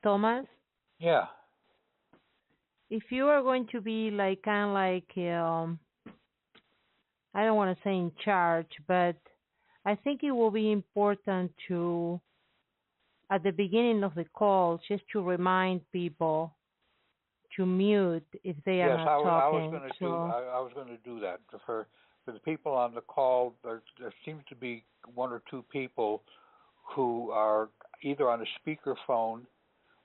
Thomas, Yeah. if you are going to be like kind of like I don't want to say in charge, but I think it will be important to at the beginning of the call just to remind people to mute if they are Yes, not I was talking. going to do. So I was going to do that for the people on the call. There seems to be one or two people who are either on a speakerphone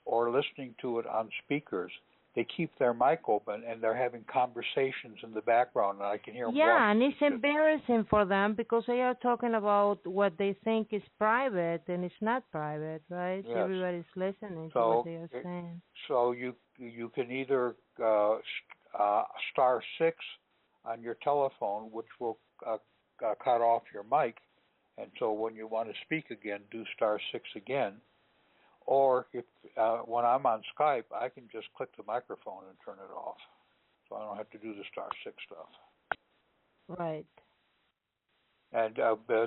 or listening to it on speakers. They keep their mic open and they're having conversations in the background, and I can hear them yeah, walking. and it's embarrassing for them because they are talking about what they think is private and it's not private, right? Yes. Everybody's listening to So what they are saying. so you can either star 6 on your telephone, which will cut off your mic, and so when you want to speak again, do star 6 again. Or if when I'm on Skype, I can just click the microphone and turn it off, so I don't have to do the star 6 stuff. Right. And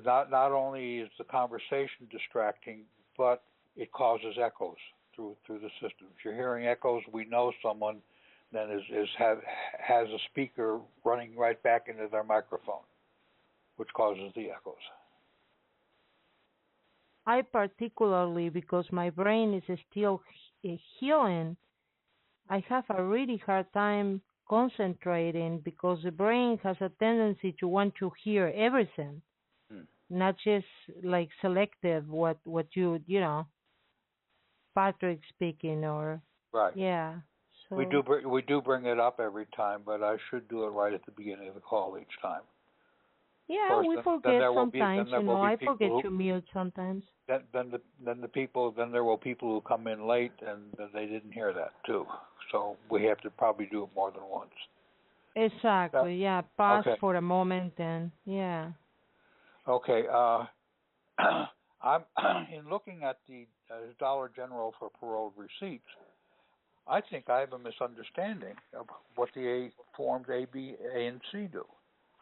not only is the conversation distracting, but it causes echoes through the system. If you're hearing echoes, we know someone then has a speaker running right back into their microphone, which causes the echoes. I particularly, because my brain is still healing, I have a really hard time concentrating because the brain has a tendency to want to hear everything, not just like selective what you know, Patrick speaking or Right. yeah. So We do bring it up every time, but I should do it right at the beginning of the call each time. yeah, Course, we then forget there will sometimes. be, I forget to mute sometimes. Then there will people who come in late and they didn't hear that too. So we have to probably do it more than once. Exactly. Yeah. Pause Okay. for a moment and yeah. Okay. I'm in looking at the Dollar General for paroled receipts. I think I have a misunderstanding of what the forms A, B, A, and C do.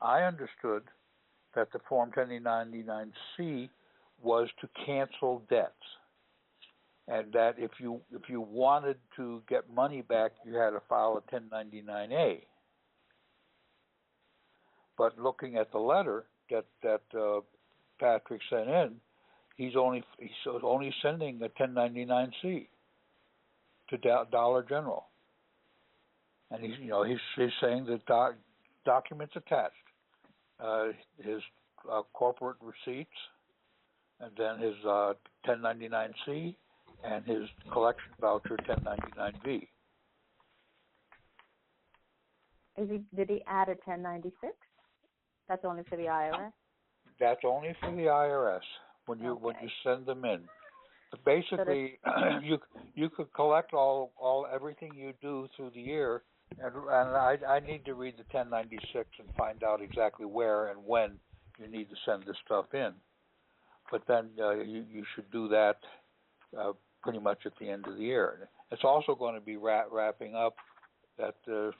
I understood that the Form 1099-C was to cancel debts, and that if you wanted to get money back, you had to file a 1099-A. But looking at the letter that Patrick sent in, he's only sending a 1099-C to Dollar General, and he's saying that documents attached. His corporate receipts, and then his 1099-C, and his collection voucher 1099-V. Did he add a 1096? That's only for the IRS? That's only for the IRS when you send them in. But basically, you could collect everything you do through the year, and I need to read the 1096 and find out exactly where and when you need to send this stuff in. But then you should do that pretty much at the end of the year. It's also going to be wrapping up that there's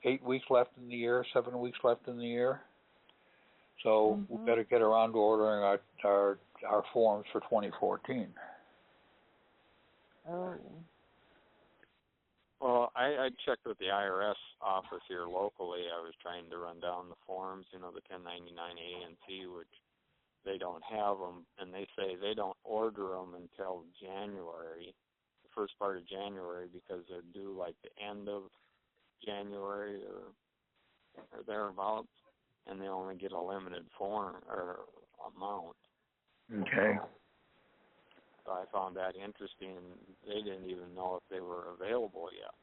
8 weeks left in the year, 7 weeks left in the year. So we better get around to ordering our forms for 2014. Oh. Well, I checked with the IRS office here locally. I was trying to run down the forms, the 1099-A and C, which they don't have them, and they say they don't order them until January, the first part of January, because they're due like the end of January or thereabouts, and they only get a limited form or amount. Okay. So I found that interesting. They didn't even know if they were available yet.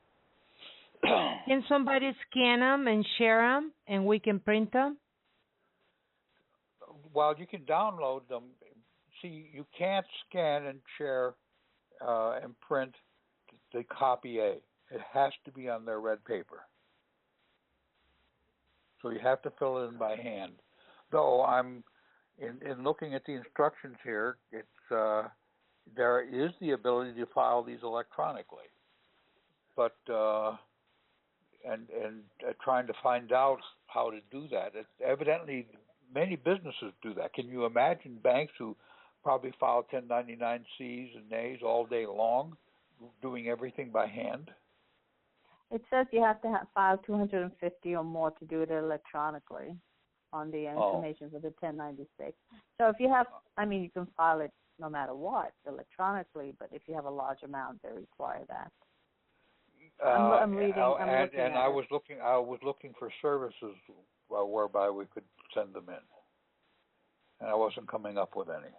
Can somebody scan them and share them, and we can print them? Well, you can download them. See, you can't scan and share and print the copy A. It has to be on their red paper. So you have to fill it in by hand. Though I'm in looking at the instructions here, it's there is the ability to file these electronically, but trying to find out how to do that. Evidently, many businesses do that. Can you imagine banks who probably file 1099-Cs and As all day long, doing everything by hand? It says you have to file 250 or more to do it electronically on the information for the 1096. So if you have, you can file it no matter what electronically, but if you have a large amount, they require that. I'm looking I was looking for services whereby we could send them in, and I wasn't coming up with any.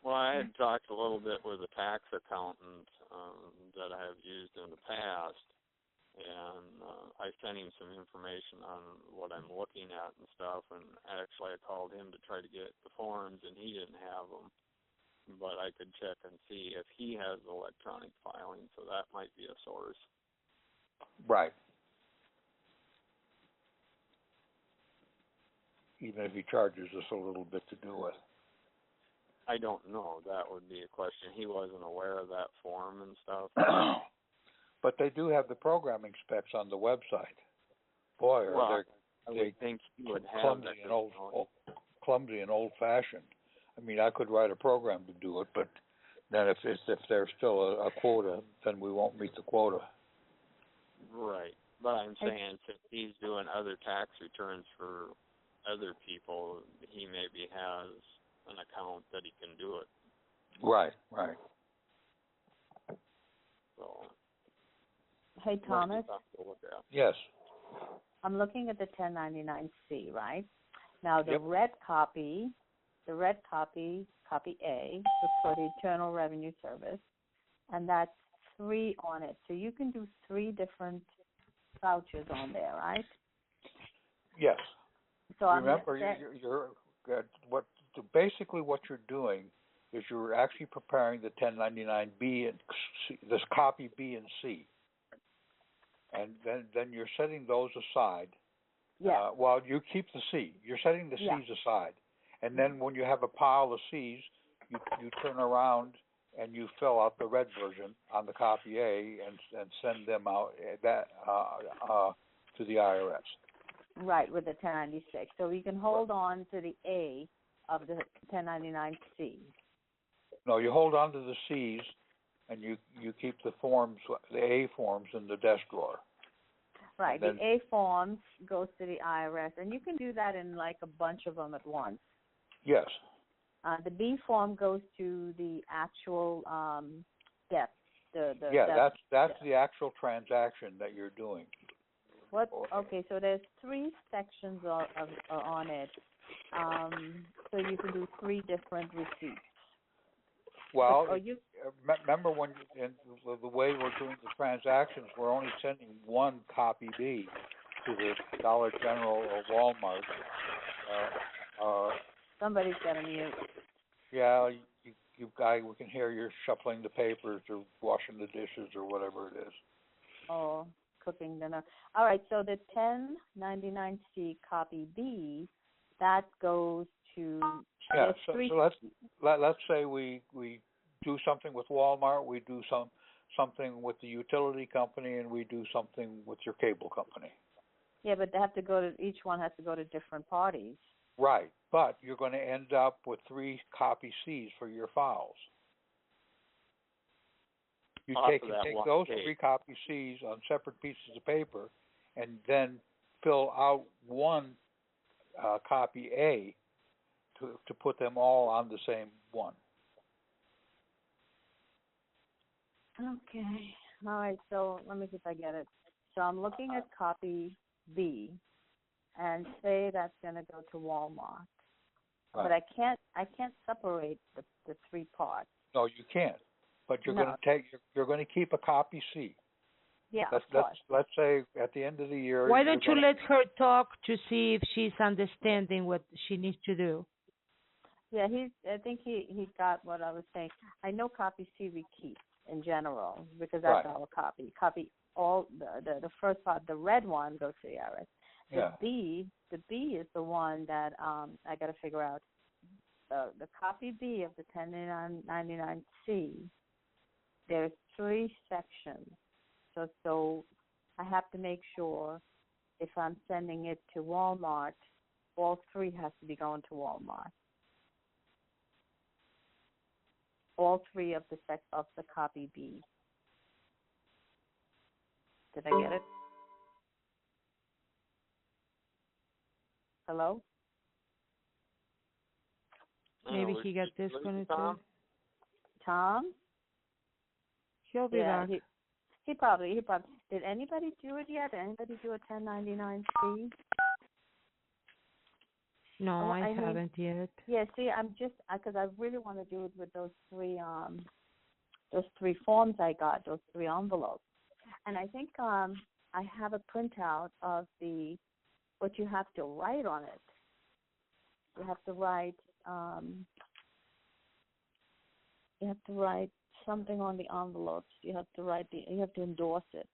Well, I had talked a little bit with a tax accountant that I have used in the past, and I sent him some information on what I'm looking at and stuff, and actually I called him to try to get the forms, and he didn't have them, but I could check and see if he has electronic filing, so that might be a source. Right. Even if he charges us a little bit to do it. I don't know. That would be a question. He wasn't aware of that form and stuff. But they do have the programming specs on the website. Boy, I would think he would have clumsy and old-fashioned. I could write a program to do it, but then if there's still a quota, then we won't meet the quota. Right. But I'm saying since he's doing other tax returns for other people, he maybe has an account that he can do it. Right. So. Hey, Thomas. Yes. I'm looking at the 1099-C, right? Now, the red copy, copy A, is for the Internal Revenue Service, and that's 3 on it. So you can do 3 different vouchers on there, right? Yes. So remember, basically what you're doing is you're actually preparing the 1099-B and C, this copy B and C, and then you're setting those aside. Yeah. Well, you keep the C. You're setting the C's aside, and then when you have a pile of C's, you turn around and you fill out the red version on the copy A and send them out to the IRS. Right, with the 1096. So we can hold on to the A of the 1099-C. No, you hold on to the C's, and you keep the forms, the A forms, in the desk drawer. Right, the A forms goes to the IRS, and you can do that in like a bunch of them at once. Yes. The B form goes to the actual debt. That's the actual transaction that you're doing. What? Okay, so there's 3 sections on it. So you can do 3 different receipts. Well, remember when in the way we're doing the transactions, we're only sending one copy B to the Dollar General or Walmart. Somebody's got a mute. Yeah, you guy, we can hear you shuffling the papers or washing the dishes or whatever it is. Oh, cooking dinner. All right, so the 1099-C copy B, that goes to let's say we do something with Walmart, we do something with the utility company, and we do something with your cable company. Yeah, but they have to go to, each one has to go to different parties. Right, but you're going to end up with 3 copy C's for your files. You take those 3 copy C's on separate pieces of paper, and then fill out one copy A to put them all on the same one. Okay. All right. So let me see if I get it. So I'm looking at copy B, and say that's going to go to Walmart. Right. But I can't separate the 3 parts. No, you can't. But you're going to keep a copy C. Yeah, let's say at the end of the year. Why don't you let her talk to see if she's understanding what she needs to do? Yeah, I think he got what I was saying. I know copy C we keep in general because that's our copy. Copy all the first part, the red one goes to the IRS. The B is the one that I got to figure out. The copy B of the 1099-C. There's 3 sections. So I have to make sure if I'm sending it to Walmart, all 3 has to be going to Walmart. all three of the copy B. Did I get it? Hello? Maybe he got disconnected. Tom? He'll be back. He probably. Did anybody do it yet? Did anybody do a 1099-C? No, I haven't yet. Yeah, see, I'm just because I really want to do it with those three forms I got, those three envelopes, and I think I have a printout of what you have to write on it. You have to write. You have to write something on the envelopes. You have to endorse it.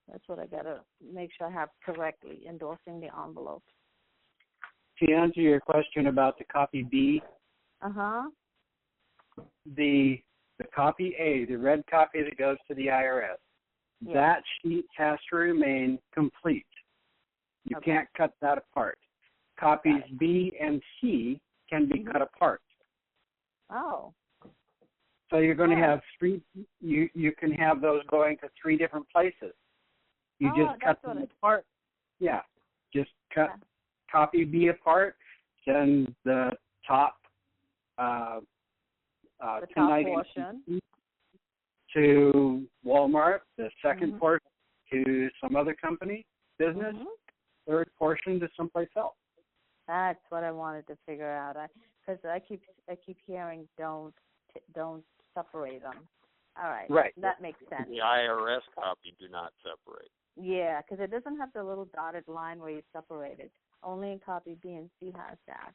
That's what I gotta make sure I have correctly, endorsing the envelopes. To answer your question about the copy B, the copy A, the red copy that goes to the IRS, that sheet has to remain complete. You can't cut that apart. Copies B and C can be cut apart. Oh. So you're going to have three. You can have those going to three different places. You just cut them apart. Yeah, just cut copy B apart. Send the top the top portion to Walmart. The second portion to some other company business. Third portion to someplace else. That's what I wanted to figure out. Because I keep hearing don't separate them. All right. Right. That makes sense. The IRS copy do not separate. Yeah, because it doesn't have the little dotted line where you separate it. Only in copy B and C has that.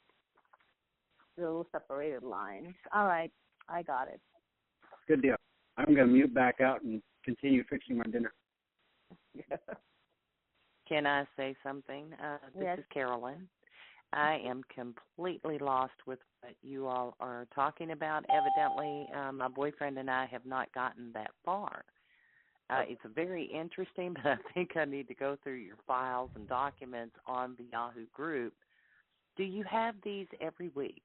The little separated lines. All right. I got it. Good deal. I'm going to mute back out and continue fixing my dinner. Can I say something? This is Carolyn. I am completely lost with what you all are talking about. Evidently, my boyfriend and I have not gotten that far. It's very interesting, but I think I need to go through your files and documents on the Yahoo group. Do you have these every week,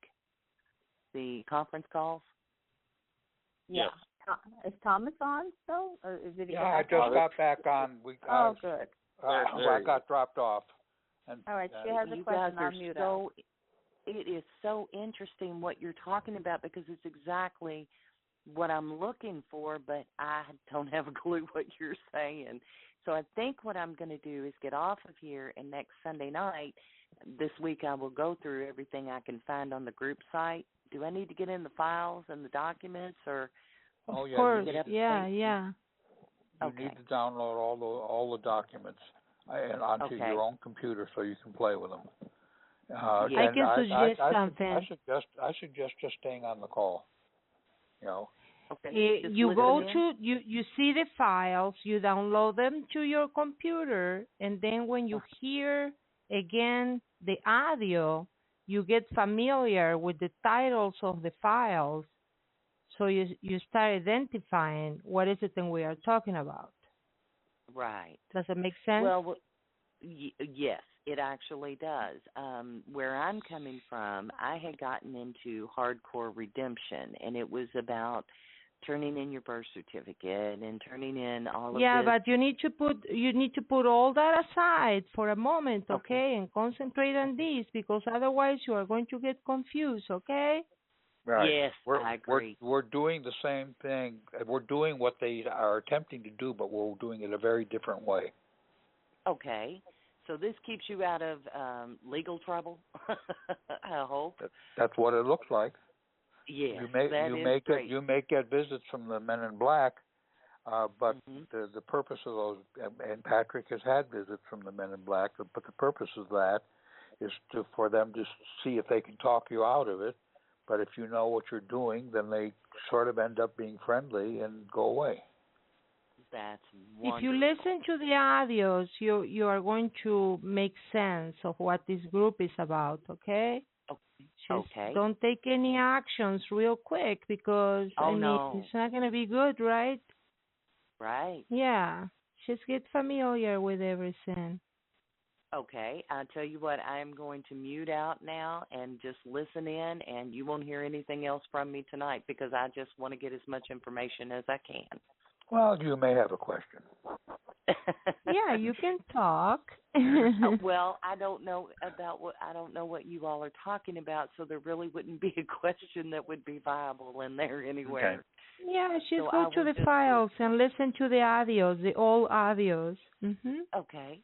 the conference calls? Yeah. Is Thomas on still? Or is it I just got back on. Good. I got dropped off. And, all right, she has a question. I'll mute her. It is so interesting what you're talking about because it's exactly what I'm looking for, but I don't have a clue what you're saying. So I think what I'm going to do is get off of here, and next Sunday night, this week I will go through everything I can find on the group site. Do I need to get in the files and the documents, or? Oh, of course, yeah. You need to download all the documents and onto your own computer so you can play with them. I can suggest something. I suggest just staying on the call. You know. Okay. You go to you see the files, you download them to your computer, and then when you hear again the audio, you get familiar with the titles of the files, so you start identifying what is it that we are talking about. Right. Does it make sense? Well, yes, it actually does. Where I'm coming from, I had gotten into hardcore redemption, and it was about turning in your birth certificate and turning in all of this. Yeah, but you need to put all that aside for a moment, okay, and concentrate on this, because otherwise you are going to get confused, okay? Right. Yes, I agree. We're doing the same thing. We're doing what they are attempting to do, but we're doing it a very different way. Okay. So this keeps you out of legal trouble, I hope. That's what it looks like. Yes, you may get visits from the men in black, but the purpose of those, and Patrick has had visits from the men in black, but the purpose of that is for them to see if they can talk you out of it. But if you know what you're doing, then they sort of end up being friendly and go away. That's wonderful. If you listen to the audios, you are going to make sense of what this group is about, okay? Just don't take any actions real quick, because it's not going to be good, right? Right. Yeah. Just get familiar with everything. Okay, I'll tell you what, I'm going to mute out now and just listen in, and you won't hear anything else from me tonight because I just want to get as much information as I can. Well, you may have a question. Yeah, you can talk. Well, I don't know what you all are talking about, so there really wouldn't be a question that would be viable in there anywhere. Okay. Yeah, just So go to the files and listen to the audios, the old audios. Okay.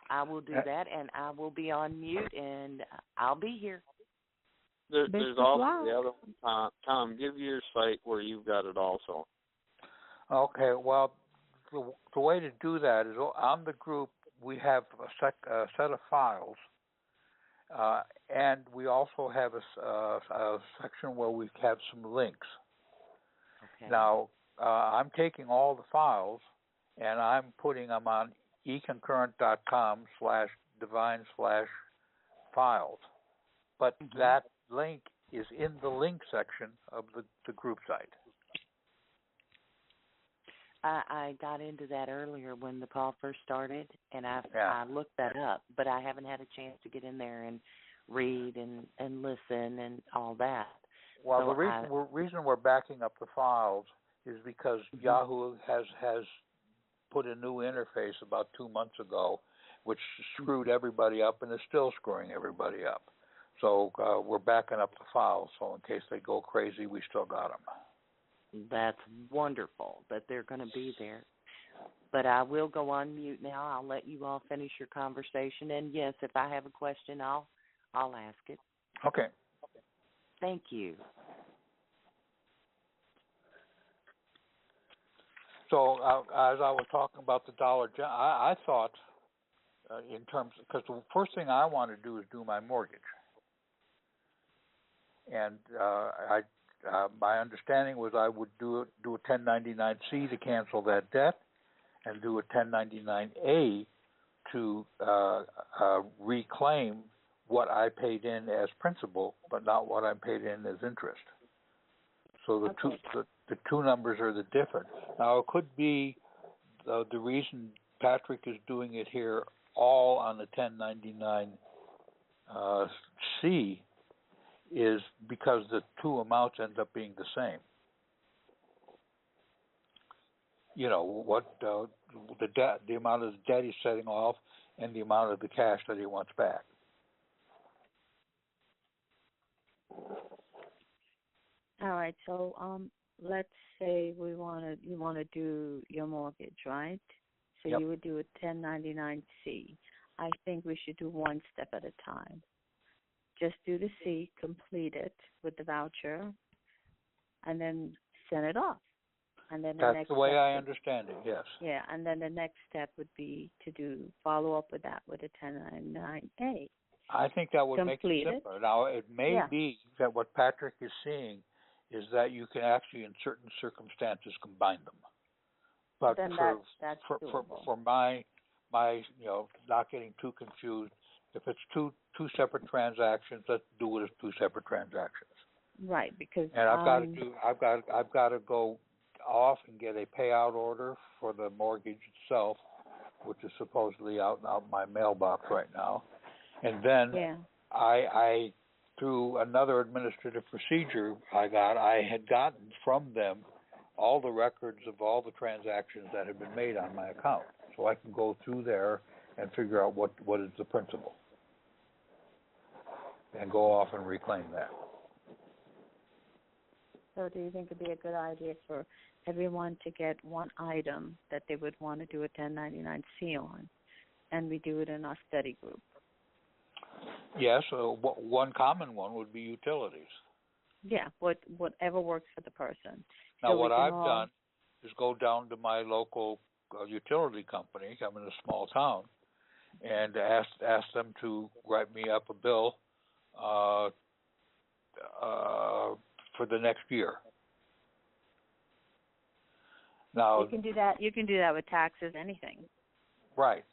I will do that, and I will be on mute, and I'll be here. There's also the other one, Tom, give your site where you've got it also. Okay, well, the way to do that is on the group we have a set of files, and we also have a section where we have some links. Okay. Now, I'm taking all the files and I'm putting them on econcurrent.com/divine/files. But that link is in the link section of the group site. I got into that earlier when the call first started, and I looked that up, but I haven't had a chance to get in there and read and listen and all that. Well, so the reason we're backing up the files is because Yahoo has put a new interface about 2 months ago, which screwed everybody up and is still screwing everybody up. So we're backing up the files, so in case they go crazy, we still got them. That's wonderful that they're going to be there. But I will go on mute now. I'll let you all finish your conversation. And, yes, if I have a question, I'll ask it. Okay. Thank you. So as I was talking about the Dollar General, I thought in terms, because the first thing I want to do is do my mortgage. And my understanding was I would do a 1099-C to cancel that debt and do a 1099-A to reclaim what I paid in as principal, but not what I paid in as interest. So the two numbers are the difference. Now, it could be the reason Patrick is doing it here all on the 1099-C is because the two amounts end up being the same. You know, what the amount of the debt he's setting off and the amount of the cash that he wants back. All right, so let's say you want to do your mortgage, right? So Yep. You would do a 1099-C. I think we should do one step at a time. Just do the C, complete it with the voucher, and then send it off. And then That's the way I understand it, yes. Yeah, and then the next step would be to follow up with that with a 1099-A. I think that would make it simpler. Now, it may be that what Patrick is seeing is that you can actually, in certain circumstances, combine them. But then that's for my not getting too confused, if it's two separate transactions, let's do it as two separate transactions. Right, because and I've got to go off and get a payout order for the mortgage itself, which is supposedly out my mailbox right now. And then I through another administrative procedure I had gotten from them all the records of all the transactions that have been made on my account. So I can go through there and figure out what is the principal and go off and reclaim that. So do you think it would be a good idea for everyone to get one item that they would want to do a 1099-C on, and we do it in our study group? Yes, one common one would be utilities. Yeah, whatever works for the person. Now, so what I've done is go down to my local utility company. I'm in a small town, and ask them to write me up a bill for the next year. Now you can do that. You can do that with taxes, anything. Right,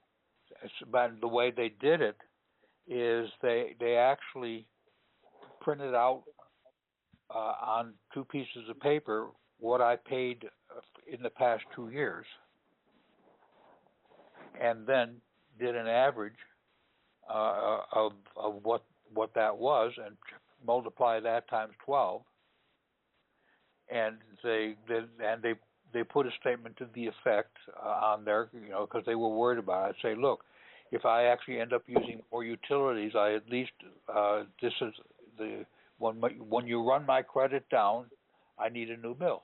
but the way they did it is they actually printed out on two pieces of paper what I paid in the past 2 years, and then did an average of what that was, and multiply that times 12, and they put a statement to the effect on there, because they were worried about it. I'd say, look, if I actually end up using more utilities, I at least this is the when you run my credit down, I need a new bill.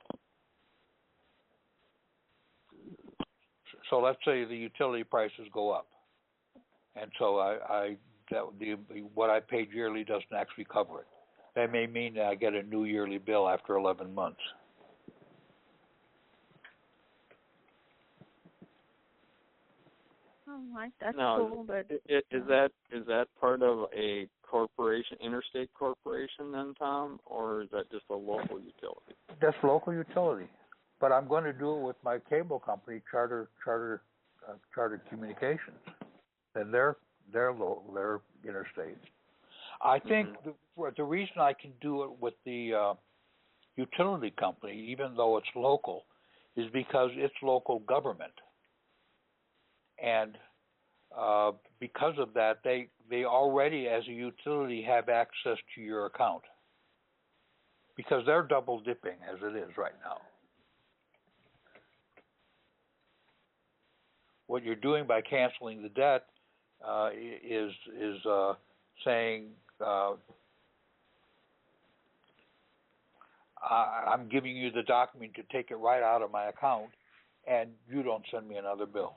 So let's say the utility prices go up, and so what I paid yearly doesn't actually cover it. That may mean that I get a new yearly bill after 11 months. All right, that's now, cool. But is that part of a corporation, interstate corporation, then, Tom, or is that just a local utility? That's local utility, but I'm going to do it with my cable company, Charter Communications, and they're interstate. I think the reason I can do it with the utility company, even though it's local, is because it's local government. And because of that, they already, as a utility, have access to your account, because they're double dipping as it is right now. What you're doing by canceling the debt is saying, I'm giving you the document to take it right out of my account, and you don't send me another bill.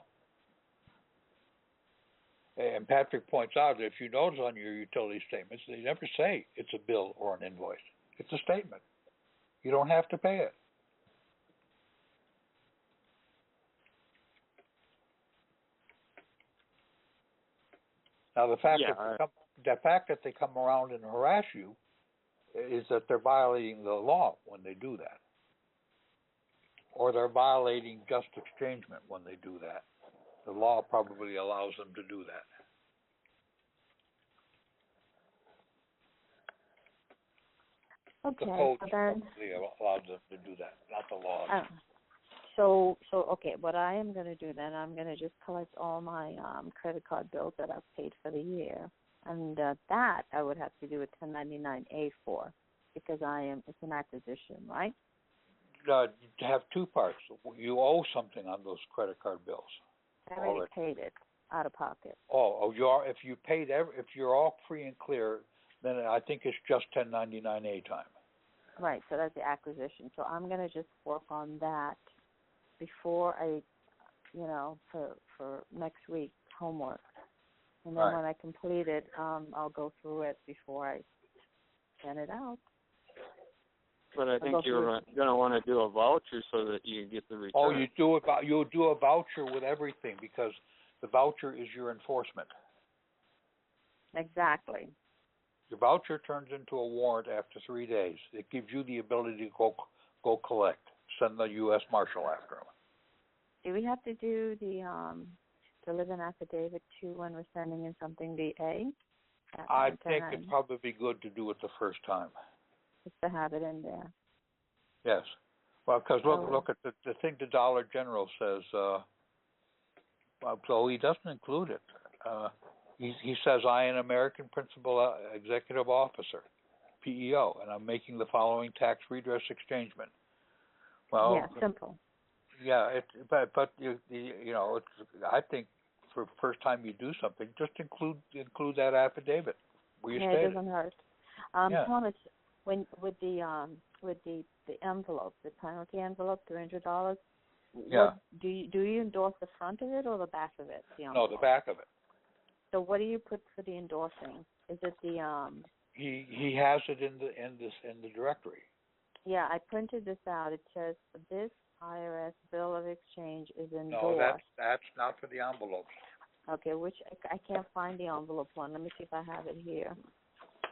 And Patrick points out that if you notice on your utility statements, they never say it's a bill or an invoice. It's a statement. You don't have to pay it. Now, the fact that they come around and harass you is that they're violating the law when they do that, or they're violating just exchangement when they do that. The law probably allows them to do that. okay, The code so then probably allows them to do that, not the law. So okay, what I am going to do then, I'm going to just collect all my credit card bills that I've paid for the year, and that I would have to do a 1099A for, because it's an acquisition, right? To have two parts. You owe something on those credit card bills. I already paid it out of pocket. If you paid if you're all free and clear, then I think it's just 1099A time. Right, so that's the acquisition. So I'm going to just work on that before I, for next week's homework. And then when I complete it, I'll go through it before I send it out. But I think you're going to want to do a voucher so that you get the return. Oh, you'll do a voucher with everything, because the voucher is your enforcement. Exactly. Your voucher turns into a warrant after 3 days. It gives you the ability to go collect, send the U.S. Marshal after them. Do we have to do the live-in affidavit too when we're sending in something VA? I think it'd probably be good to do it the first time. Just to have it in there. Yes. Well, because look at the thing the Dollar General says. So he doesn't include it. He says, I, an American Principal Executive Officer, PEO, and I'm making the following tax redress exchangement. Well, yeah, simple. Yeah, but I think for the first time you do something, just include that affidavit where you state it doesn't hurt. Thomas, with the envelope, the penalty envelope, $300. Yeah. Do you endorse the front of it or the back of it? No, the back of it. So what do you put for the endorsing? Is it the He has it in the directory. Yeah, I printed this out. It says this IRS bill of exchange is endorsed. No, that's not for the envelopes. Okay, which I can't find the envelope one. Let me see if I have it here.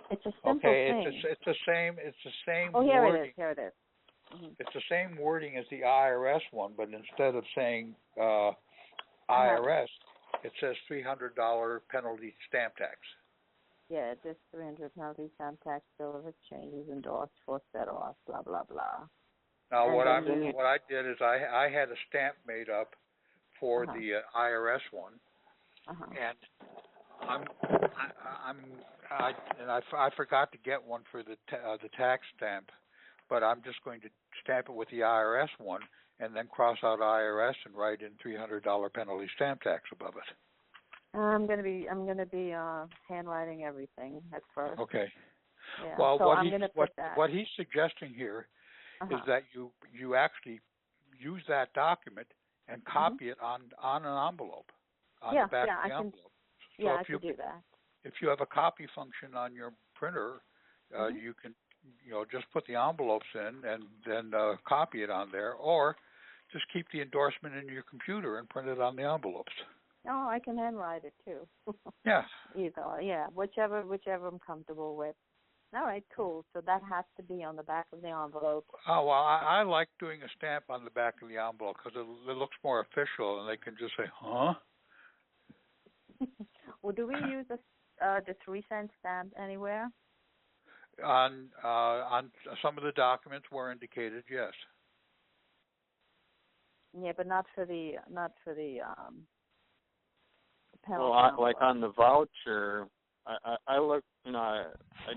It's a simple thing. It's the same. Oh, here wording. it is. Here it is. Mm-hmm. It's the same wording as the IRS one, but instead of saying IRS, it says $300 penalty stamp tax. Yeah, this $300 penalty stamp tax bill of exchange is endorsed for set off. Blah blah blah. Now, what I did is I had a stamp made up for the IRS one, and I forgot to get one for the tax stamp, but I'm just going to stamp it with the IRS one, and then cross out IRS and write in $300 penalty stamp tax above it. I'm gonna be handwriting everything at first. Okay. Yeah. Well, So what he's suggesting here is that you actually use that document and copy it on an envelope on the back of the envelope. So I can do that. If you have a copy function on your printer, you can just put the envelopes in and then copy it on there, or just keep the endorsement in your computer and print it on the envelopes. Oh, I can handwrite it too. Yeah. Either, yeah, whichever I'm comfortable with. All right, cool. So that has to be on the back of the envelope. Oh, well, I like doing a stamp on the back of the envelope because it looks more official, and they can just say, huh? Well, do we use the 3-cent stamp anywhere? On some of the documents were indicated, yes. Yeah, but not for the penalty. Well, like on the voucher, I looked, I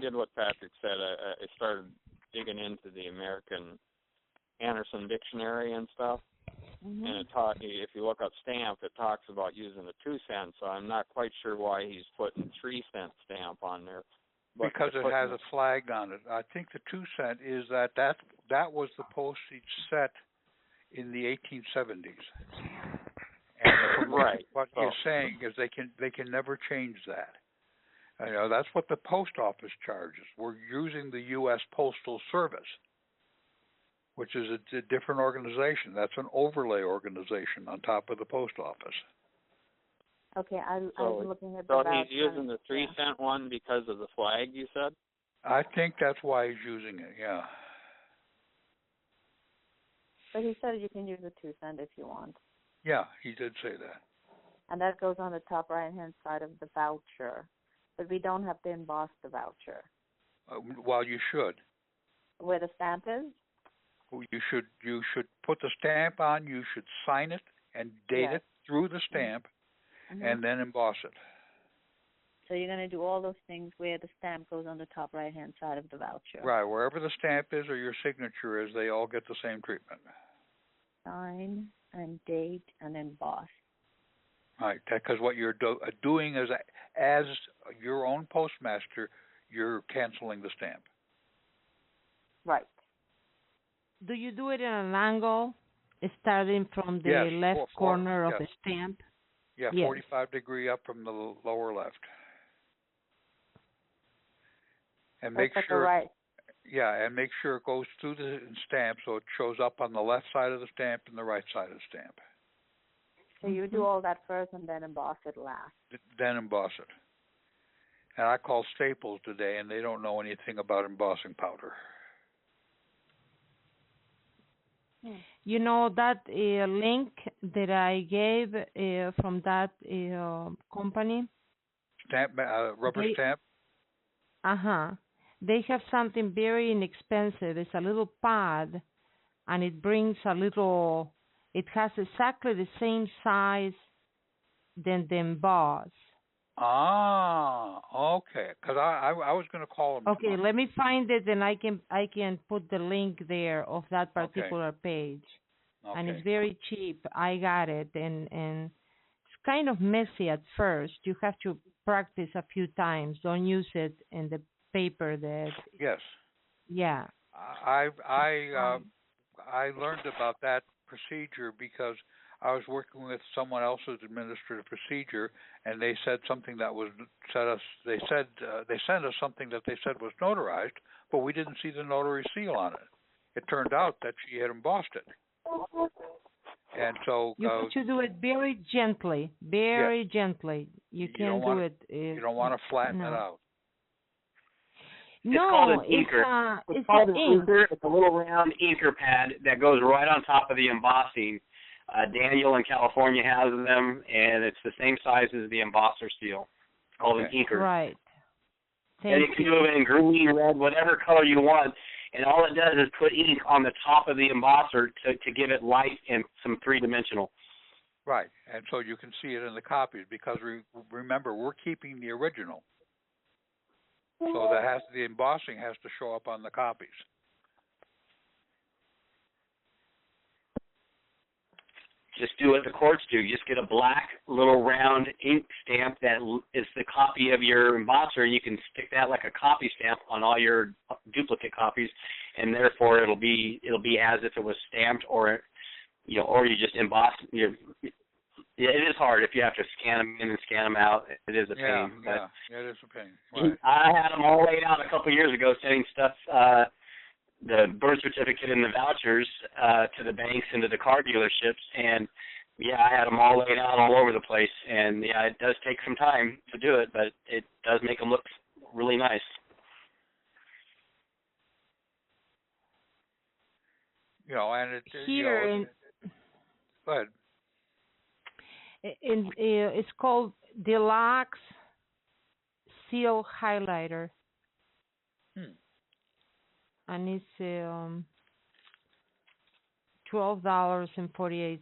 did what Patrick said. I started digging into the American Anderson Dictionary and stuff. Mm-hmm. And if you look up stamp, it talks about using a 2-cent, so I'm not quite sure why he's putting 3-cent stamp on there. But because it has a flag on it. I think the 2-cent is that was the postage set in the 1870s. And right. What he's saying is they can never change that. That's what the post office charges. We're using the U.S. Postal Service, which is a different organization. That's an overlay organization on top of the post office. Okay, I'm looking at the So he's using the 3-cent one because of the flag, you said? I think that's why he's using it, yeah. But he said you can use a 2-cent if you want. Yeah, he did say that. And that goes on the top right-hand side of the voucher. But we don't have to emboss the voucher. Well, you should. Where the stamp is? You should put the stamp on. You should sign it and date it through the stamp, and then emboss it. So you're going to do all those things where the stamp goes on the top right-hand side of the voucher. Right, wherever the stamp is or your signature is, they all get the same treatment. Sign and date and emboss. Right, because what you're doing is, as your own postmaster, you're canceling the stamp. Right. Do you do it in an angle, starting from the left corner of the stamp? Yeah, 45-degree up from the lower left. And make sure, and make sure it goes through the stamp so it shows up on the left side of the stamp and the right side of the stamp. So you do all that first and then emboss it last. Then emboss it. And I called Staples today, and they don't know anything about embossing powder. That link that I gave from that company? Stamp, rubber stamp? They have something very inexpensive. It's a little pad, and it brings it has exactly the same size than the emboss. Ah, okay. Because I was going to call them. Okay, let me find it, and I can put the link there of that particular page. Okay. And it's very cheap. I got it, and it's kind of messy at first. You have to practice a few times. Don't use it in the paper that. Yes. Yeah. I learned about that procedure because I was working with someone else's administrative procedure, and they said something that was they sent us something that they said was notarized, but we didn't see the notary seal on it. It turned out that she had embossed it, and so you have to do it very gently, gently. You can't do it. You don't want to flatten it out. It's called an inker. It's called an inker. It's a little round inker pad that goes right on top of the embossing. Daniel in California has them, and it's the same size as the embosser seal. It's called an inker. Right. And you can do it in green, red, whatever color you want. And all it does is put ink on the top of the embosser to give it light and some three-dimensional. Right, and so you can see it in the copies because remember we're keeping the original, so the embossing has to show up on the copies. Just do what the courts do. Just get a black little round ink stamp that is the copy of your embosser, and you can stick that like a copy stamp on all your duplicate copies, and therefore it'll be as if it was stamped, or or you just emboss. It is hard if you have to scan them in and scan them out. It is a pain. Yeah, it is a pain. Right. I had them all laid out a couple of years ago, sending stuff. The birth certificate and the vouchers to the banks and to the car dealerships, and I had them all laid out all over the place, and it does take some time to do it, but it does make them look really nice. And it here go ahead. It's called Deluxe Seal Highlighter. And it's $12.48.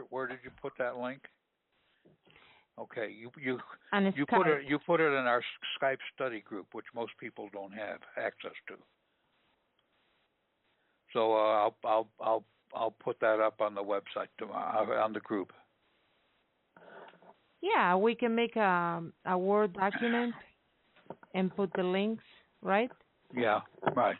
Where did you put that link? Okay, you and put it in our Skype study group, which most people don't have access to. So I'll put that up on the website on the group. Yeah, we can make a Word document and put the links, right? Yeah, right.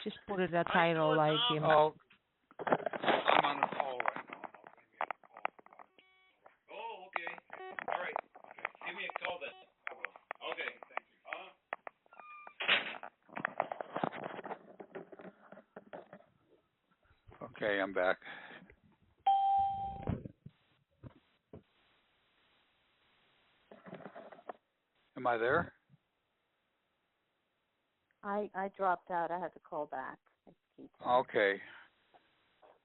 Just put it a title like I'm on a call right now. Oh, okay. All right. Give me a call then. Okay. Thank you. Okay, I'm back. Am I there? I dropped out. I had to call back. Okay.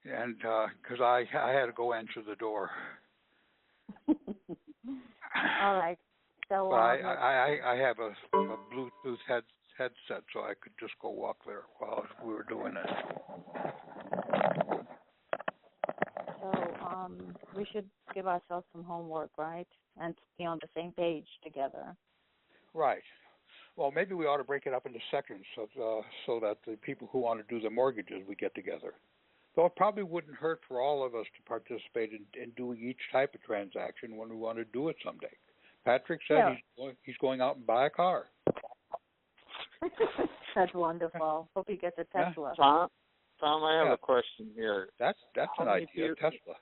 And because I had to go answer the door. All right. So but I have a Bluetooth headset, so I could just go walk there while we were doing it. So we should give ourselves some homework, right? And be on the same page together. Right. Well, maybe we ought to break it up into sections so that the people who want to do the mortgages, we get together. Though it probably wouldn't hurt for all of us to participate in doing each type of transaction when we want to do it someday. Patrick said he's going out and buy a car. That's wonderful. Hope he gets a Tesla. Tom, I have a question here. That's an idea, Tesla.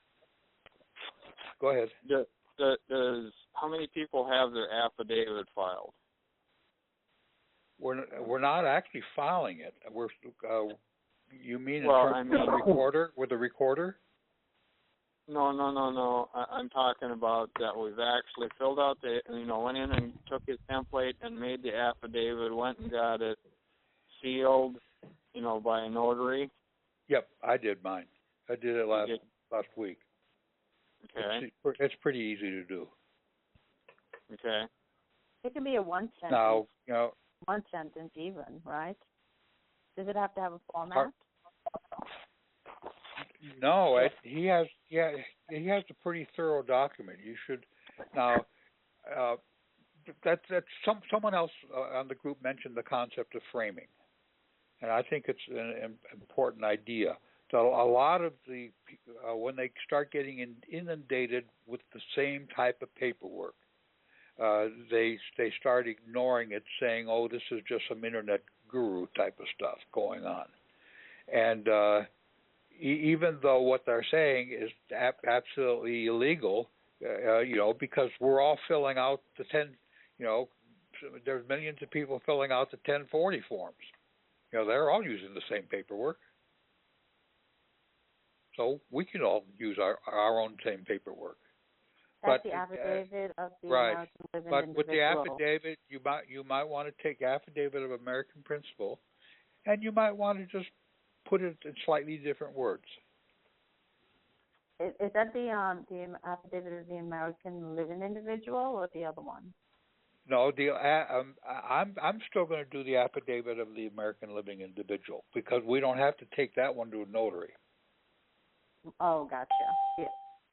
Go ahead. Does how many people have their affidavit filed? We're not actually filing it. We're you mean in terms of the recorder with the recorder? No. I'm talking about that we've actually filled out went in and took his template and made the affidavit, went and got it sealed, by a notary. Yep, I did mine. I did it last week. Okay. It's pretty easy to do. Okay. It can be a one sentence. Now, one sentence even, right? Does it have to have a format? No, he has a pretty thorough document. You should now. That's someone else on the group mentioned the concept of framing, and I think it's an important idea. So a lot of the when they start getting inundated with the same type of paperwork, they start ignoring it, saying, "Oh, this is just some internet guru type of stuff going on," and even though what they're saying is absolutely illegal, because we're all filling out the 10, there's millions of people filling out the 1040 forms. They're all using the same paperwork. So we can all use our own same paperwork. That's the affidavit of the right. American But individual. with the affidavit, you might want to take affidavit of American principal, and you might want to just put it in slightly different words. Is that the affidavit of the American living individual or the other one? No, I'm still going to do the affidavit of the American living individual because we don't have to take that one to a notary. Oh, gotcha. Yeah.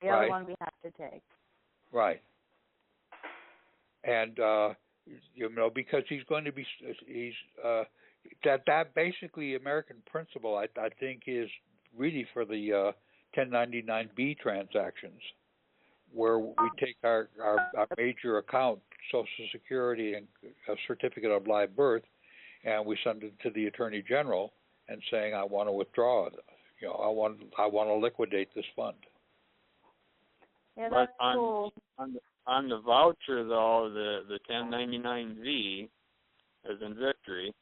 The other one we have to take. Right. And because he's going to be that basically American principle I think is really for the 1099B transactions, where we take our major account, Social Security and a certificate of live birth, and we send it to the Attorney General and saying, I want to withdraw it. I want to liquidate this fund. Yeah, that's cool. On the voucher, though, the 1099V, as in Victory,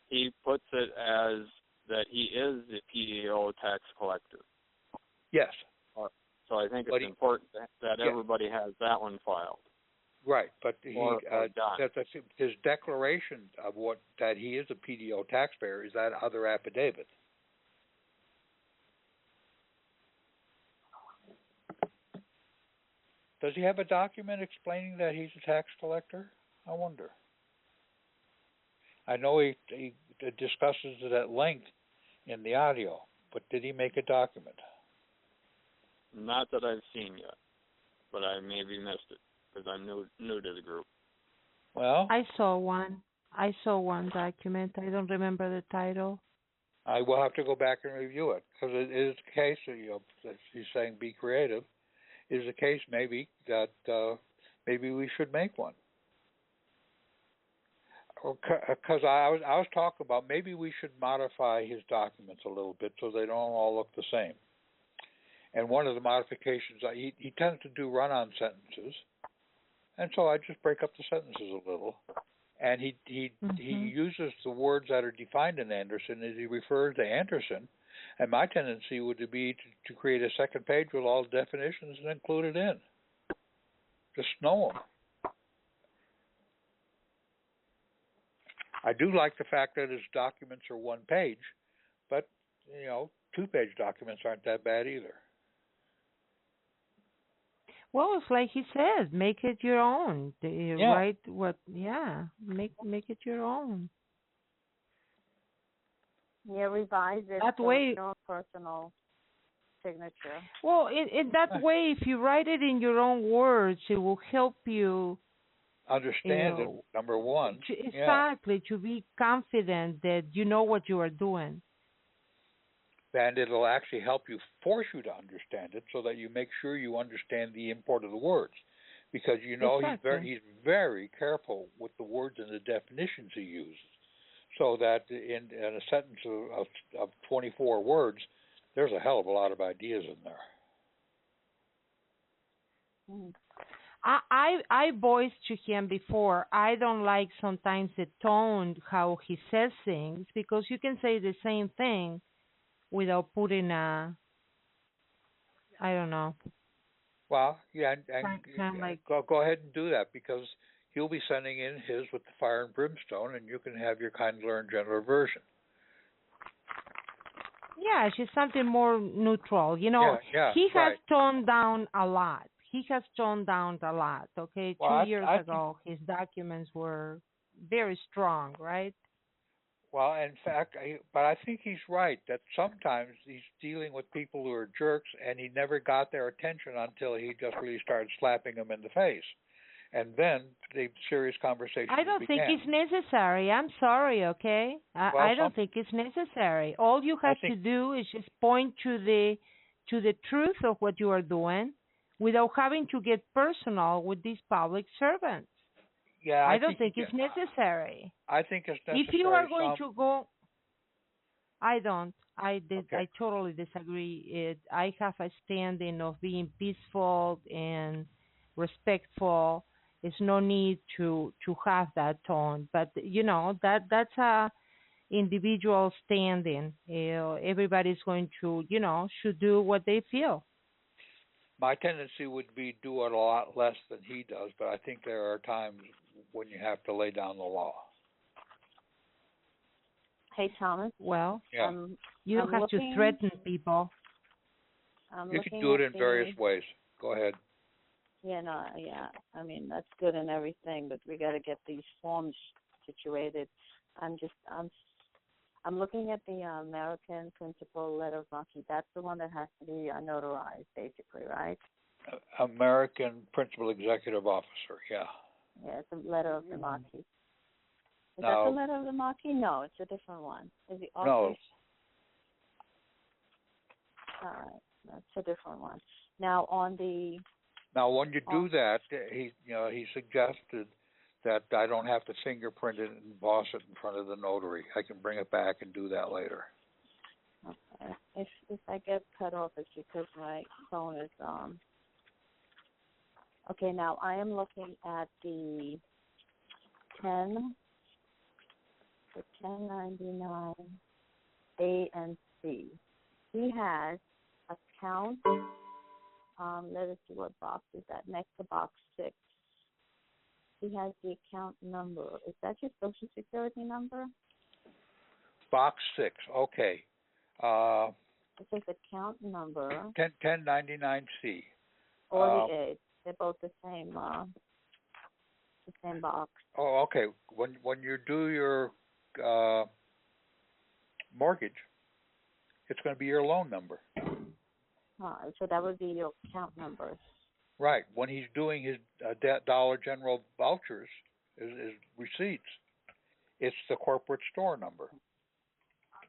he puts it as that he is the PEO tax collector. Yes. So I think it's important that everybody has that one filed. Right, but his declaration of that he is a PDO taxpayer is that other affidavit. Does he have a document explaining that he's a tax collector? I wonder. I know he discusses it at length in the audio, but did he make a document? Not that I've seen yet, but I maybe missed it because I'm new to the group. Well, I saw one document. I don't remember the title. I will have to go back and review it because it is a case that he's saying be creative. Is a case maybe that maybe we should make one. Because I was talking about maybe we should modify his documents a little bit so they don't all look the same. And one of the modifications, he tends to do run-on sentences, and so I just break up the sentences a little. And he uses the words that are defined in Anderson as he refers to Anderson. And my tendency would be to create a second page with all the definitions and include it in. Just know them. I do like the fact that his documents are one page, but, 2-page documents aren't that bad either. Well, it's like he said, make it your own. Write make it your own. Yeah, revise it. That way, no personal signature. Well, in that way, if you write it in your own words, it will help you understand it. Number one, exactly, to be confident that you know what you are doing. And it'll actually help you, force you to understand it, so that you make sure you understand the import of the words, because exactly. he's very careful with the words and the definitions he uses. So that in a sentence of 24 words, there's a hell of a lot of ideas in there. I voiced to him before, I don't like sometimes the tone, how he says things, because you can say the same thing without putting I don't know. Well, yeah, and go ahead and do that, because he'll be sending in his with the fire and brimstone, and you can have your kinder and gentler version. Yeah, she's something more neutral. He has toned down a lot. Okay, well, 2 years ago, his documents were very strong, right? Well, in fact, but I think he's right that sometimes he's dealing with people who are jerks, and he never got their attention until he just really started slapping them in the face. And then the serious conversation began. I don't think it's necessary. I'm sorry, okay? I don't think it's necessary. All you have to do is just point to the truth of what you are doing without having to get personal with these public servants. Yeah, I don't think it's necessary. I think it's necessary. If you are going to go, I don't. I totally disagree. I have a standing of being peaceful and respectful. There's no need to have that tone, but that's a individual standing. Everybody's going to should do what they feel. My tendency would be do it a lot less than he does, but I think there are times when you have to lay down the law. Hey, Thomas. Well, you don't have to threaten people. You can do it in various ways. Go ahead. Yeah, no, yeah. I mean, that's good and everything, but we got to get these forms situated. I'm looking at the American Principal Letter of Marque. That's the one that has to be notarized, basically, right? American Principal Executive Officer, yeah. Yeah, it's a letter of the Marque. Is No. that the letter of the Marque? No, it's a different one. Is the office? No. All right, that's a different one. Now, on the... Now, when you do that, he suggested that I don't have to fingerprint it and emboss it in front of the notary. I can bring it back and do that later. Okay. If I get cut off, it's because my phone is Okay, now I am looking at the 1099 A and C. He has account. Let us see what box is that. Next to box 6. He has the account number. Is that your Social Security number? Box 6. Okay. It says account number. 1099C. Or the A. They're both the same box. Oh, okay. When you do your mortgage, it's going to be your loan number. So that would be your account number. Right. When he's doing his Dollar General vouchers, his receipts, it's the corporate store number.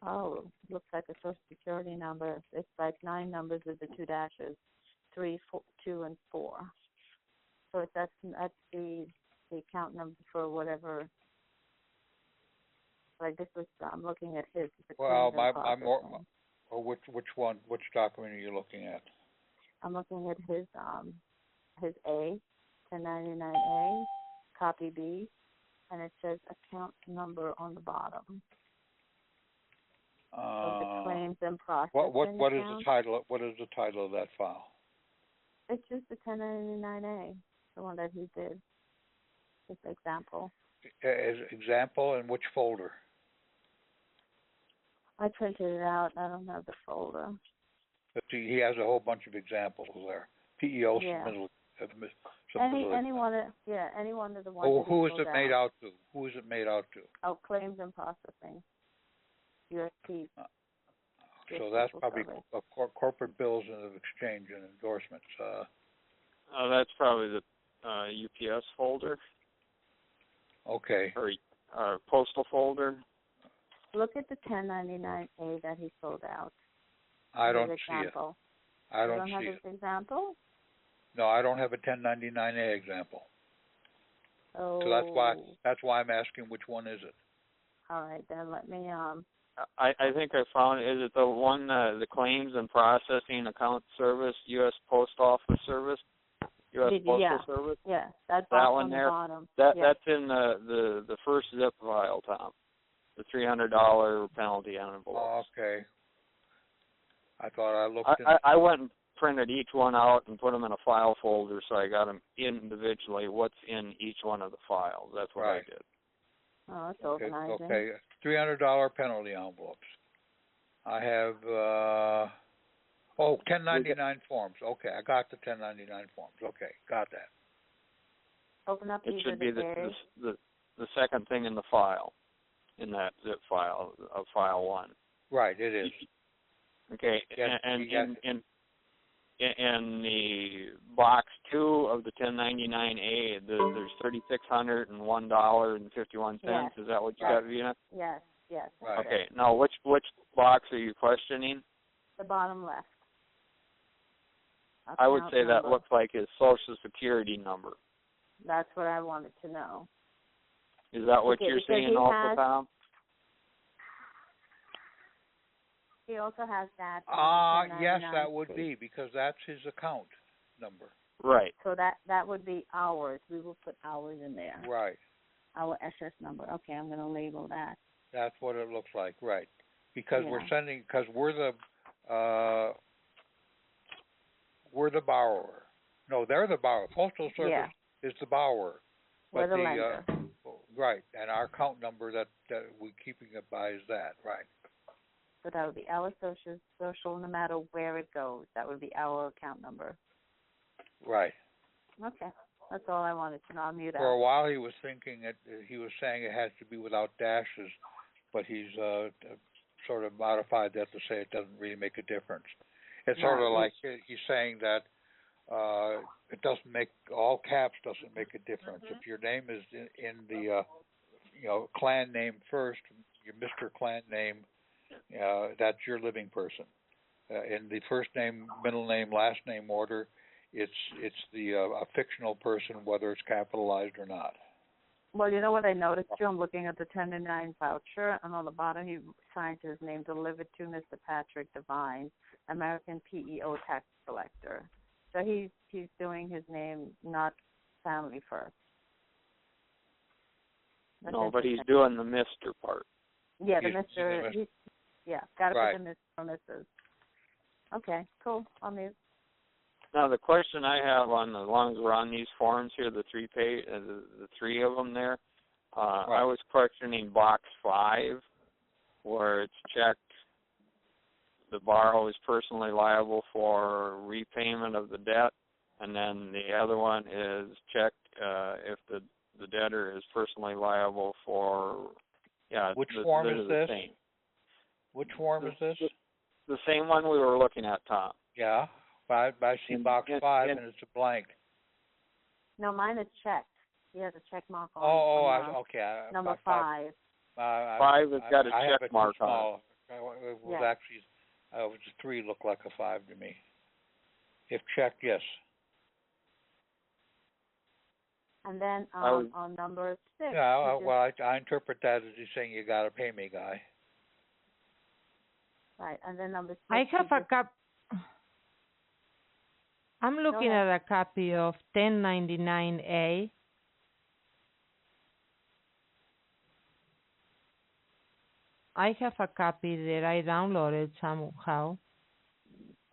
Oh, looks like a Social Security number. It's like 9 numbers with the 2 dashes, 3, 4, 2, and 4. So that's the account number for whatever. Like this was, I'm looking at his. Well, I'm more. Or which one? Which document are you looking at? I'm looking at his A, 1099A, copy B, and it says account number on the bottom. Of the claims and processing what is account. the title? What is the title of that file? It's just the 1099A, the one that he did. Just example. As example, in which folder? I printed it out. I don't have the folder. But he has a whole bunch of examples there. PEO Yeah. submittal. Any one of the ones. Oh, who is it made out to? Who is it made out to? Oh, claims and processing. USP. So that's probably corporate bills and exchange and endorsements. That's probably the UPS folder. Okay. Or postal folder. Look at the 1099A that he filled out. I don't see it. I don't see it. You don't have his example? No, I don't have a 1099A example. Oh. So that's why I'm asking which one is it. All right, then let me I think I found it. Is it the one, the claims and processing account service, U.S. Post Office Service, U.S. Postal Service? Yeah, that one on there. The bottom. That's in the first zip file, Tom. The $300 penalty envelope. Oh, okay. I thought I looked. I went and printed each one out and put them in a file folder, so I got them individually. What's in each one of the files? That's what I did. Oh, that's organizing. Okay, $300 penalty envelopes. I have 1099 forms. Okay, I got the 1099 forms. Okay, got that. Open up. It should be the second thing in the file, in that zip file of file 1. Right, it is. Okay, yes, and in the box 2 of the 1099A, there's $3,601.51. Yes. Is that what you got, Vina? Yes. Right. Okay. Now, which box are you questioning? The bottom left. I would say that looks like his Social Security number. That's what I wanted to know. Is that what you're seeing also, Tom? He also has that. Yes, that would be, because that's his account number. Right. So that would be ours. We will put ours in there. Right. Our SS number. Okay, I'm going to label that. That's what it looks like, right? Because we're the borrower. No, they're the borrower. Postal Service is the borrower. We're the lender. Right, and our account number that we're keeping it by is that, right? So that would be our social no matter where it goes. That would be our account number. Right. Okay. That's all I wanted to know. I'll mute out. For a while he was thinking he was saying it has to be without dashes, but he's sort of modified that to say it doesn't really make a difference. It's sort of like he's saying that it doesn't make, all caps doesn't make a difference. If your name is in the clan name first, your Mr. Clan name, that's your living person. In the first name, middle name, last name order, it's the a fictional person, whether it's capitalized or not. Well, you know what I noticed too? I'm looking at the 1099 voucher, and on the bottom he signs his name, delivered to Mr. Patrick Devine, American PEO tax collector. So he's doing his name, not family first. That's no, but he's doing the Mr. part. Yeah, the Mr. Got to right. put the Mr. or Mrs. Okay, cool. I'll mute. Now the question I have on, as long as we're on these forms here, the three of them there, right. I was questioning box 5, where it's checked the borrower is personally liable for repayment of the debt, and then the other one is checked if the debtor is personally liable for, Which form is this? Same. Which form is this? The same one we were looking at, Tom. Yeah, I see box 5 and it's a blank. No, mine is checked. He has a check mark on okay. Number 5. 5 has got a check mark on it. It was actually, it was a 3 looked like a 5 to me. If checked, yes. And then on number 6. Yeah, I interpret that as he's saying you got to pay me, guy. Right, and then number 6. I have a copy. I'm looking at a copy of 1099A. I have a copy that I downloaded somehow.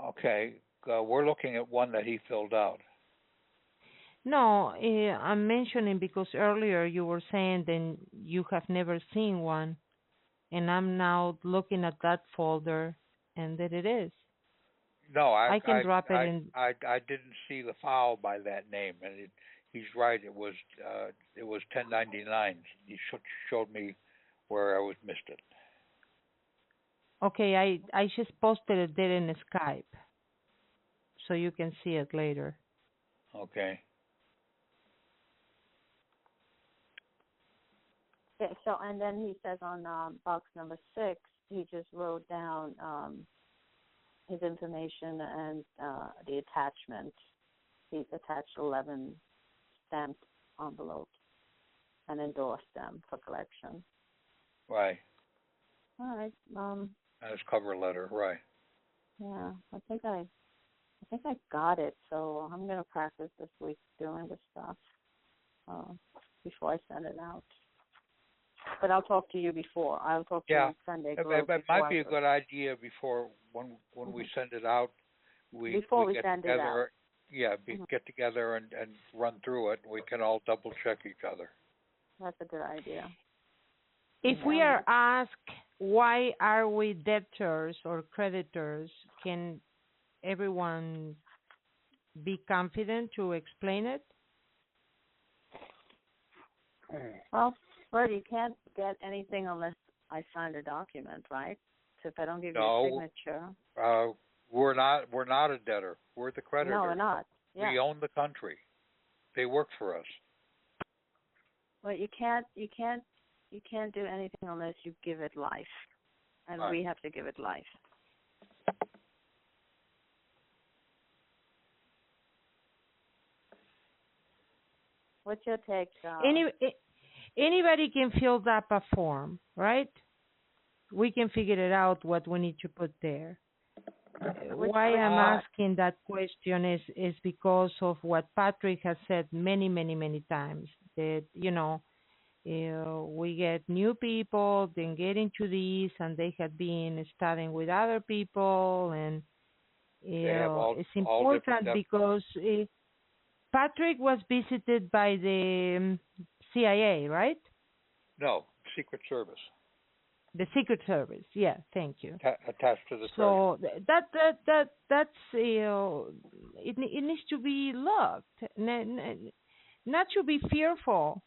Okay, we're looking at one that he filled out. No, I'm mentioning because earlier you were saying that you have never seen one, and I'm now looking at that folder, and there it is. No, I can drop it in. I didn't see the file by that name, and he's right. It was 1099. He showed me where I was missed it. Okay, I just posted it there in Skype, so you can see it later. Okay. Okay, so and then he says on box number 6, he just wrote down his information and the attachment. He's attached 11 stamped envelopes and endorsed them for collection. Right. All right. And his cover letter, right. Yeah, I think I got it. So I'm gonna practice this week doing this stuff before I send it out. But I'll talk to you before. I'll talk to you on Sunday. It might be a good idea before when we send it out. We get together. Yeah, get together and run through it. We can all double check each other. That's a good idea. If we are asked why are we debtors or creditors, can everyone be confident to explain it? Well, you can't get anything unless I sign a document, right? So if I don't give you a signature. We're not a debtor. We're the creditor. No, we're not. Yeah. We own the country. They work for us. Well, you can't do anything unless you give it life. And we have to give it life. What's your take, Anybody can fill up a form, right? We can figure it out what we need to put there. Why I'm asking that question is because of what Patrick has said many, many, many times, that, we get new people, then get into these, and they have been studying with other people, and it's important because Patrick was visited by the CIA, right? No, Secret Service. The Secret Service, yeah, thank you. Attached to the Treasury. So that's it needs to be looked, not to be fearful,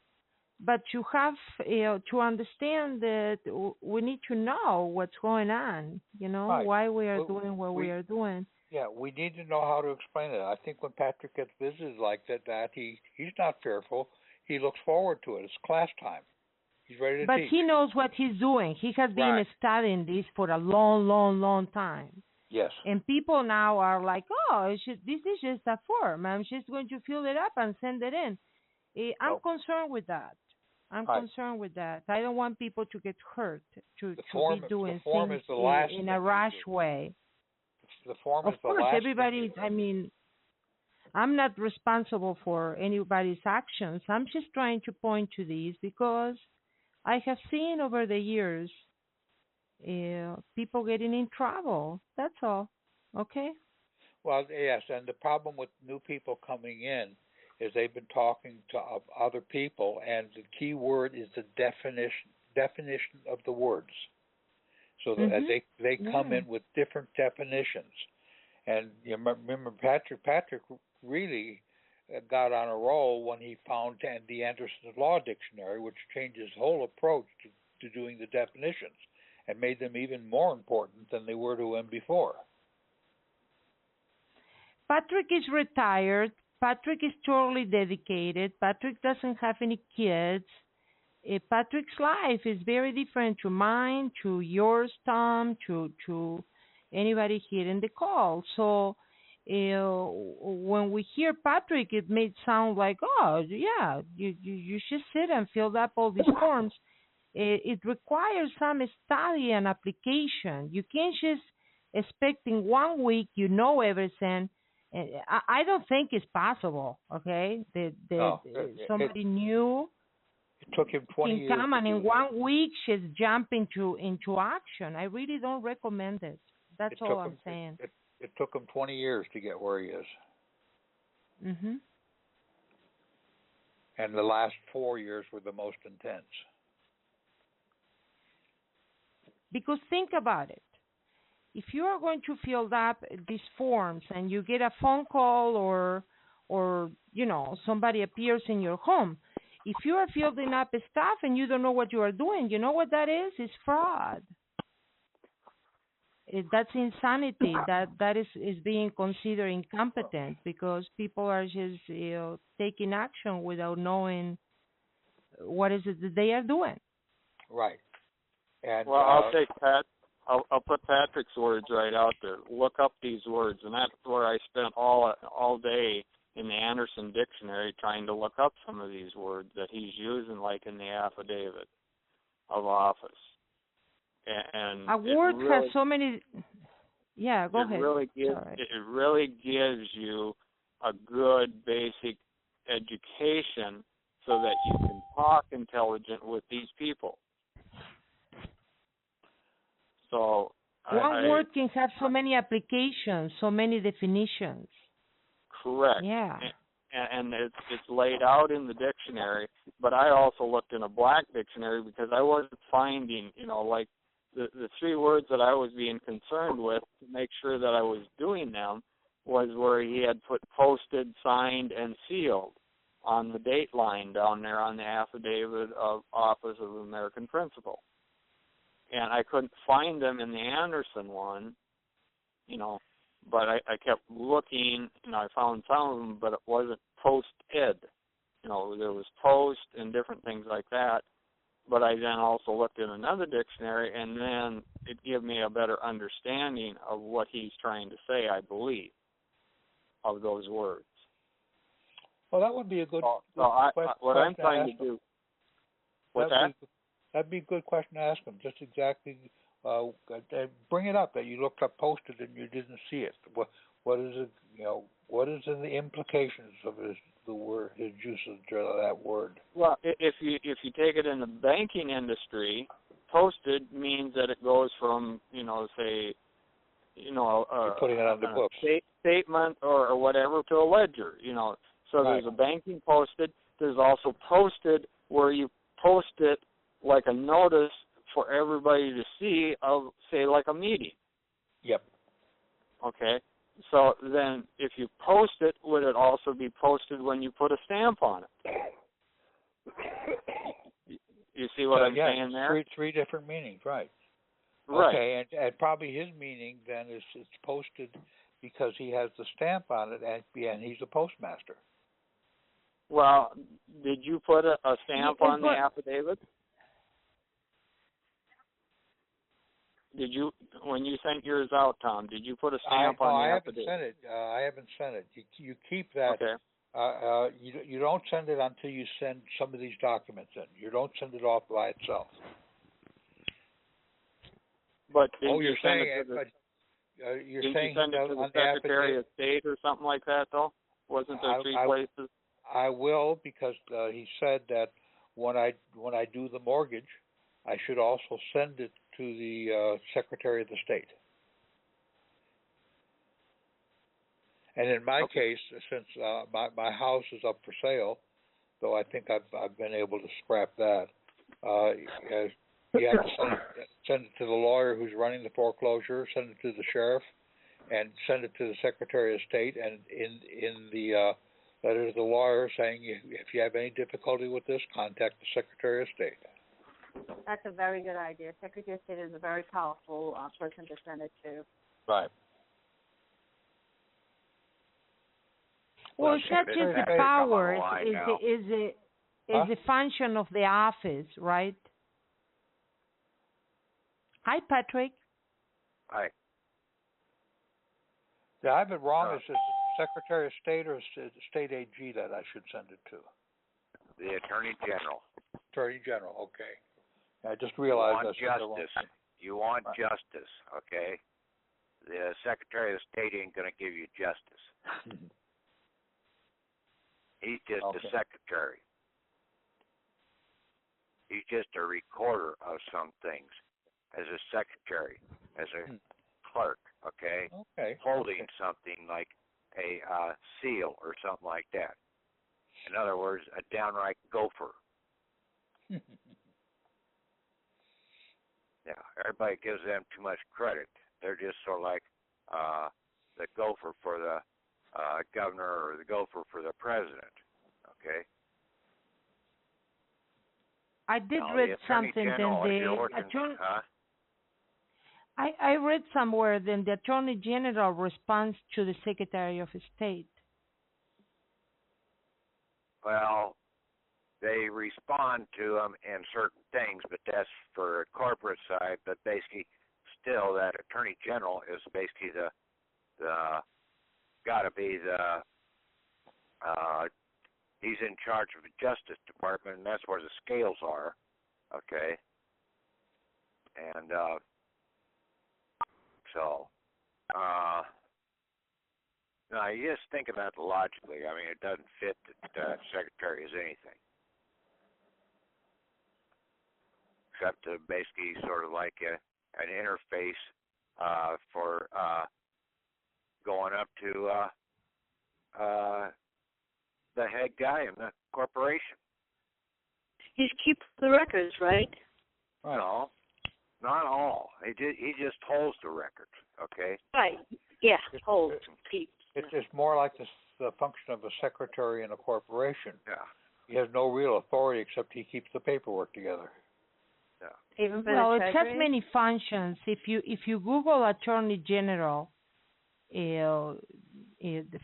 but you have to understand that we need to know what's going on. Right. Why we are doing what we are doing. Yeah, we need to know how to explain it. I think when Patrick gets visitors like that he's not fearful. He looks forward to it. It's class time. He's ready to teach. But he knows what he's doing. He has been studying this for a long, long, long time. Yes. And people now are like, oh, this is just a form. I'm just going to fill it up and send it in. I'm concerned with that. I'm concerned with that. I don't want people to get hurt, to be doing things in a rash way. The form is the last. Of course, everybody, I mean, I'm not responsible for anybody's actions. I'm just trying to point to these because I have seen over the years people getting in trouble. That's all. Okay? Well, yes, and the problem with new people coming in is they've been talking to other people, and the key word is the definition of the words. So that they come in with different definitions. And you remember Patrick really got on a roll when he found the Anderson Law Dictionary, which changed his whole approach to doing the definitions and made them even more important than they were to him before. Patrick is retired. Patrick is totally dedicated. Patrick doesn't have any kids. Patrick's life is very different to mine, to yours, Tom, to anybody here in the call. So when we hear Patrick, it may sound like, oh, yeah, you should sit and fill up all these forms. It requires some study and application. You can't just expect in 1 week you know everything. I don't think it's possible, okay, somebody new it took him 20 years can come and in 1 week just jump into action. I really don't recommend it. That's all I'm saying. It took him 20 years to get where he is. Mm-hmm. And the last 4 years were the most intense. Because think about it. If you are going to fill up these forms and you get a phone call or somebody appears in your home, if you are filling up stuff and you don't know what you are doing, you know what that is? It's fraud. That's insanity. That is being considered incompetent because people are just taking action without knowing what is it that they are doing. Right. And well, I'll take Pat. I'll put Patrick's words right out there. Look up these words, and that's where I spent all day in the Anderson Dictionary trying to look up some of these words that he's using, like in the affidavit of office. And a word really has so many. Yeah, go ahead. It really gives you a good basic education so that you can talk intelligent with these people. So one word can have so many applications, so many definitions. Correct. Yeah. And it's laid out in the dictionary, but I also looked in a black dictionary because I wasn't finding, like the three words that I was being concerned with to make sure that I was doing them was where he had put posted, signed, and sealed on the date line down there on the affidavit of Office of American Principal. And I couldn't find them in the Anderson one, but I kept looking, and I found some of them, but it wasn't post-ed. There was post and different things like that. But I then also looked in another dictionary, and then it gave me a better understanding of what he's trying to say, I believe, of those words. Well, that would be a good question. What I'm trying to do. What's that? That'd be a good question to ask him. Just exactly, bring it up that you looked up posted and you didn't see it. What is it? What is the implications of his usage of that word? Well, if you take it in the banking industry, posted means that it goes from say, you're putting it on the books, statement or whatever to a ledger. So there's a banking posted. There's also posted where you post it like a notice for everybody to see of, say, like a meeting. Yep. Okay? So then if you post it, would it also be posted when you put a stamp on it? You see what I'm saying there? Three different meanings, right. Right. Okay, and probably his meaning then is it's posted because he has the stamp on it, and he's a postmaster. Well, did you put a stamp on the affidavit? Did you, when you sent yours out, Tom, did you put a stamp on the affidavit? I haven't sent it. You keep that. Okay. You don't send it until you send some of these documents in. You don't send it off by itself. But you're saying you send it to the Secretary of State or something like that, though? Wasn't there three places? I will, because he said that when I do the mortgage, I should also send it to the Secretary of the State. And in my case, since my house is up for sale, though I think I've been able to scrap that, you have to send it to the lawyer who's running the foreclosure, send it to the sheriff, and send it to the Secretary of State. And in the letter to the lawyer saying, if you have any difficulty with this, contact the Secretary of State. That's a very good idea. Secretary of State is a very powerful person to send it to. Right. Well, it's not just the powers. Is a function of the office, right? Hi, Patrick. Hi. Yeah, I've been wrong. Is it Secretary of State or State AG that I should send it to? The Attorney General. Attorney General, okay. I just realized that's justice. You want justice, okay? The Secretary of State ain't going to give you justice. He's just a secretary. He's just a recorder of some things as a secretary, as a clerk, okay? Holding something like a seal or something like that. In other words, a downright gopher. Yeah, everybody gives them too much credit. They're just sort of like the gopher for the governor or the gopher for the president, okay? I did read something I read somewhere then the Attorney General responds to the Secretary of State. Well, they respond to them in certain things, but that's for a corporate side. But basically, still, that Attorney General is basically he's in charge of the Justice Department, and that's where the scales are, okay? And now you just think about it logically. I mean, it doesn't fit that Secretary is anything. Except to basically sort of like an interface for going up to the head guy in the corporation. He keeps the records, right? No, not all. He just holds the records, okay? Right. Yeah, holds, keeps. It's more like the function of a secretary in a corporation. Yeah. He has no real authority except he keeps the paperwork together. Yeah. Even for well, the it Treasury? has many functions. If you Google Attorney General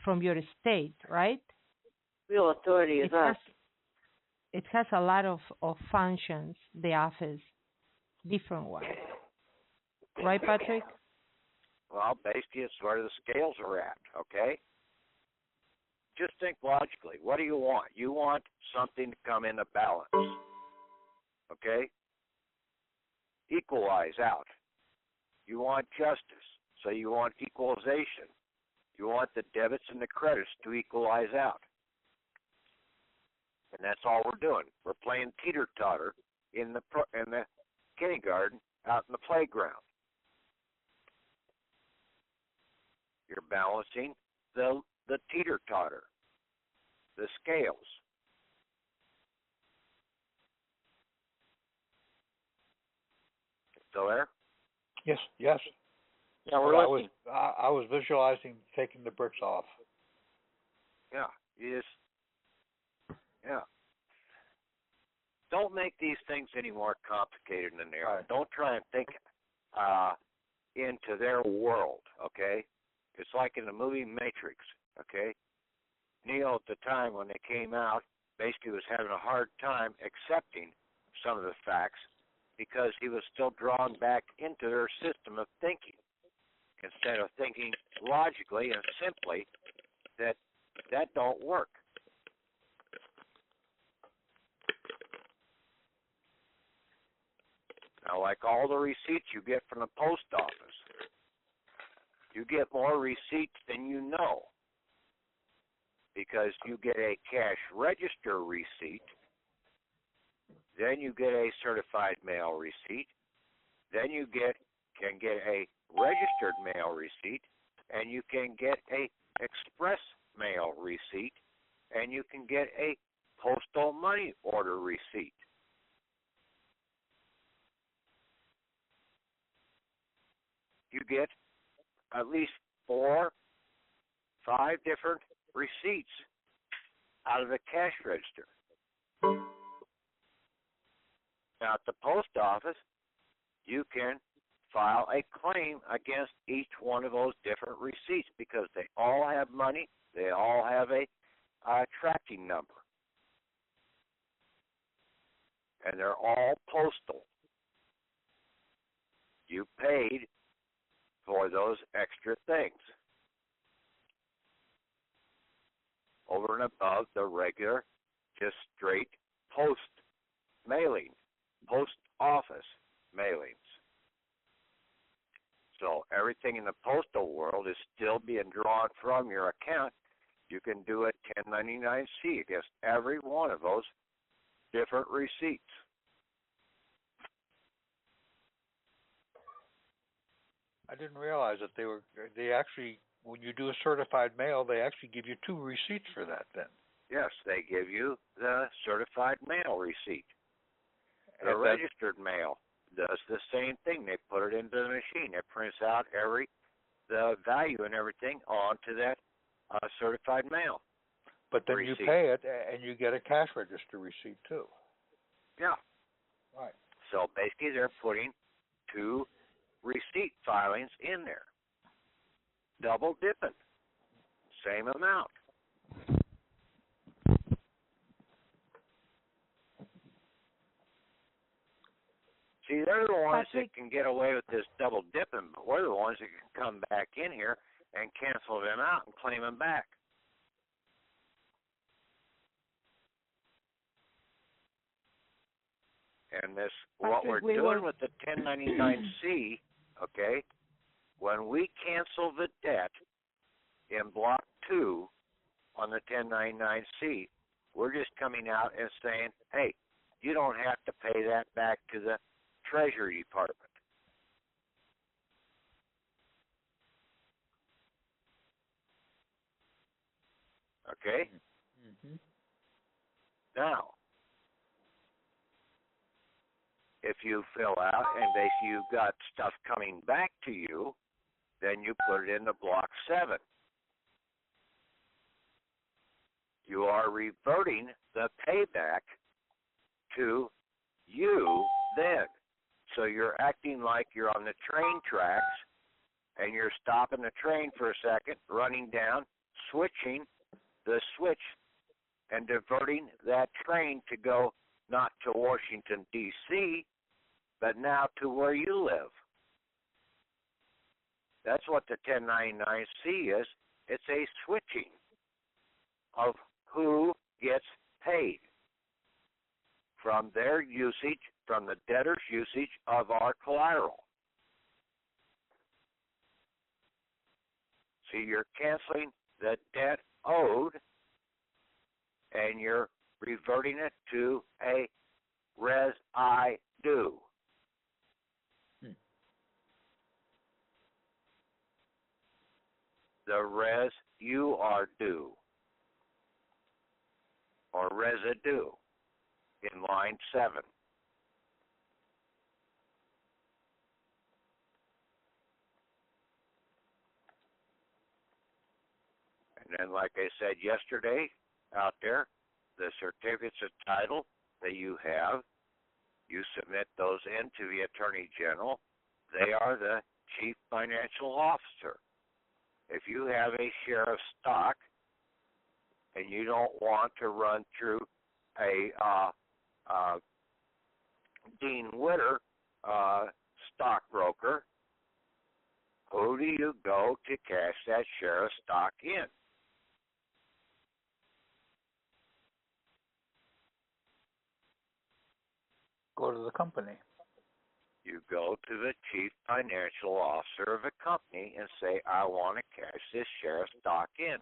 from your state, right? Real authority is us. It has a lot of functions, the office, different ones. Right, Patrick? Well, basically, it's where the scales are at, okay? Just think logically. What do you want? You want something to come in a balance, okay? Equalize out. You want justice, so you want equalization. You want the debits and the credits to equalize out. And that's all we're doing. We're playing teeter-totter in the kindergarten out in the playground. You're balancing the teeter-totter, the scales. still there? Yes, yes. Yeah, we're listening. I was visualizing taking the bricks off. Yeah, yeah. Don't make these things any more complicated than they are. Right. Don't try and think into their world, okay? It's like in the movie Matrix, okay? Neo at the time when they came out basically was having a hard time accepting some of the facts because he was still drawn back into their system of thinking instead of thinking logically and simply that don't work. Now, like all the receipts you get from the post office, you get more receipts than you know because you get a cash register receipt, then you get a certified mail receipt, then you can get a registered mail receipt, and you can get a express mail receipt, and you can get a postal money order receipt. You get at least 4, 5 different receipts out of the cash register. Now, at the post office, you can file a claim against each one of those different receipts because they all have money, they all have a tracking number, and they're all postal. You paid for those extra things over and above the regular, just straight post mailing, post office mailings. So everything in the postal world is still being drawn from your account. You can do a 1099-C against every one of those different receipts. I didn't realize that they actually, when you do a certified mail, they actually give you 2 receipts for that then. Yes, they give you the certified mail receipt. The registered mail does the same thing. They put it into the machine. It prints out the value and everything onto that certified mail. But then receipt. You pay it, and you get a cash register receipt too. Yeah. Right. So basically, they're putting 2 receipt filings in there. Double dipping. Same amount. See, they're the ones that can get away with this double dipping, but we're the ones that can come back in here and cancel them out and claim them back. And this, what we're doing with the 1099-C, okay, when we cancel the debt in Block 2 on the 1099-C, we're just coming out and saying, hey, you don't have to pay that back to the Treasury Department. Okay? Mm-hmm. Now, if you fill out and basically you've got stuff coming back to you, then you put it into Block 7. You are reverting the payback to you then. So you're acting like you're on the train tracks and you're stopping the train for a second, running down, switching the switch and diverting that train to go not to Washington, D.C., but now to where you live. That's what the 1099-C is. It's a switching of who gets paid from their usage, from the debtor's usage of our collateral. See, you're canceling the debt owed, and you're reverting it to a res I due. The res you are due, or residue, in line 7. And like I said yesterday out there, the certificates of title that you have, you submit those in to the Attorney General. They are the Chief Financial Officer. If you have a share of stock and you don't want to run through a Dean Witter stockbroker, who do you go to cash that share of stock in? Go to the company. You go to the Chief Financial Officer of a company and say, I want to cash this share of stock in.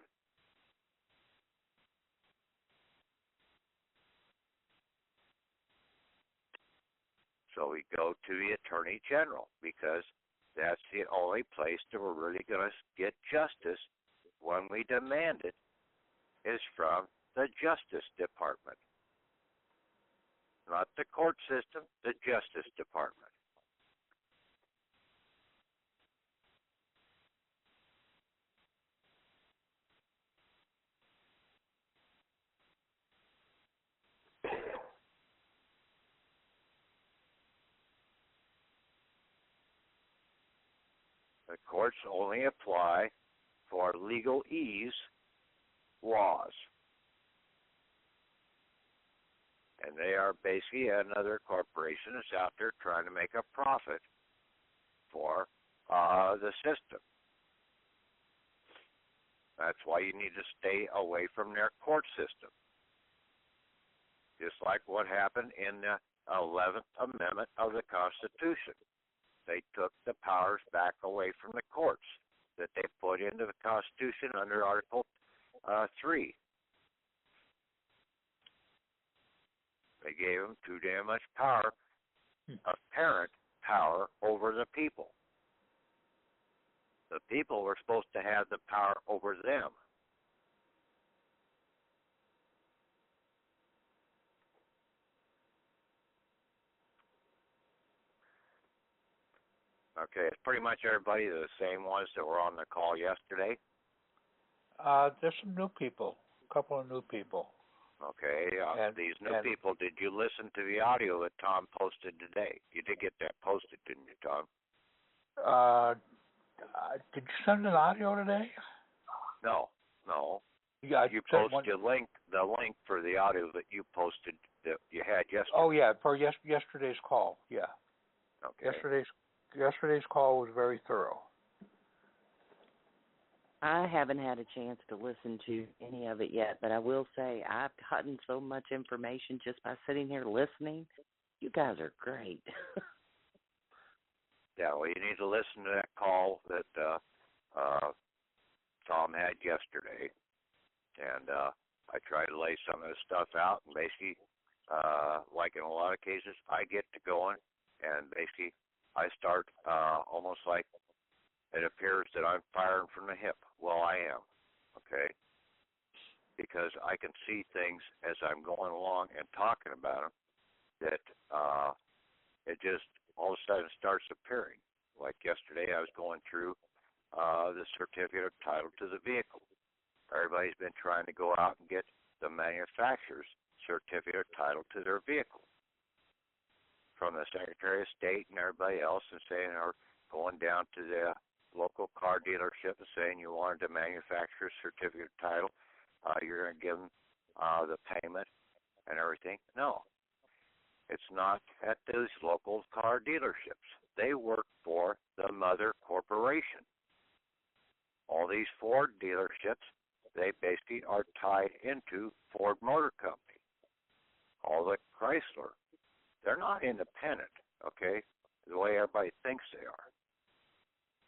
So we go to the Attorney General because that's the only place that we're really going to get justice when we demand it is from the Justice Department. Not the court system, the Justice Department. The courts only apply for legalese laws. And they are basically another corporation that's out there trying to make a profit for the system. That's why you need to stay away from their court system. Just like what happened in the 11th Amendment of the Constitution. They took the powers back away from the courts that they put into the Constitution under Article 3. They gave them too damn much power, apparent power over the people. The people were supposed to have the power over them. Okay, it's pretty much everybody the same ones that were on the call yesterday. There's some new people, a couple of new people. Okay, these new people, did you listen to the audio that Tom posted today? You did get that posted, didn't you, Tom? Did you send an audio today? No. Yeah, you posted the link for the audio that you posted that you had yesterday. Oh yeah, for yesterday's call. Yeah. Okay. Yesterday's call was very thorough. I haven't had a chance to listen to any of it yet, but I will say I've gotten so much information just by sitting here listening. You guys are great. Yeah, well, you need to listen to that call that Tom had yesterday. And I tried to lay some of the stuff out, and basically, like in a lot of cases, I get to going, and basically I start almost like it appears that I'm firing from the hip. Well, I am, okay? Because I can see things as I'm going along and talking about them that it just all of a sudden starts appearing. Like yesterday, I was going through the certificate of title to the vehicle. Everybody's been trying to go out and get the manufacturer's certificate of title to their vehicle from the Secretary of State and everybody else, and saying, or going down to the local car dealership and saying you wanted the manufacturer's certificate of title, you're going to give them the payment and everything. No, it's not at those local car dealerships. They work for the mother corporation. All these Ford dealerships, they basically are tied into Ford Motor Company. All the Chrysler, they're not independent, okay, the way everybody thinks they are.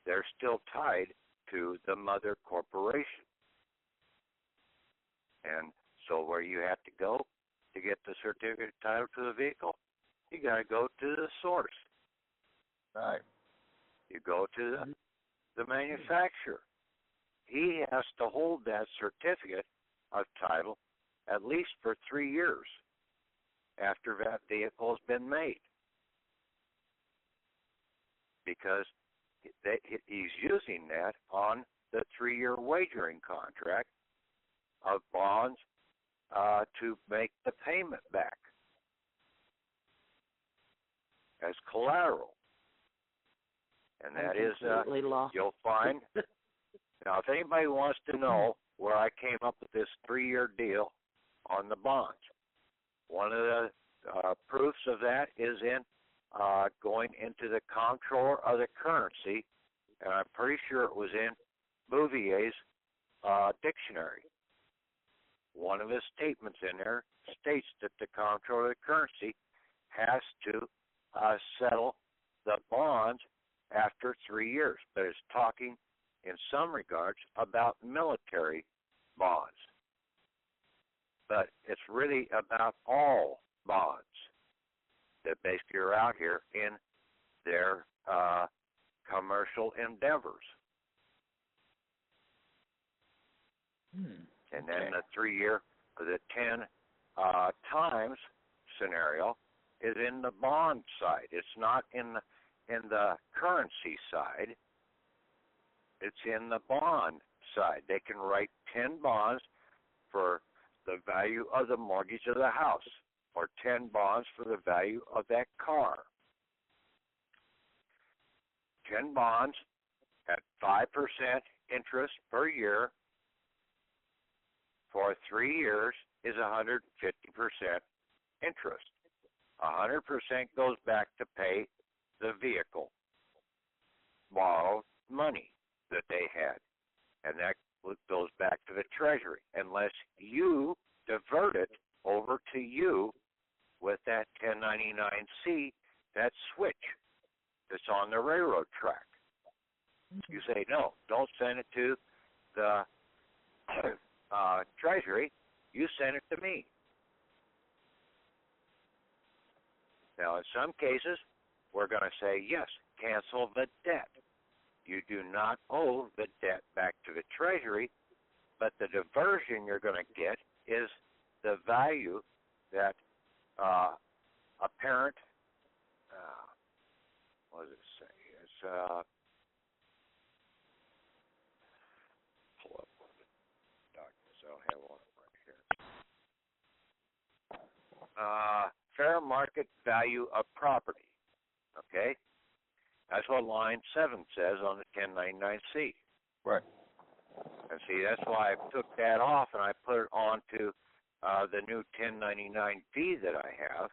They're still tied to the mother corporation. And so where you have to go to get the certificate of title to the vehicle, you got to go to the source. Right. You go to the manufacturer. He has to hold that certificate of title at least for 3 years after that vehicle has been made. Because he's using that on the 3-year wagering contract of bonds to make the payment back as collateral. And that is, you'll find. Now, if anybody wants to know where I came up with this 3-year deal on the bonds, one of the proofs of that is in going into the comptroller of the currency, and I'm pretty sure it was in Bouvier's dictionary. One of his statements in there states that the comptroller of the currency has to settle the bonds after 3 years, but it's talking in some regards about military bonds. But it's really about all bonds that basically are out here in their commercial endeavors. And then the 3-year, the 10 times scenario is in the bond side. It's not in the currency side. It's in the bond side. They can write 10 bonds for the value of the mortgage of the house, or 10 bonds for the value of that car. 10 bonds at 5% interest per year for 3 years is 150% interest. 100% goes back to pay the vehicle, borrowed money that they had, and that goes back to the Treasury, unless you divert it over to you with that 1099-C, that switch that's on the railroad track. You say, no, don't send it to the Treasury, you send it to me. Now, in some cases, we're going to say, yes, cancel the debt. You do not owe the debt back to the Treasury, but the diversion you're going to get is the value that a parent, what does it say? It's, pull up one of the documents. I don't have one right here. Fair market value of property. Okay? That's what line 7 says on the 1099-C. Right. And see, that's why I took that off and I put it onto the new 1099-D that I have,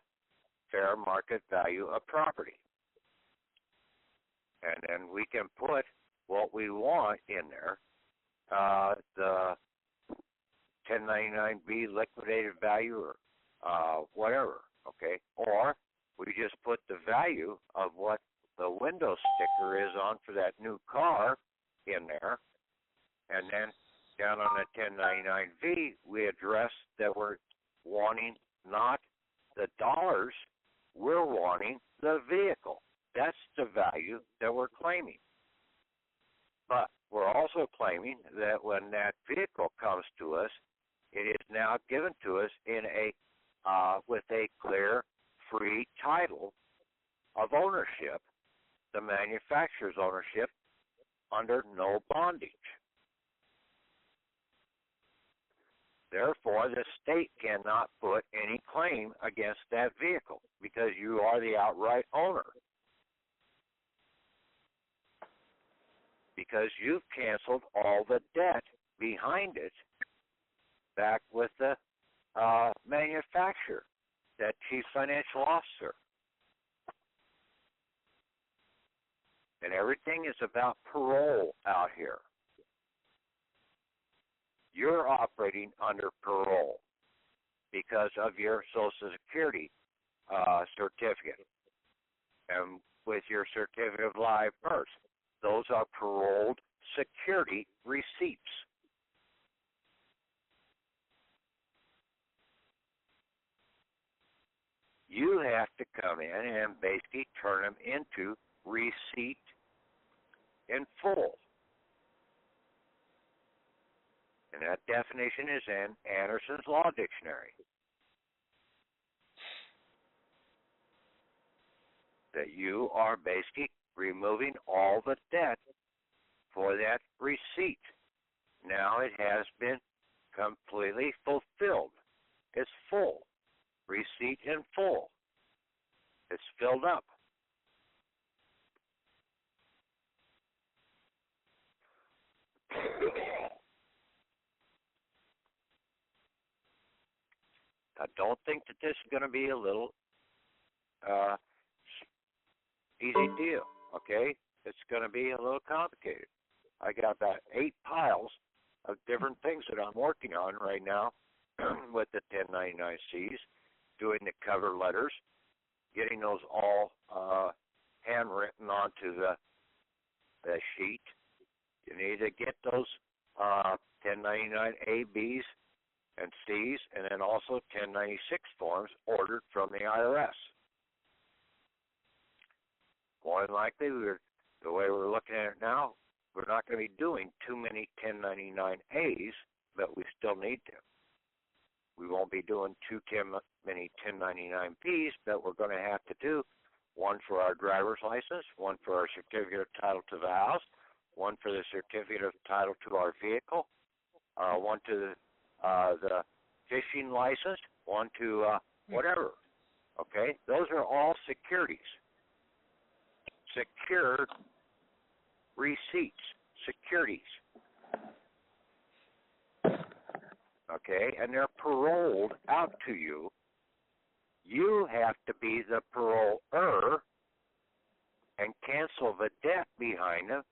fair market value of property. And then we can put what we want in there, the 1099-B liquidated value or whatever, okay? Or we just put the value of what the window sticker is on for that new car in there, and then down on the 1099-V, we address that we're wanting not the dollars, we're wanting the vehicle. That's the value that we're claiming. But we're also claiming that when that vehicle comes to us, it is now given to us in a with a clear, free title of ownership, the manufacturer's ownership, under no bondage. Therefore, the state cannot put any claim against that vehicle because you are the outright owner. Because you've canceled all the debt behind it back with the manufacturer, that chief financial officer. And everything is about parole out here. You're operating under parole because of your Social Security certificate and with your certificate of live birth. Those are paroled security receipts. You have to come in and basically turn them into receipt in full. And that definition is in Anderson's Law Dictionary. That you are basically removing all the debt for that receipt. Now it has been completely fulfilled. It's full. Receipt in full. It's filled up. I don't think that this is going to be a little easy deal, okay? It's going to be a little complicated. I got about 8 piles of different things that I'm working on right now with the 1099-Cs, doing the cover letters, getting those all handwritten onto the sheet. You need to get those 1099-A, Bs, and Cs, and then also 1096 forms ordered from the IRS. More than likely, the way we're looking at it now, we're not going to be doing too many 1099-As, but we still need them. We won't be doing too many 1099-Bs, but we're going to have to do one for our driver's license, one for our certificate of title to the house, one for the certificate of title to our vehicle, one to the fishing license, one to whatever. Okay? Those are all securities. Secured receipts, securities. Okay? And they're paroled out to you. You have to be the paroler and cancel the debt behind them,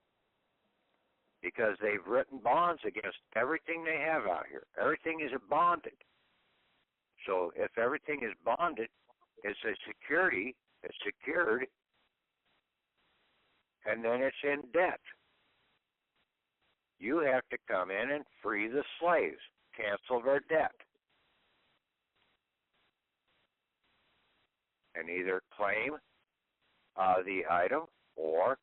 because they've written bonds against everything they have out here. Everything is bonded. So if everything is bonded, it's a security, it's secured, and then it's in debt. You have to come in and free the slaves, cancel their debt, and either claim the item or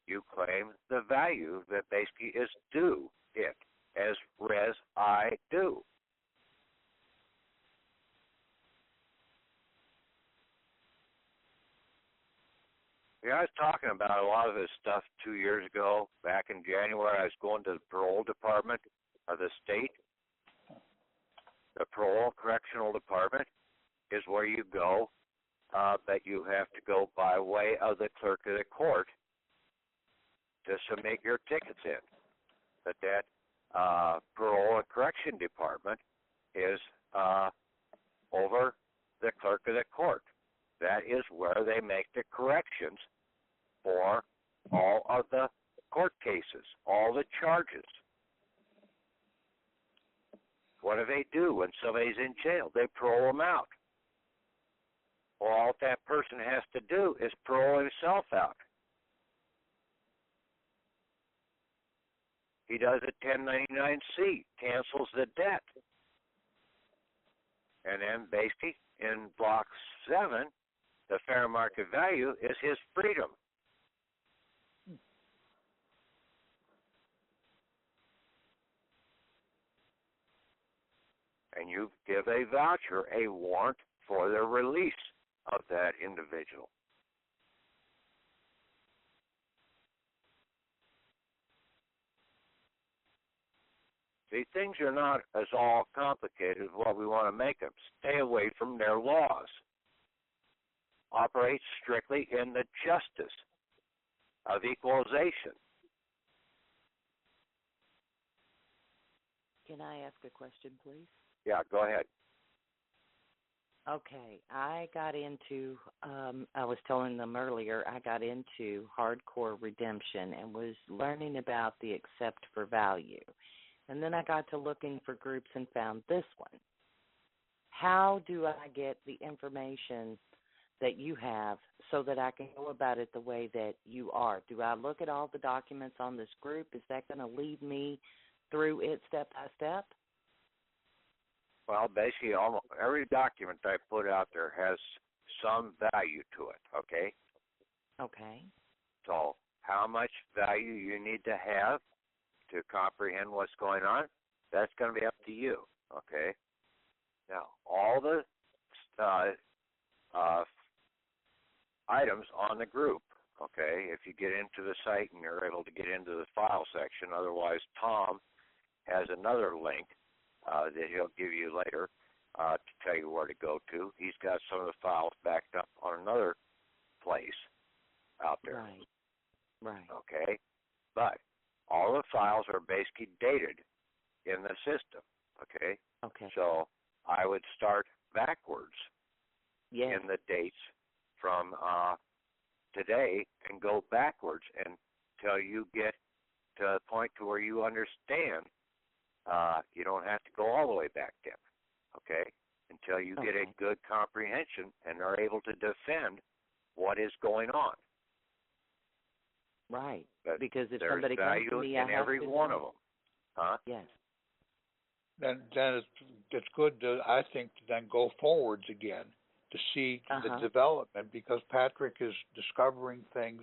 you claim the value that basically is due it, as res I do. Yeah, I was talking about a lot of this stuff 2 years ago. Back in January, I was going to the parole department of the state. The parole correctional department is where you go, but you have to go by way of the clerk of the court to submit your tickets in. But that parole and correction department is over the clerk of the court. That is where they make the corrections for all of the court cases, all the charges. What do they do when somebody's in jail? They parole them out. Well, all that person has to do is parole himself out. He does a 1099-C, cancels the debt. And then basically in Block 7, the fair market value is his freedom. And you give a voucher, a warrant for the release of that individual. See, things are not as all complicated as what we want to make them. Stay away from their laws. Operate strictly in the justice of equalization. Can I ask a question, please? Yeah, go ahead. Okay, I got into, I was telling them earlier, I got into hardcore redemption and was learning about the accept for value. And then I got to looking for groups and found this one. How do I get the information that you have so that I can go about it the way that you are? Do I look at all the documents on this group? Is that going to lead me through it step by step? Well, basically, almost every document I put out there has some value to it, okay? Okay. So how much value you need to have to comprehend what's going on, that's going to be up to you, okay? Now, all the items on the group, okay, if you get into the site and you're able to get into the file section, otherwise Tom has another link that he'll give you later to tell you where to go to. He's got some of the files backed up on another place out there. Right. Okay? But all the files are basically dated in the system. Okay? Okay. So I would start backwards in the dates from today and go backwards until you get to a point to where you understand. You don't have to go all the way back then, okay? Until you get a good comprehension and are able to defend what is going on. Right. But because if there's somebody value comes to me, in every one of them. Huh? Yes. Then it's good to, I think, to then go forwards again to see the development, because Patrick is discovering things.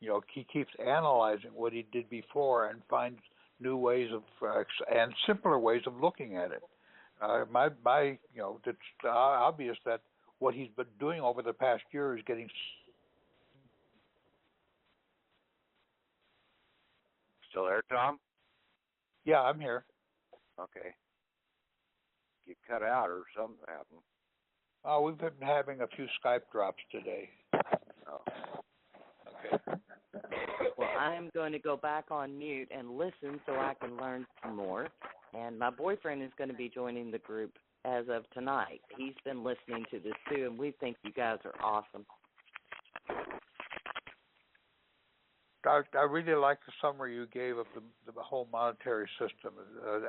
You know, he keeps analyzing what he did before and finds new ways of and simpler ways of looking at it. It's obvious that what he's been doing over the past year is getting. Still there, Tom? Yeah, I'm here. Okay. You cut out or something happened. Oh, we've been having a few Skype drops today. Oh. Okay. Well, I'm going to go back on mute and listen so I can learn some more. And my boyfriend is going to be joining the group as of tonight. He's been listening to this too, and we think you guys are awesome. I really like the summary you gave of the whole monetary system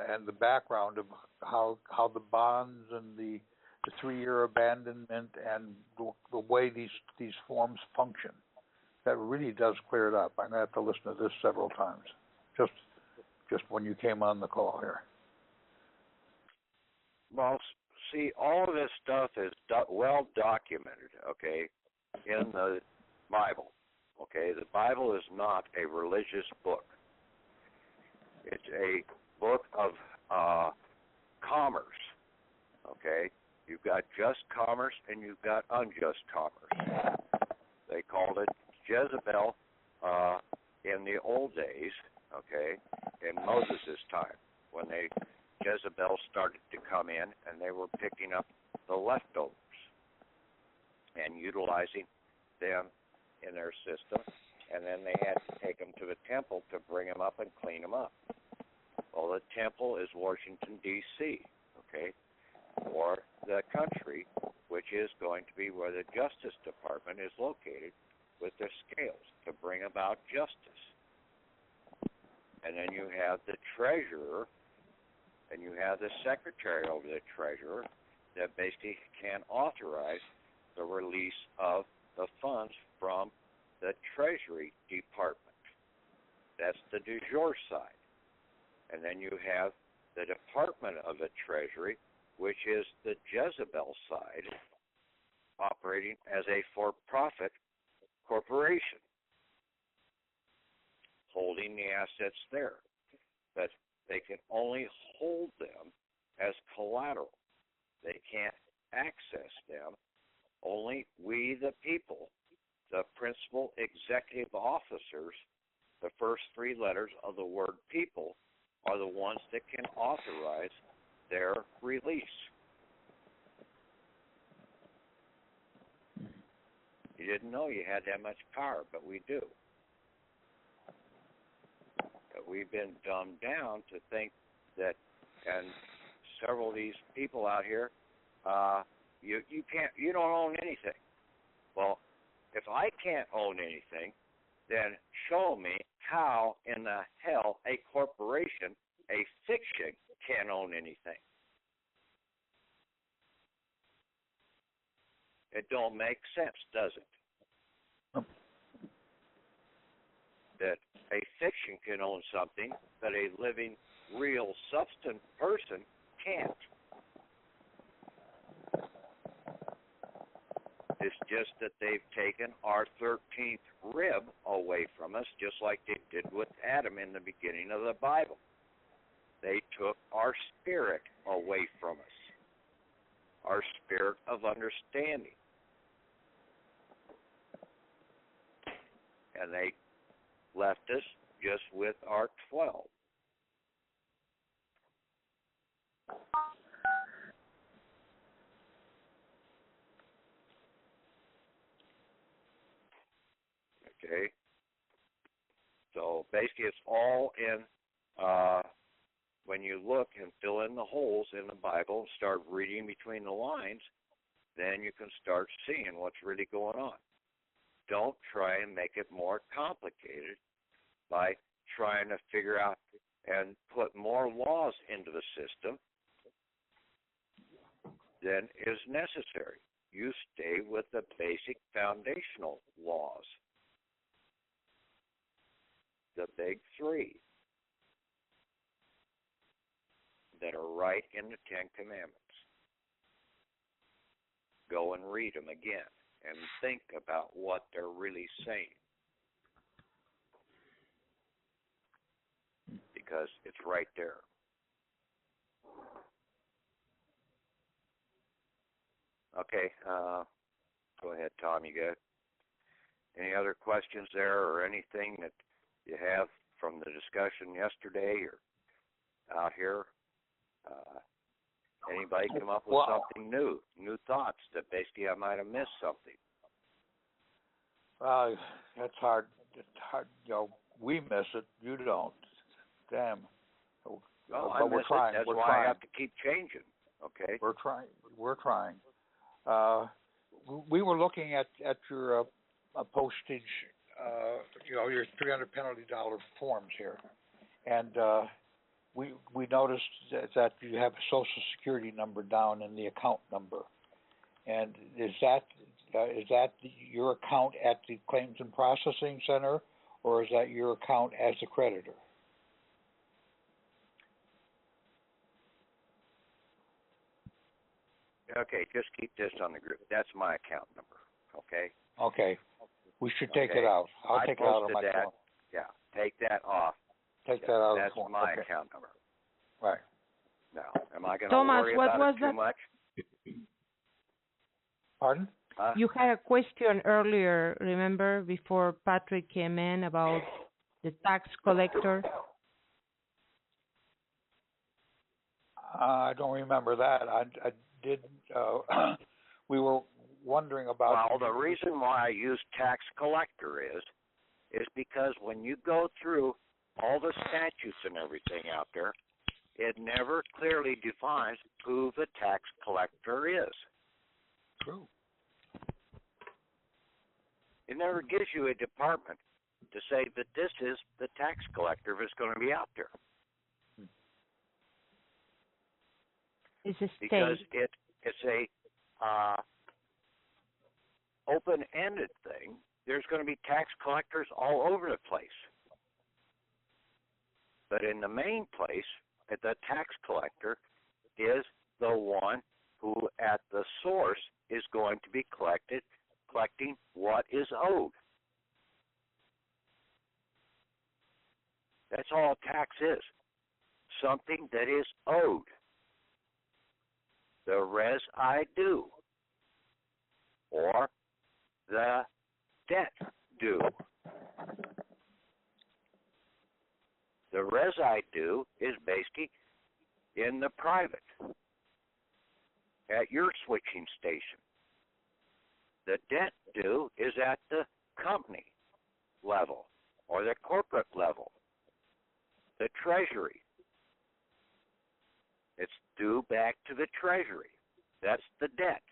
and the background of how the bonds and the 3-year abandonment and the way these forms function. That really does clear it up. I'm going to have to listen to this several times, just when you came on the call here. Well, see, all of this stuff is well documented, okay, in the Bible. Okay, the Bible is not a religious book. It's a book of commerce, okay? You've got just commerce and you've got unjust commerce. They called it Jezebel in the old days, okay, in Moses' time, when Jezebel started to come in and they were picking up the leftovers and utilizing them in their system, and then they had to take them to the temple to bring them up and clean them up. Well, the temple is Washington, D.C., okay, or the country, which is going to be where the Justice Department is located with their scales to bring about justice. And then you have the treasurer, and you have the secretary over the treasurer that basically can authorize the release of the funds from the Treasury Department. That's the du jour side. And then you have the Department of the Treasury, which is the Jezebel side, operating as a for-profit corporation, holding the assets there. But they can only hold them as collateral. They can't access them. Only we, the people, the principal executive officers, the first 3 letters of the word people, are the ones that can authorize their release. You didn't know you had that much power, but we do. But we've been dumbed down to think that, and several of these people out here, you don't own anything. Well, if I can't own anything, then show me how in the hell a corporation, a fiction, can own anything. It don't make sense, does it? That a fiction can own something that a living, real, substance person can't. It's just that they've taken our 13th rib away from us, just like they did with Adam in the beginning of the Bible. They took our spirit away from us, our spirit of understanding. And they left us just with our 12. Okay. So basically, it's all in. When you look and fill in the holes in the Bible, start reading between the lines, then you can start seeing what's really going on. Don't try and make it more complicated by trying to figure out and put more laws into the system than is necessary. You stay with the basic foundational laws, the big three that are right in the Ten Commandments. Go and read them again and think about what they're really saying. Because it's right there. Okay, go ahead, Tom. You got any other questions there or anything that you have from the discussion yesterday or out here? Anybody come up with something new thoughts that basically I might have missed something? That's hard. It's hard. We miss it. You don't. Damn. Well, I miss it. That's why I have to keep changing. Okay. We're trying. We were looking at your postage. Your $300 penalty forms here, and we noticed that you have a Social Security number down in the account number, and is that your account at the Claims and Processing Center, or is that your account as a creditor? Okay, just keep this on the group. That's my account number. Okay. Okay. We should take it out. I'll take it out of my phone. Yeah, take that off. Take that out of That's the phone. my account number. Right. Now, am I going to worry about it too much? Pardon? You had a question earlier, remember, before Patrick came in about the tax collector? I don't remember that. I did. We were wondering about. Well, the reason why I use tax collector is because when you go through all the statutes and everything out there, it never clearly defines who the tax collector is. True. It never gives you a department to say that this is the tax collector if it's going to be out there. It's a state. Because it's a open-ended thing. There's going to be tax collectors all over the place. But in the main place, the tax collector is the one who at the source is going to be collecting what is owed. That's all tax is. Something that is owed. The res I due, or the debt due. The res I due is basically in the private, at your switching station. The debt due is at the company level or the corporate level, the Treasury. It's due back to the Treasury. That's the debt.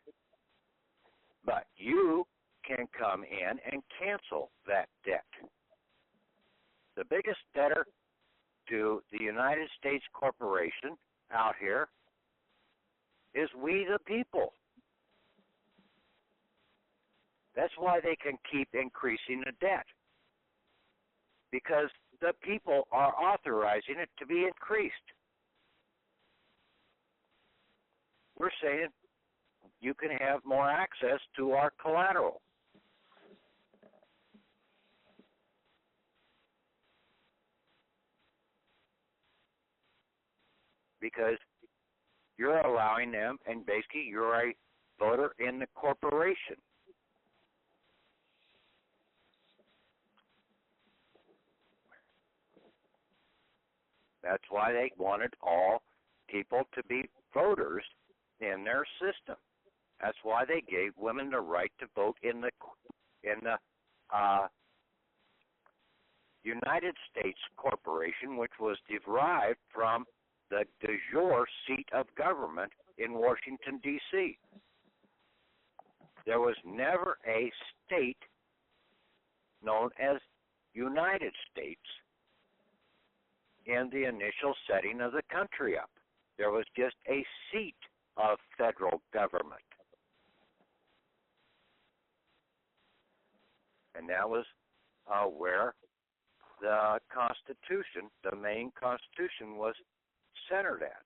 But you can come in and cancel that debt. The biggest debtor to the United States corporation out here is we the people. That's why they can keep increasing the debt. Because the people are authorizing it to be increased. We're saying you can have more access to our collateral. Because you're allowing them, and basically you're a voter in the corporation. That's why they wanted all people to be voters in their system. That's why they gave women the right to vote in the United States Corporation, which was derived from the de jure seat of government in Washington, D.C. There was never a state known as United States in the initial setting of the country up. There was just a seat of federal government. And that was where the Constitution, the main Constitution, was centered at,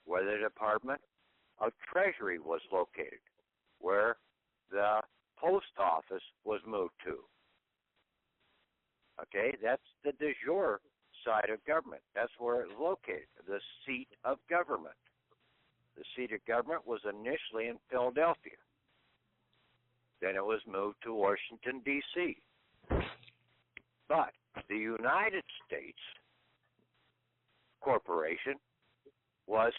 where the Department of Treasury was located, where the post office was moved to. Okay, that's the de jure side of government. That's where it's located, the seat of government. The seat of government was initially in Philadelphia. Then it was moved to Washington, D.C. But the United States Corporation was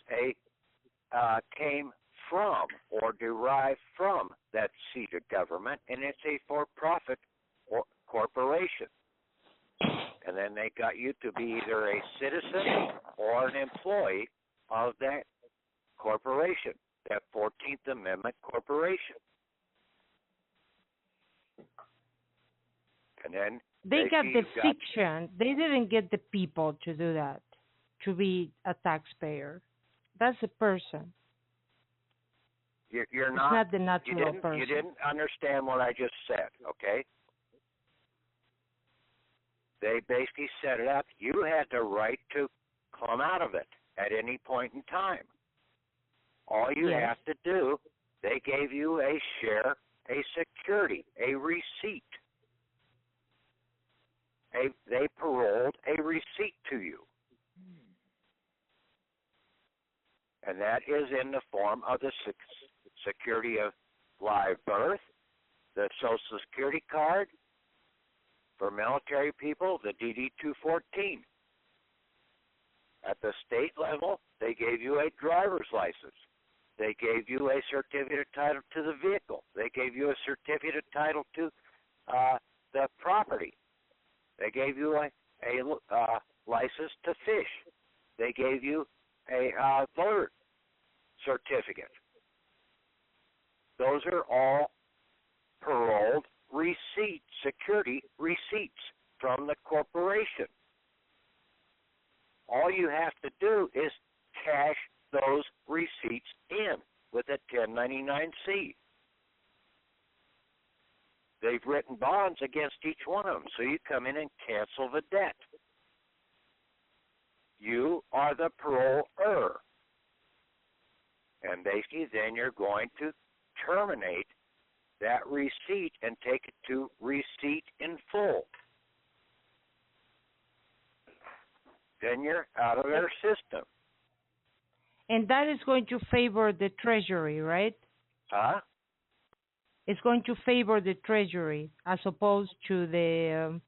came from or derived from that seat of government, and it's a for-profit corporation. And then they got you to be either a citizen or an employee of that corporation, that 14th Amendment corporation. And then they got the fiction. They didn't get the people to do that, to be a taxpayer. That's a person. You're not the natural person. You didn't understand what I just said, okay? They basically set it up. You had the right to come out of it at any point in time. All you have to do, they gave you a share, a security, a receipt. They paroled a receipt to you. And that is in the form of the security of live birth, the Social Security card, for military people, the DD-214. At the state level, they gave you a driver's license. They gave you a certificate of title to the vehicle. They gave you a certificate of title to the property. They gave you a license to fish. They gave you a voter certificate. Those are all paroled security receipts from the corporation. All you have to do is cash those receipts in with a 1099-C. They've written bonds against each one of them, so you come in and cancel the debt. You are the paroler. And basically, then you're going to terminate that receipt and take it to receipt in full. Then you're out of their system. And that is going to favor the Treasury, right? Huh? It's going to favor the Treasury as opposed to the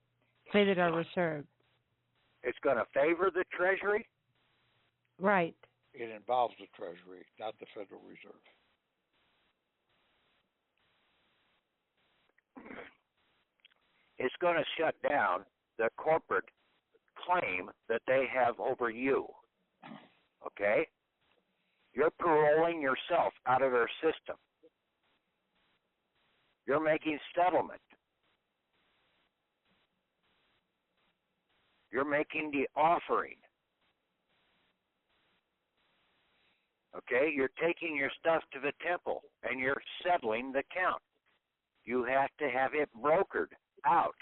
Federal Reserve. It's going to favor the Treasury? Right. It involves the Treasury, not the Federal Reserve. It's going to shut down the corporate claim that they have over you. Okay? You're paroling yourself out of their system. You're making settlement. You're making the offering. Okay? You're taking your stuff to the temple and you're settling the count. You have to have it brokered out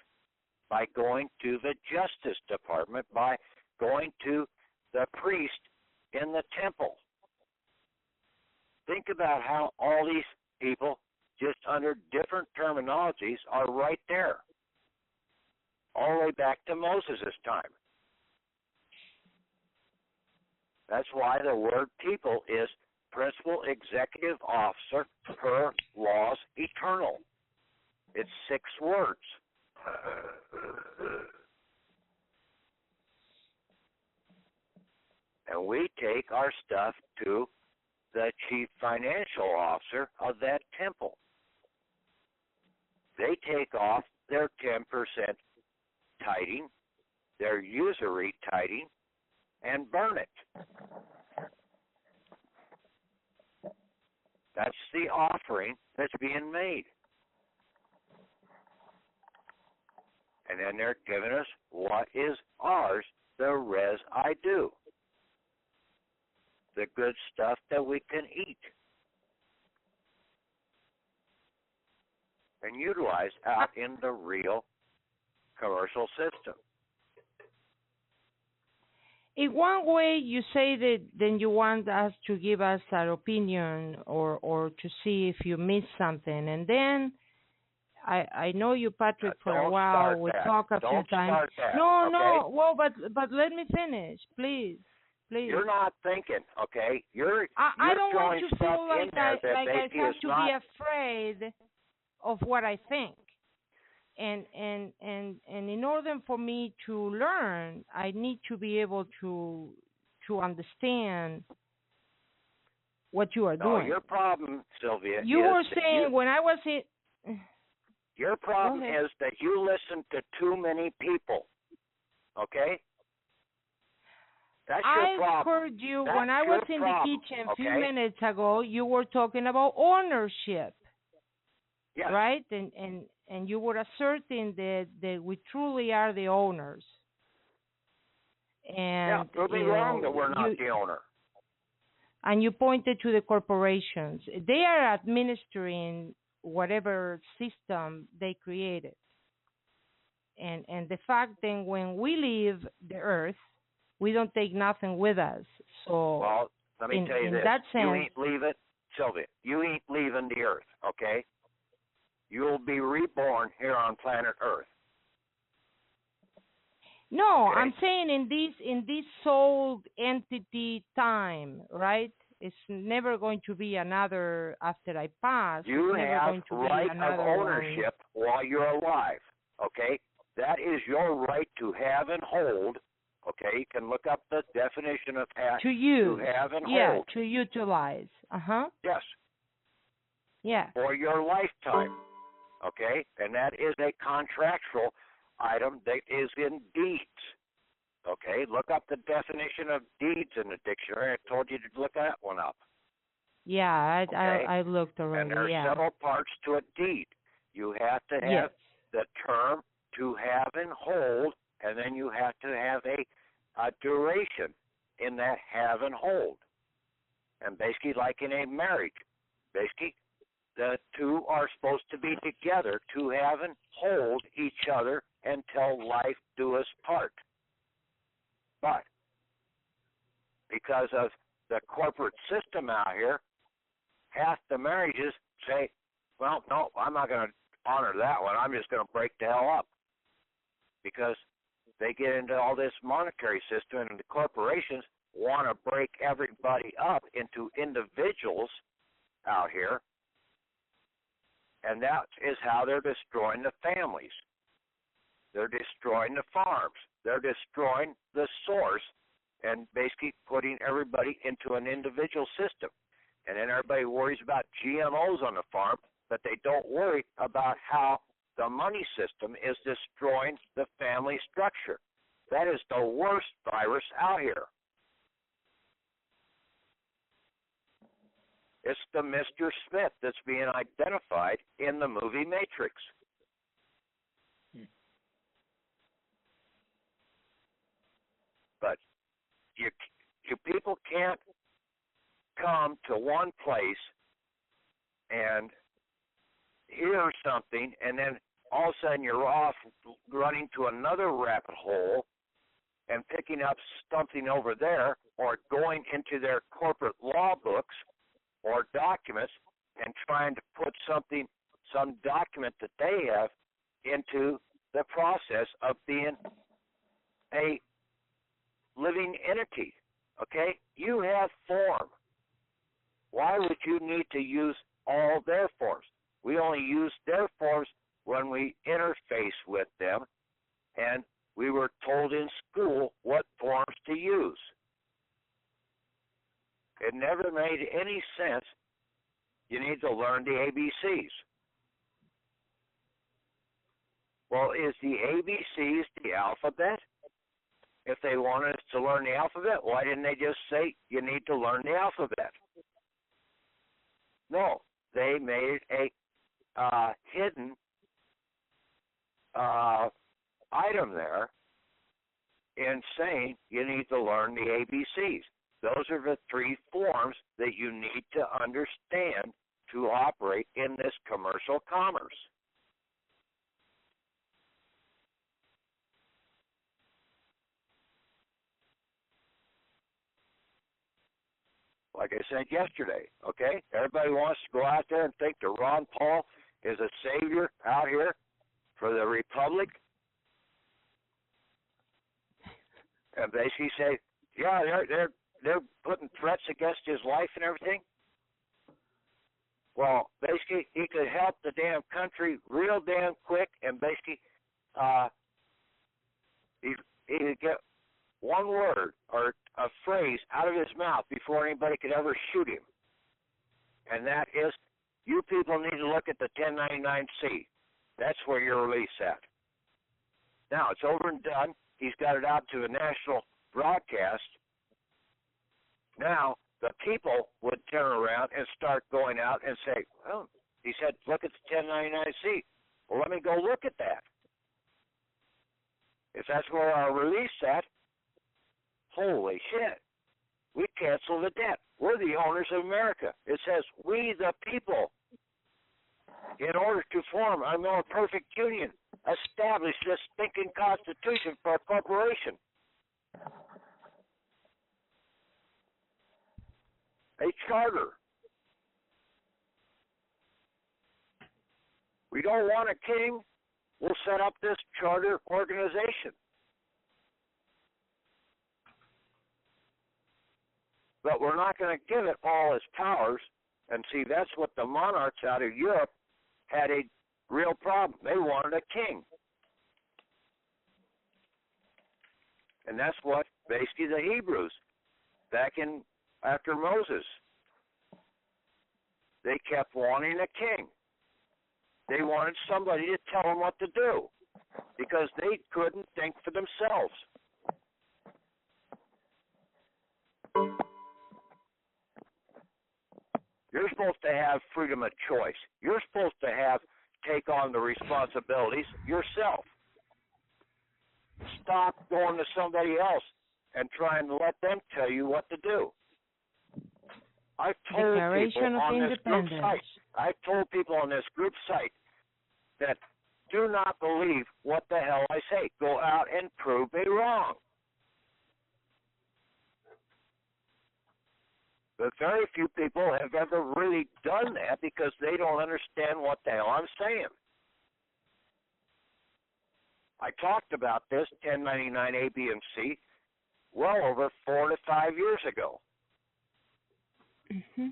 by going to the Justice Department, by going to the priest in the temple. Think about how all these people, just under different terminologies, are right there, all the way back to Moses' time. That's why the word people is principal executive officer per laws eternal. It's 6 words. And we take our stuff to the chief financial officer of that temple. They take off their 10% tithing, their usury tithing, and burn it. That's the offering that's being made. And then they're giving us what is ours, the res I do. The good stuff that we can eat and utilize out in the real commercial system. In one way, you say that then you want us to give us our opinion or to see if you missed something. And then I know you, Patrick, for a while. We talk a few times. No, well, but let me finish, please. You're not thinking, okay? You're I don't want to feel like I have to not... be afraid of what I think. And in order for me to learn, I need to be able to understand what you are doing. Your problem, Sylvia, you were saying when I was in... Your problem is that you listen to too many people, okay? That's your problem. I heard you when I was in the kitchen a few minutes ago. You were talking about ownership, right? And you were asserting that we truly are the owners. And prove me wrong that we're not the owner. And you pointed to the corporations. They are administering whatever system they created. And the fact that when we leave the earth, we don't take nothing with us. So, well, let me tell you this. That sense, you ain't leaving, Sylvia, you ain't leaving the earth, okay? You'll be reborn here on planet Earth. No, I'm saying in this soul entity time, right? It's never going to be another after I pass. You have right of ownership while you're alive, okay? That is your right to have and hold. Okay, you can look up the definition of to use. To have and hold. Yeah, to utilize. Yes. Yeah. For your lifetime. Okay, and that is a contractual item that is in deeds. Okay, look up the definition of deeds in the dictionary. I told you to look that one up. Yeah, I looked already. And there are several parts to a deed. You have to have the term to have and hold, and then you have to have a duration in that have and hold. And basically, like in a marriage, basically, the two are supposed to be together to have and hold each other until life do us part. But because of the corporate system out here, half the marriages say, well, no, I'm not going to honor that one. I'm just going to break the hell up. Because they get into all this monetary system, and the corporations want to break everybody up into individuals out here, and that is how they're destroying the families. They're destroying the farms. They're destroying the source and basically putting everybody into an individual system. And then everybody worries about GMOs on the farm, but they don't worry about how the money system is destroying the family structure. That is the worst virus out here. It's the Mr. Smith that's being identified in the movie Matrix. But you people can't come to one place and hear something, and then all of a sudden you're off running to another rabbit hole and picking up something over there, or going into their corporate law books or documents and trying to put some document that they have into the process of being a living entity. Okay? You have form. Why would you need to use all their forms? We only use their forms when we interface with them, and we were told in school what forms to use. It never made any sense. You need to learn the ABCs. Well, is the ABCs the alphabet? If they wanted us to learn the alphabet, why didn't they just say you need to learn the alphabet? No, they made a hidden item there in saying you need to learn the ABCs. Those are the three forms that you need to understand to operate in this commercial commerce. Like I said yesterday, okay? Everybody wants to go out there and think that Ron Paul is a savior out here for the Republic. And basically say, yeah, they're putting threats against his life and everything. Well, basically, he could help the damn country real damn quick, and basically, he could get one word or a phrase out of his mouth before anybody could ever shoot him. And that is, you people need to look at the 1099-C. That's where your release at. Now, it's over and done. He's got it out to a national broadcast. Now, the people would turn around and start going out and say, well, he said, look at the 1099-C. Well, let me go look at that. If that's where our release at, holy shit. We cancel the debt. We're the owners of America. It says, we the people, in order to form a more perfect union, establish this thinking constitution for a corporation. A charter. We don't want a king. We'll set up this charter organization. But we're not going to give it all its powers. And see, that's what the monarchs out of Europe had a real problem. They wanted a king. And that's what basically the Hebrews, back in after Moses, they kept wanting a king. They wanted somebody to tell them what to do because they couldn't think for themselves. You're supposed to have freedom of choice. You're supposed to take on the responsibilities yourself. Stop going to somebody else and trying to let them tell you what to do. I've told people on this group site that do not believe what the hell I say. Go out and prove me wrong. But very few people have ever really done that because they don't understand what the hell I'm saying. I talked about this 1099 A, B, and C well over 4 to 5 years ago. Mm-hmm.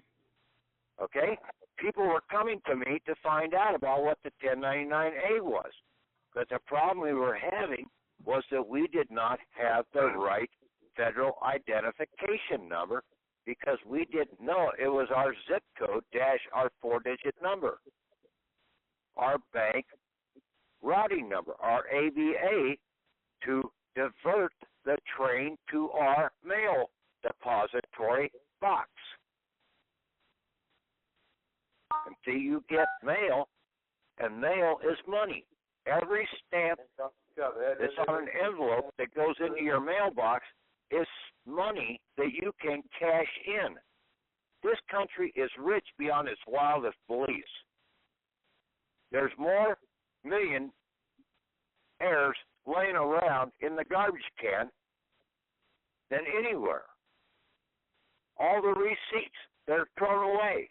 Okay? People were coming to me to find out about what the 1099A was. But the problem we were having was that we did not have the right federal identification number because we didn't know it was our zip code dash our 4-digit number, our bank routing number, our ABA, to divert the train to our mail depository box. Until you get mail, and mail is money. Every stamp that's on an envelope that goes into your mailbox is money that you can cash in. This country is rich beyond its wildest beliefs. There's more millionaires laying around in the garbage can than anywhere. All the receipts that are thrown away,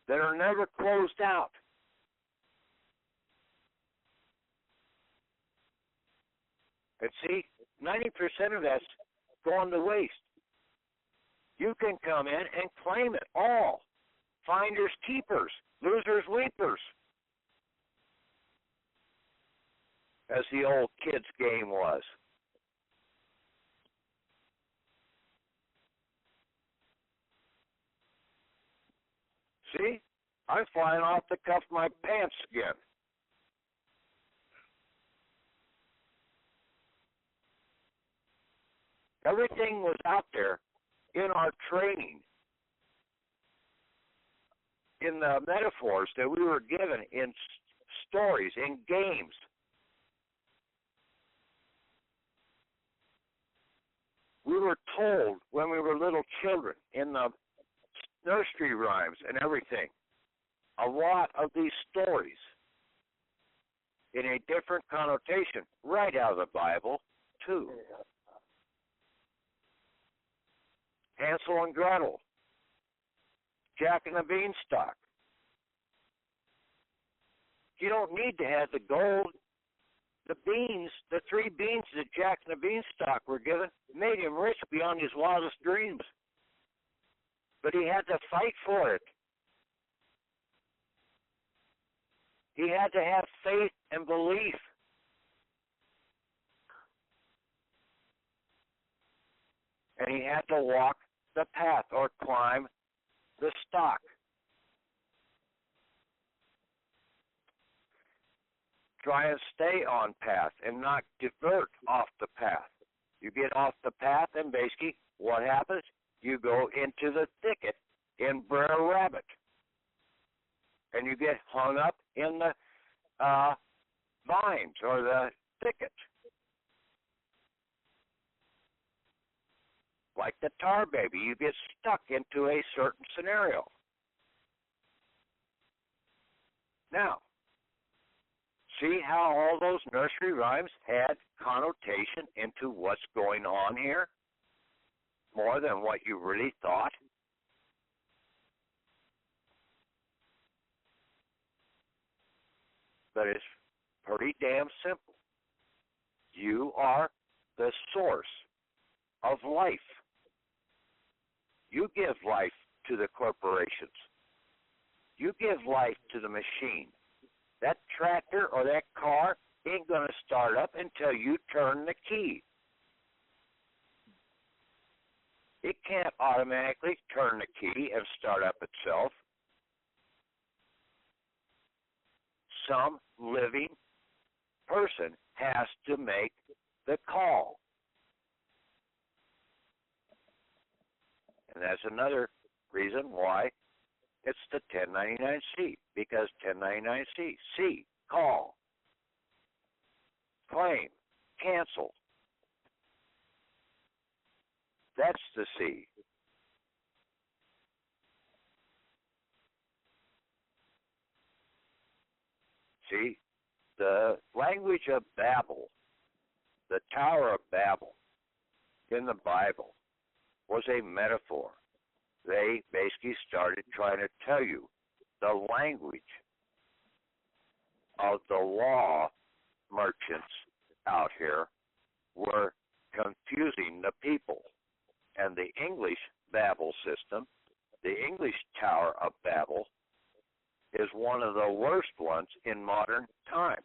that are never closed out. And see, 90% of that's going to waste. You can come in and claim it all. Finders keepers, losers weepers, as the old kids' game was. See, I'm flying off the cuff of my pants again. Everything was out there in our training, in the metaphors that we were given in stories, in games. We were told when we were little children in the nursery rhymes and everything, a lot of these stories in a different connotation, right out of the Bible, too. Hansel and Gretel, Jack and the Beanstalk. You don't need to have the gold. The beans, the 3 beans that Jack and the Beanstalk were given, made him rich beyond his wildest dreams. But he had to fight for it. He had to have faith and belief. And he had to walk the path or climb the stalk. Try and stay on path and not divert off the path. You get off the path and basically what happens? You go into the thicket in Brer Rabbit. And you get hung up in the vines or the thicket. Like the tar baby, you get stuck into a certain scenario. Now, see how all those nursery rhymes had connotation into what's going on here? More than what you really thought? But it's pretty damn simple. You are the source of life. You give life to the corporations. You give life to the machine. That tractor or that car ain't going to start up until you turn the key. It can't automatically turn the key and start up itself. Some living person has to make the call. And that's another reason why it's the 1099-C, because 1099-C, C, call, claim, cancel. That's the C. See, the language of Babel, the Tower of Babel in the Bible, was a metaphor. They basically started trying to tell you the language of the law merchants out here were confusing the people. And the English Babel system, the English Tower of Babel, is one of the worst ones in modern time.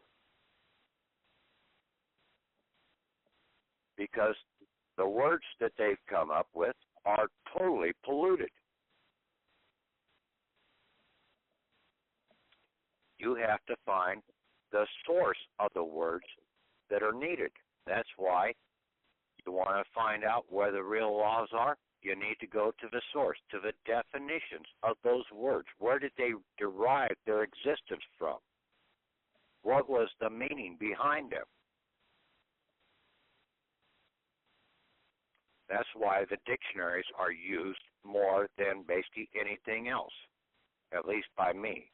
Because the words that they've come up with are totally polluted. You have to find the source of the words that are needed. That's why you want to find out where the real laws are. You need to go to the source, to the definitions of those words. Where did they derive their existence from? What was the meaning behind them? That's why the dictionaries are used more than basically anything else, at least by me.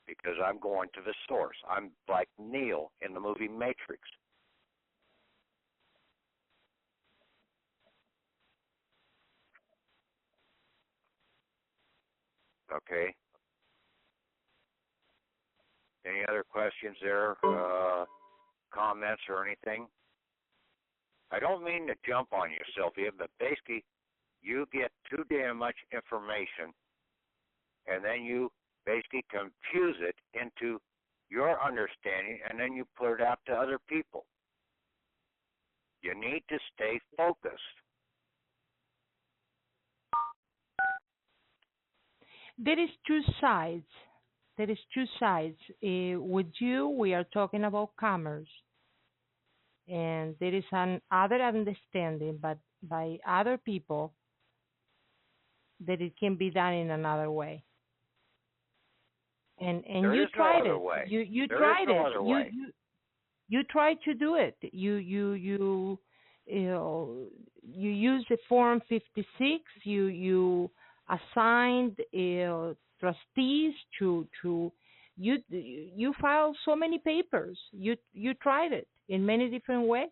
Because I'm going to the source. I'm like Neo in the movie Matrix. Okay. Any other questions there? Comments or anything? I don't mean to jump on you, Sylvia, but basically you get too damn much information and then you basically confuse it into your understanding and then you put it out to other people. You need to stay focused. There is two sides. With you, we are talking about commerce. and there is an other understanding, but by other people, that it can be done in another way. And you tried it. You tried it. You tried to do it. You used the Form 56. You assigned trustees to you filed so many papers. You tried it in many different ways.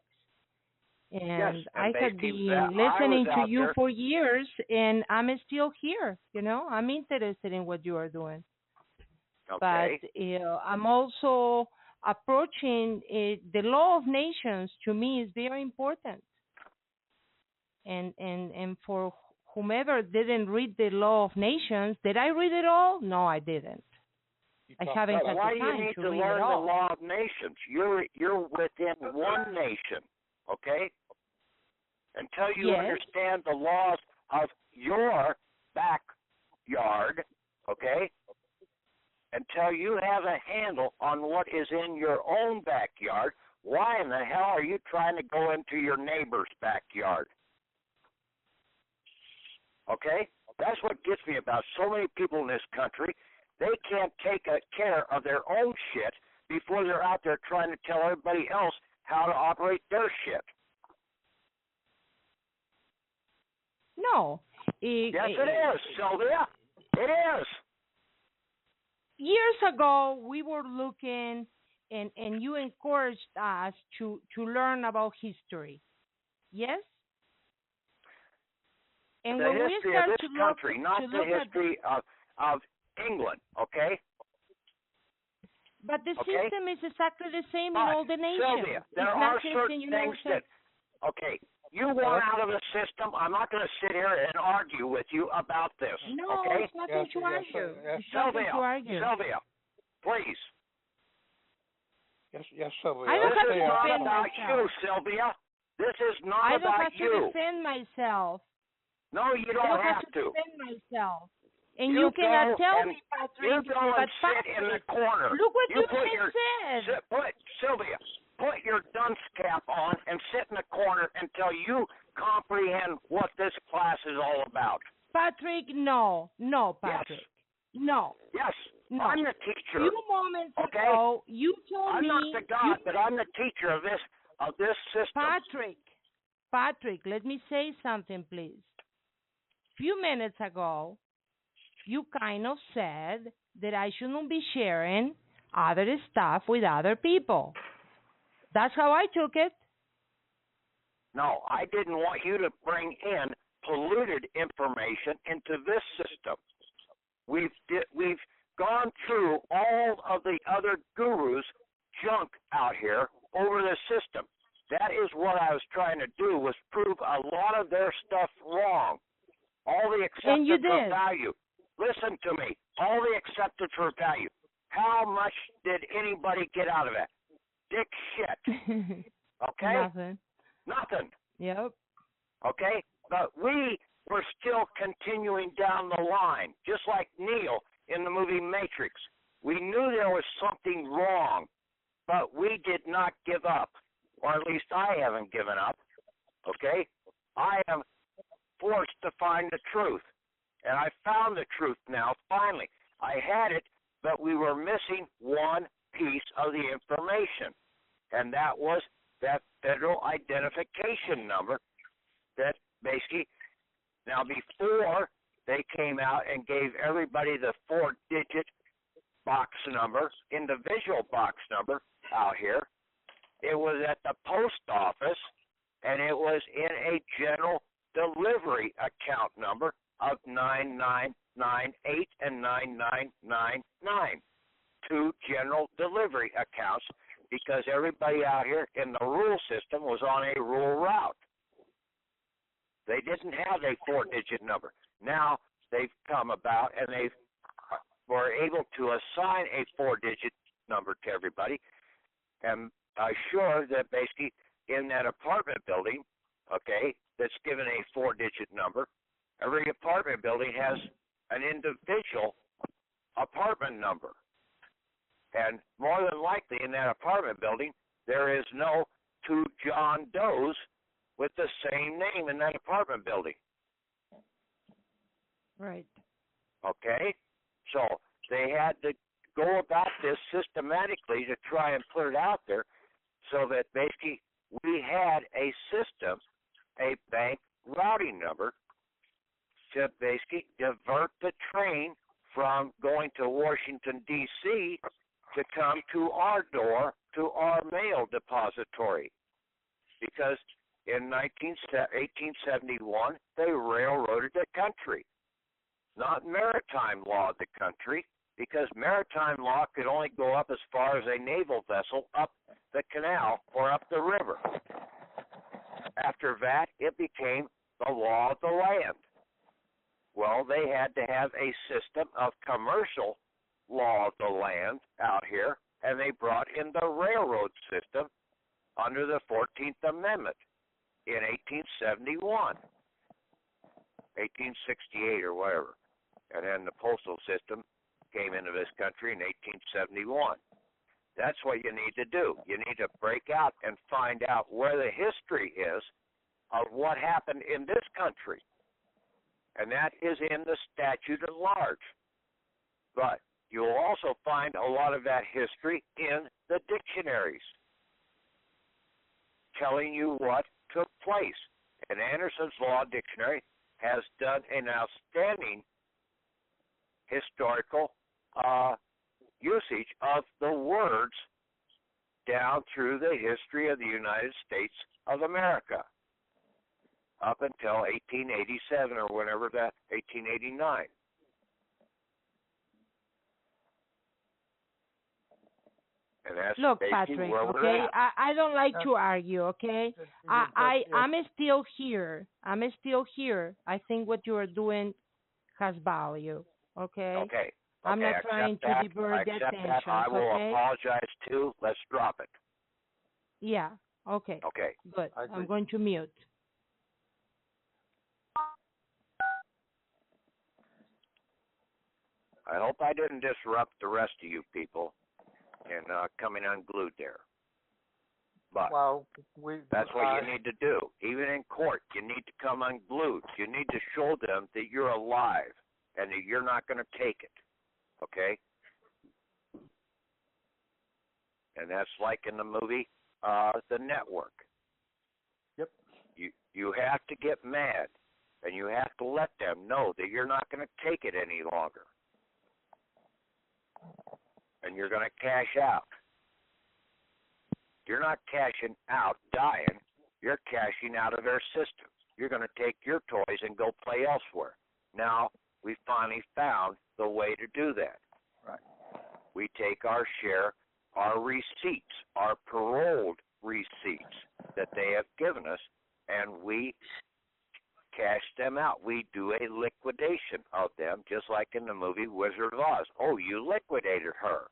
And I have been listening to you for years, and I'm still here. I'm interested in what you are doing. Okay. But I'm also approaching the law of nations. To me, is very important. And for whomever didn't read the law of nations, did I read it all? No, I didn't. I haven't had the time to read it all. Why do you need to learn the law of nations? You're within one nation, okay? Until you understand the laws of your backyard, okay? Until you have a handle on what is in your own backyard, why in the hell are you trying to go into your neighbor's backyard? Okay? That's what gets me about so many people in this country. They can't take care of their own shit before they're out there trying to tell everybody else how to operate their shit. No. Yes, it is, Sylvia. It is. Years ago, we were looking, and you encouraged us to learn about history. Yes? And the when history we start of this to look, country, not the history of England, okay? But the system is exactly the same in all the nations. Sylvia, there are certain things that, okay, you want out of the system. I'm not going to sit here and argue with you about this, no, okay? It's nothing to argue. It's Sylvia, nothing to argue. Sylvia, please. Yes, Sylvia. I don't have to defend myself. About you, Sylvia. This is not about you. I don't have you. to defend myself. No, you don't have to. Defend myself. And you cannot tell me, Patrick. You go and sit in the corner. Look what you said. Sylvia, put your dunce cap on and sit in the corner until you comprehend what this class is all about. Patrick, no, Patrick. Yes. No. Yes, no. I'm the teacher. A few moments ago, you told I'm me... not the God, but I'm the teacher of this system. Patrick, let me say something, please. Few minutes ago, you kind of said that I shouldn't be sharing other stuff with other people. That's how I took it. No, I didn't want you to bring in polluted information into this system. We've gone through all of the other gurus' junk out here over the system. That is what I was trying to do, was prove a lot of their stuff wrong. All the acceptance for value. Listen to me. All the acceptance for value. How much did anybody get out of it? Dick shit. Okay? Nothing. Yep. Okay? But we were still continuing down the line, just like Neo in the movie Matrix. We knew there was something wrong, but we did not give up. Or at least I haven't given up. Okay? I am forced to find the truth. And I found the truth now, finally. I had it, but we were missing one piece of the information. And that was that federal identification number that basically, now before they came out and gave everybody the 4-digit box number, individual box number out here, it was at the post office, and it was in a general delivery account number of 9998 and 9999. 2 general delivery accounts, because everybody out here in the rural system was on a rural route. They didn't have a 4-digit number. Now they've come about and they were able to assign a 4-digit number to everybody, and assure that basically in that apartment building, okay, that's given a 4-digit number, every apartment building has an individual apartment number. And more than likely in that apartment building, there is no 2 John Does with the same name in that apartment building. Right. Okay? So they had to go about this systematically to try and put it out there so that basically we had a system, a bank routing number, to basically divert the train from going to Washington, D.C. to come to our door, to our mail depository. Because in 1871, they railroaded the country. Not maritime law of the country, because maritime law could only go up as far as a naval vessel up the canal or up the river. After that, it became the law of the land. Well, they had to have a system of commercial law of the land out here, and they brought in the railroad system under the 14th Amendment in 1871, 1868 or whatever. And then the postal system came into this country in 1871. That's what you need to do. You need to break out and find out where the history is of what happened in this country. And that is in the statute at large. But you'll also find a lot of that history in the dictionaries, telling you what took place. And Anderson's Law Dictionary has done an outstanding historical usage of the words down through the history of the United States of America up until 1887 or whenever that, 1889. And that's Look, basically Patrick, where we're okay, at. I don't like to argue, okay? I'm still here. I think what you are doing has value, okay? Okay. I'm not trying to divert the attention, I will okay? apologize too. Let's drop it. Yeah, okay. Okay. Good. I'm going to mute. I hope I didn't disrupt the rest of you people in coming unglued there. But that's what you need to do. Even in court, you need to come unglued. You need to show them that you're alive and that you're not going to take it. Okay? And that's like in the movie The Network. Yep. You have to get mad, and you have to let them know that you're not going to take it any longer. And you're going to cash out. You're not cashing out dying. You're cashing out of their system. You're going to take your toys and go play elsewhere. Now, we finally found the way to do that. Right. We take our share, our receipts, our paroled receipts that they have given us, and we cash them out. We do a liquidation of them, just like in the movie Wizard of Oz. Oh, you liquidated her.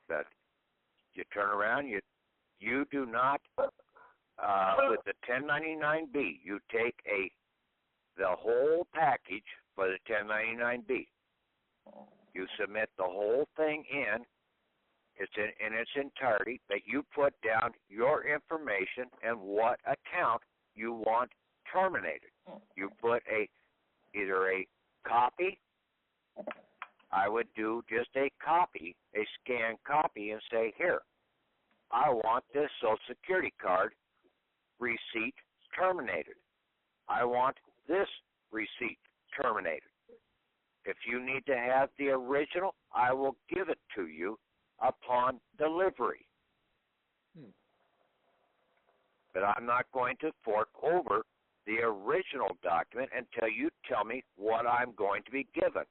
But you turn around, you do not, with the 1099-B, you take the whole package for the 1099-B. You submit the whole thing in its entirety, but you put down your information and what account you want terminated. You put either a copy. I would do just a copy, a scanned copy, and say, here, I want this Social Security card receipt terminated. I want this receipt terminated. If you need to have the original, I will give it to you upon delivery. But I'm not going to fork over the original document until you tell me what I'm going to be given.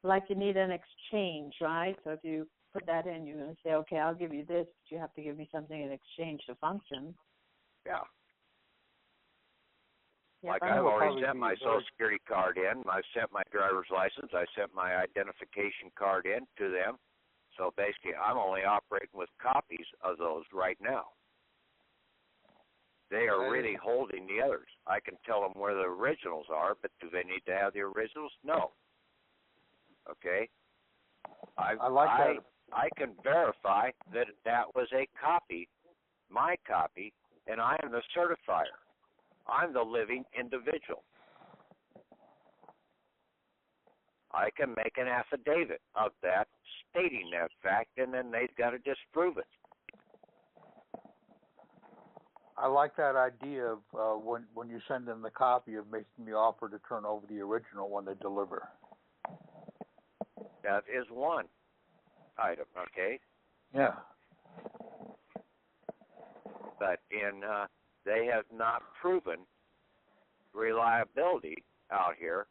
Like you need an exchange, right? So if you put that in, you're going to say, okay, I'll give you this, but you have to give me something in exchange to function. Yeah. Like I've already sent my Social Security card in, I've sent my driver's license, I sent my identification card in to them. So basically, I'm only operating with copies of those right now. They are really holding the others. I can tell them where the originals are, but do they need to have the originals? No. Okay? I like that. I can verify that that was a copy, my copy, and I am the certifier. I'm the living individual. I can make an affidavit of that, stating that fact, and then they've got to disprove it. I like that idea of when you send in the copy of making the offer to turn over the original when they deliver. That is one item, okay? Yeah. But they have not proven reliability out here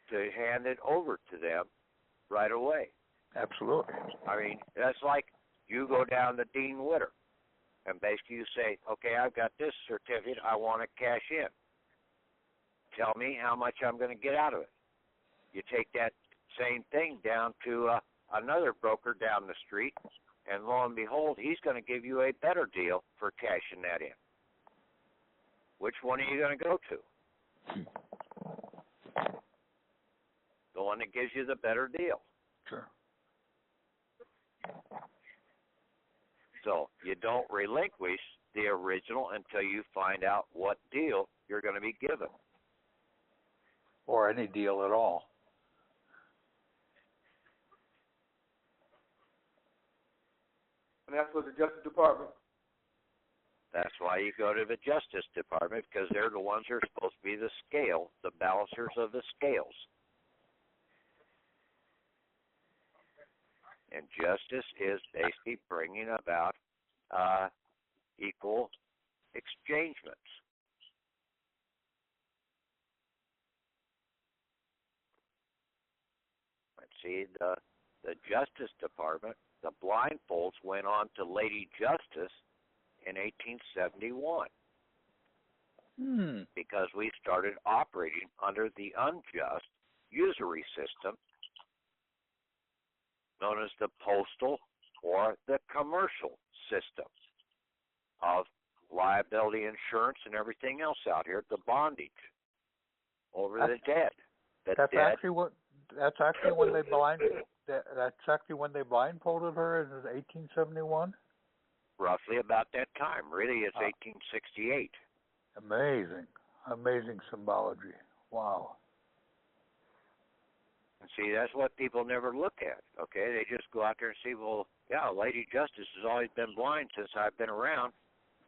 to hand it over to them right away. Absolutely. I mean, that's like you go down to Dean Witter and basically you say, okay, I've got this certificate, I want to cash in. Tell me how much I'm going to get out of it. You take that same thing down to another broker down the street, and lo and behold, he's going to give you a better deal for cashing that in. Which one are you going to go to? The one that gives you the better deal. Sure. So you don't relinquish the original until you find out what deal you're going to be given. Or any deal at all. And that's what the Justice Department. That's why you go to the Justice Department, because they're the ones who are supposed to be the scale, the balancers of the scales. And justice is basically bringing about equal exchangements. Let's see, the Justice Department, the blindfolds went on to Lady Justice in 1871 because we started operating under the unjust usury system known as the postal or the commercial system of liability insurance and everything else out here, the bondage over the dead. That's actually when they blindfolded her in 1871. Roughly about that time. Really, it's 1868. Amazing symbology. Wow. And see, that's what people never look at, okay? They just go out there and see, well, yeah, Lady Justice has always been blind since I've been around.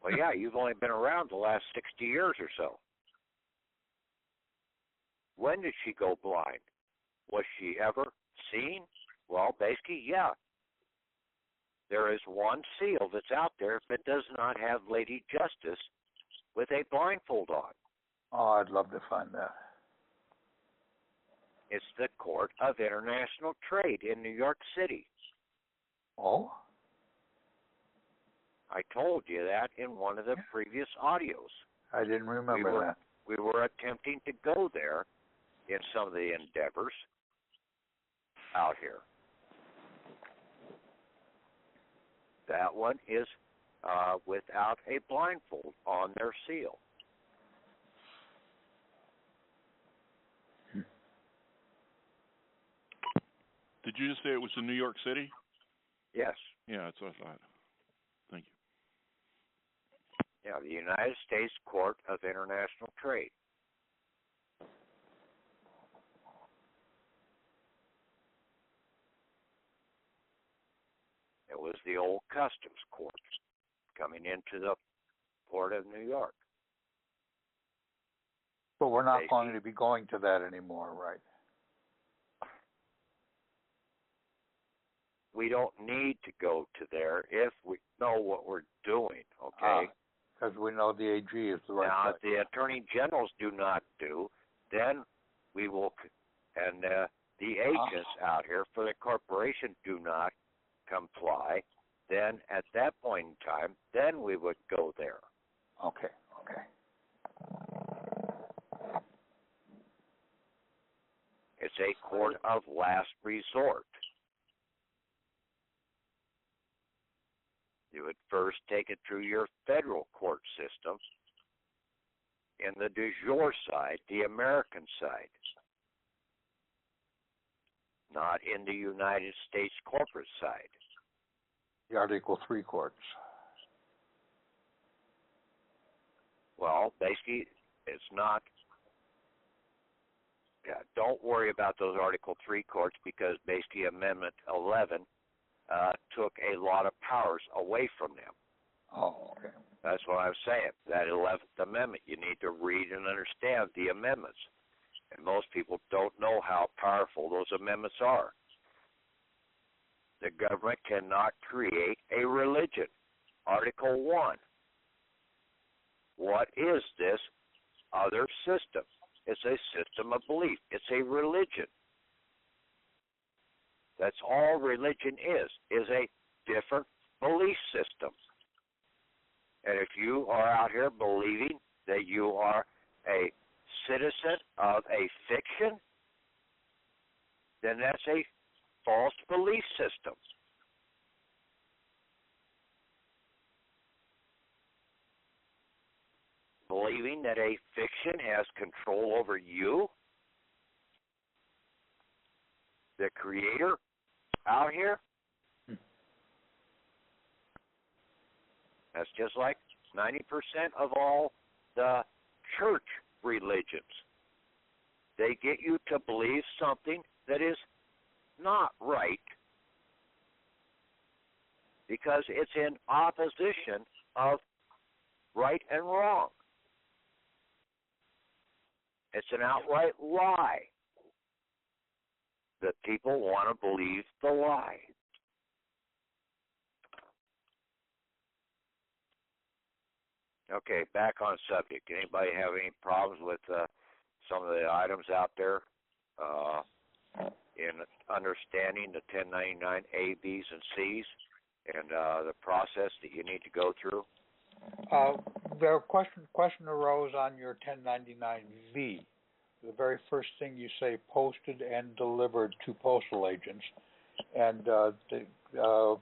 Well, yeah, you've only been around the last 60 years or so. When did she go blind? Was she ever seen? Well, basically, yeah. There is one seal that's out there that does not have Lady Justice with a blindfold on. Oh, I'd love to find that. It's the Court of International Trade in New York City. Oh? I told you that in one of the previous audios. I didn't remember that. We were attempting to go there in some of the endeavors out here. That one is without a blindfold on their seal. Did you just say it was in New York City? Yes. Yeah, that's what I thought. Thank you. Yeah, the United States Court of International Trade. It was the old customs court coming into the Port of New York. But we're not going to be going to that anymore, right? We don't need to go to there if we know what we're doing, okay? Because we know the AG is the right Now, place. if the Attorney Generals do not do, then we will, and the agents out here for the corporation do not comply, then at that point in time, then we would go there. Okay. It's a court of last resort. You would first take it through your federal court system in the de jure side, the American side, not in the United States corporate side. The Article 3 courts. Well, basically, it's not. Yeah, don't worry about those Article 3 courts because basically Amendment 11 took a lot of powers away from them. Oh, okay. That's what I'm saying. That 11th Amendment, you need to read and understand the amendments. And most people don't know how powerful those amendments are. The government cannot create a religion. Article 1. What is this other system? It's a system of belief. It's a religion. That's all religion is a different belief system. And if you are out here believing that you are a citizen of a fiction, then that's a false belief system. Believing that a fiction has control over you, the creator out here, that's just like 90% of all the church religions. They get you to believe something that is not right because it's in opposition of right and wrong. It's an outright lie. The people want to believe the lie. Okay, back on subject. Anybody have any problems with some of the items out there in understanding the 1099 A, B's, and C's and the process that you need to go through? The question arose on your 1099-V. The very first thing you say, posted and delivered to postal agents. And who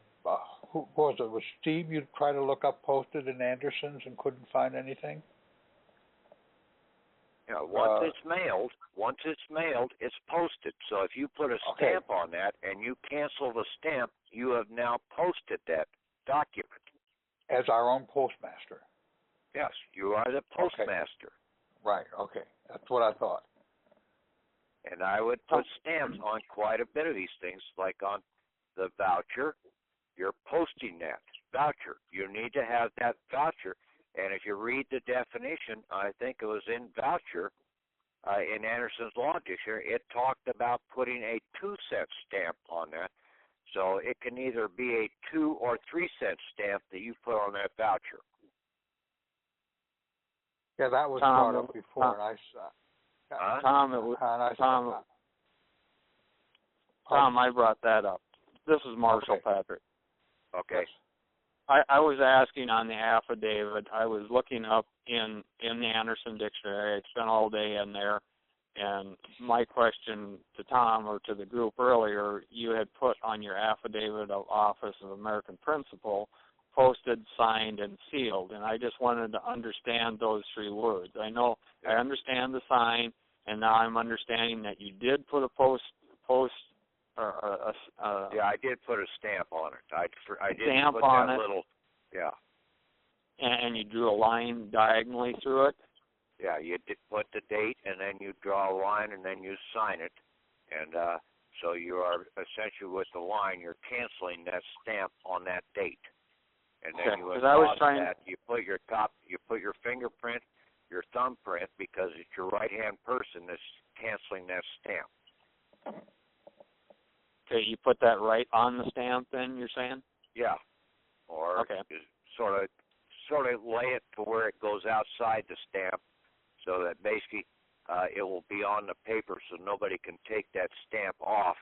was it? Was Steve? You tried to look up posted in Anderson's and couldn't find anything? Yeah, once it's mailed, it's posted. So if you put a stamp on that and you cancel the stamp, you have now posted that document. As our own postmaster. Yes, you are the postmaster. Okay. Right, okay. That's what I thought. And I would put stamps on quite a bit of these things, like on the voucher. You're posting that voucher. You need to have that voucher. And if you read the definition, I think it was in voucher, in Anderson's Law Dictionary, it talked about putting a 2-cent stamp on that. So it can either be a 2 or 3-cent stamp that you put on that voucher. Yeah, that was brought up before. Tom, I brought that up. This is Marshall Patrick. Okay. I was asking on the affidavit. I was looking up in the Anderson Dictionary. I spent all day in there. And my question to Tom or to the group earlier, you had put on your affidavit of office of American Principal, posted, signed, and sealed. And I just wanted to understand those 3 words. I understand the sign, and now I'm understanding that you did put a yeah, I did put a stamp on it. I did stamp put on that it. Little, yeah. And you drew a line diagonally through it? Yeah, you did put the date, and then you draw a line, and then you sign it. And so you are essentially with the line, you're canceling that stamp on that date. And then you that, you put your fingerprint, your thumbprint, because it's your right-hand person that's canceling that stamp. Okay, you put that right on the stamp then, you're saying? Yeah. Or sort of lay it to where it goes outside the stamp so that basically it will be on the paper so nobody can take that stamp off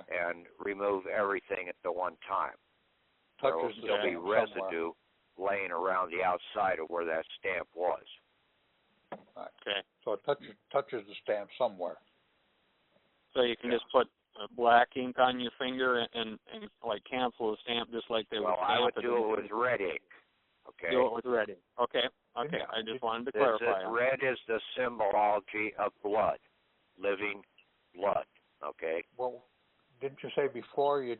and remove everything at the one time. There will still be residue laying around the outside of where that stamp was. Okay. So it touches the stamp somewhere. So you can just put black ink on your finger and like cancel the stamp just like they would stamp it. Well, I would do it with red ink. Okay. Do it with red ink. Okay. Okay. I just wanted to clarify. Red is the symbology of blood, living blood. Okay. Well, didn't you say before you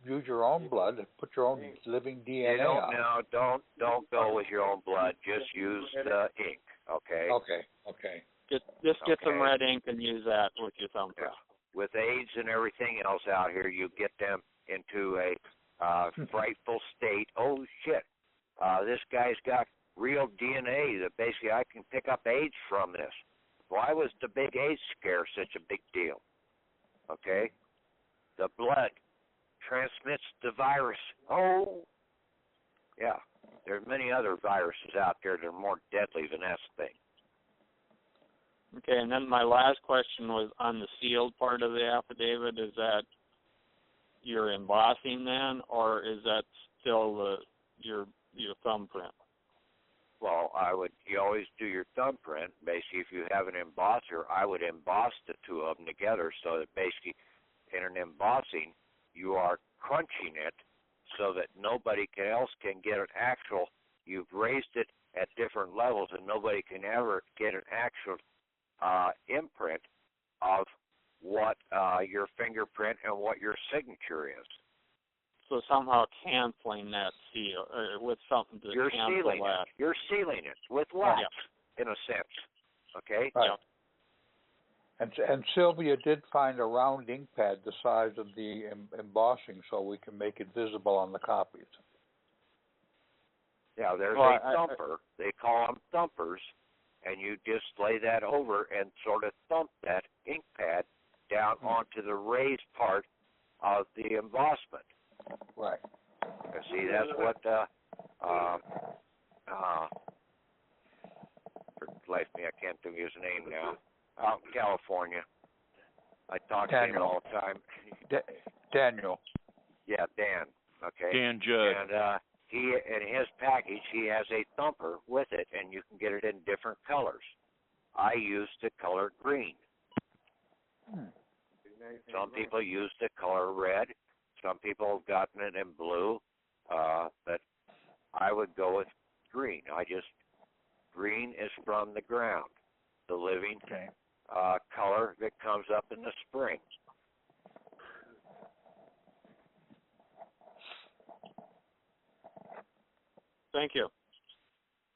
use your own blood, put your own living DNA on? No, don't go with your own blood. Just use the ink. Okay. Okay. Just get some red ink and use that with your thumbprint. Yeah. With AIDS and everything else out here, you get them into a frightful state. Oh shit! This guy's got real DNA that basically I can pick up AIDS from this. Why was the big AIDS scare such a big deal? Okay, the blood transmits the virus. Oh, yeah. There's many other viruses out there that are more deadly than that thing. Okay, and then my last question was on the sealed part of the affidavit. Is that your embossing then, or is that still your thumbprint? Well, you always do your thumbprint. Basically, if you have an embosser, I would emboss the two of them together so that basically in an embossing, you are crunching it so that nobody else can get an actual, you've raised it at different levels and nobody can ever get an actual imprint of what your fingerprint and what your signature is. So somehow canceling that seal with something to cancel that. You're sealing it with wax, in a sense. Okay? Right. And Sylvia did find a round ink pad the size of the embossing so we can make it visible on the copies. Yeah, there's a thumper. They call them thumpers. And you just lay that over and sort of thump that ink pad down onto the raised part of the embossment. Right. See, that's what, for the life of me, I can't think of his name now, out in California. I talk to him all the time. Daniel. Yeah, Dan. Okay. Dan Judd. And he, in his package, he has a thumper with it, and you can get it in different colors. I use the color green. Some people use the color red. Some people have gotten it in blue. But I would go with green. Green is from the ground, the living color that comes up in the spring. Thank you.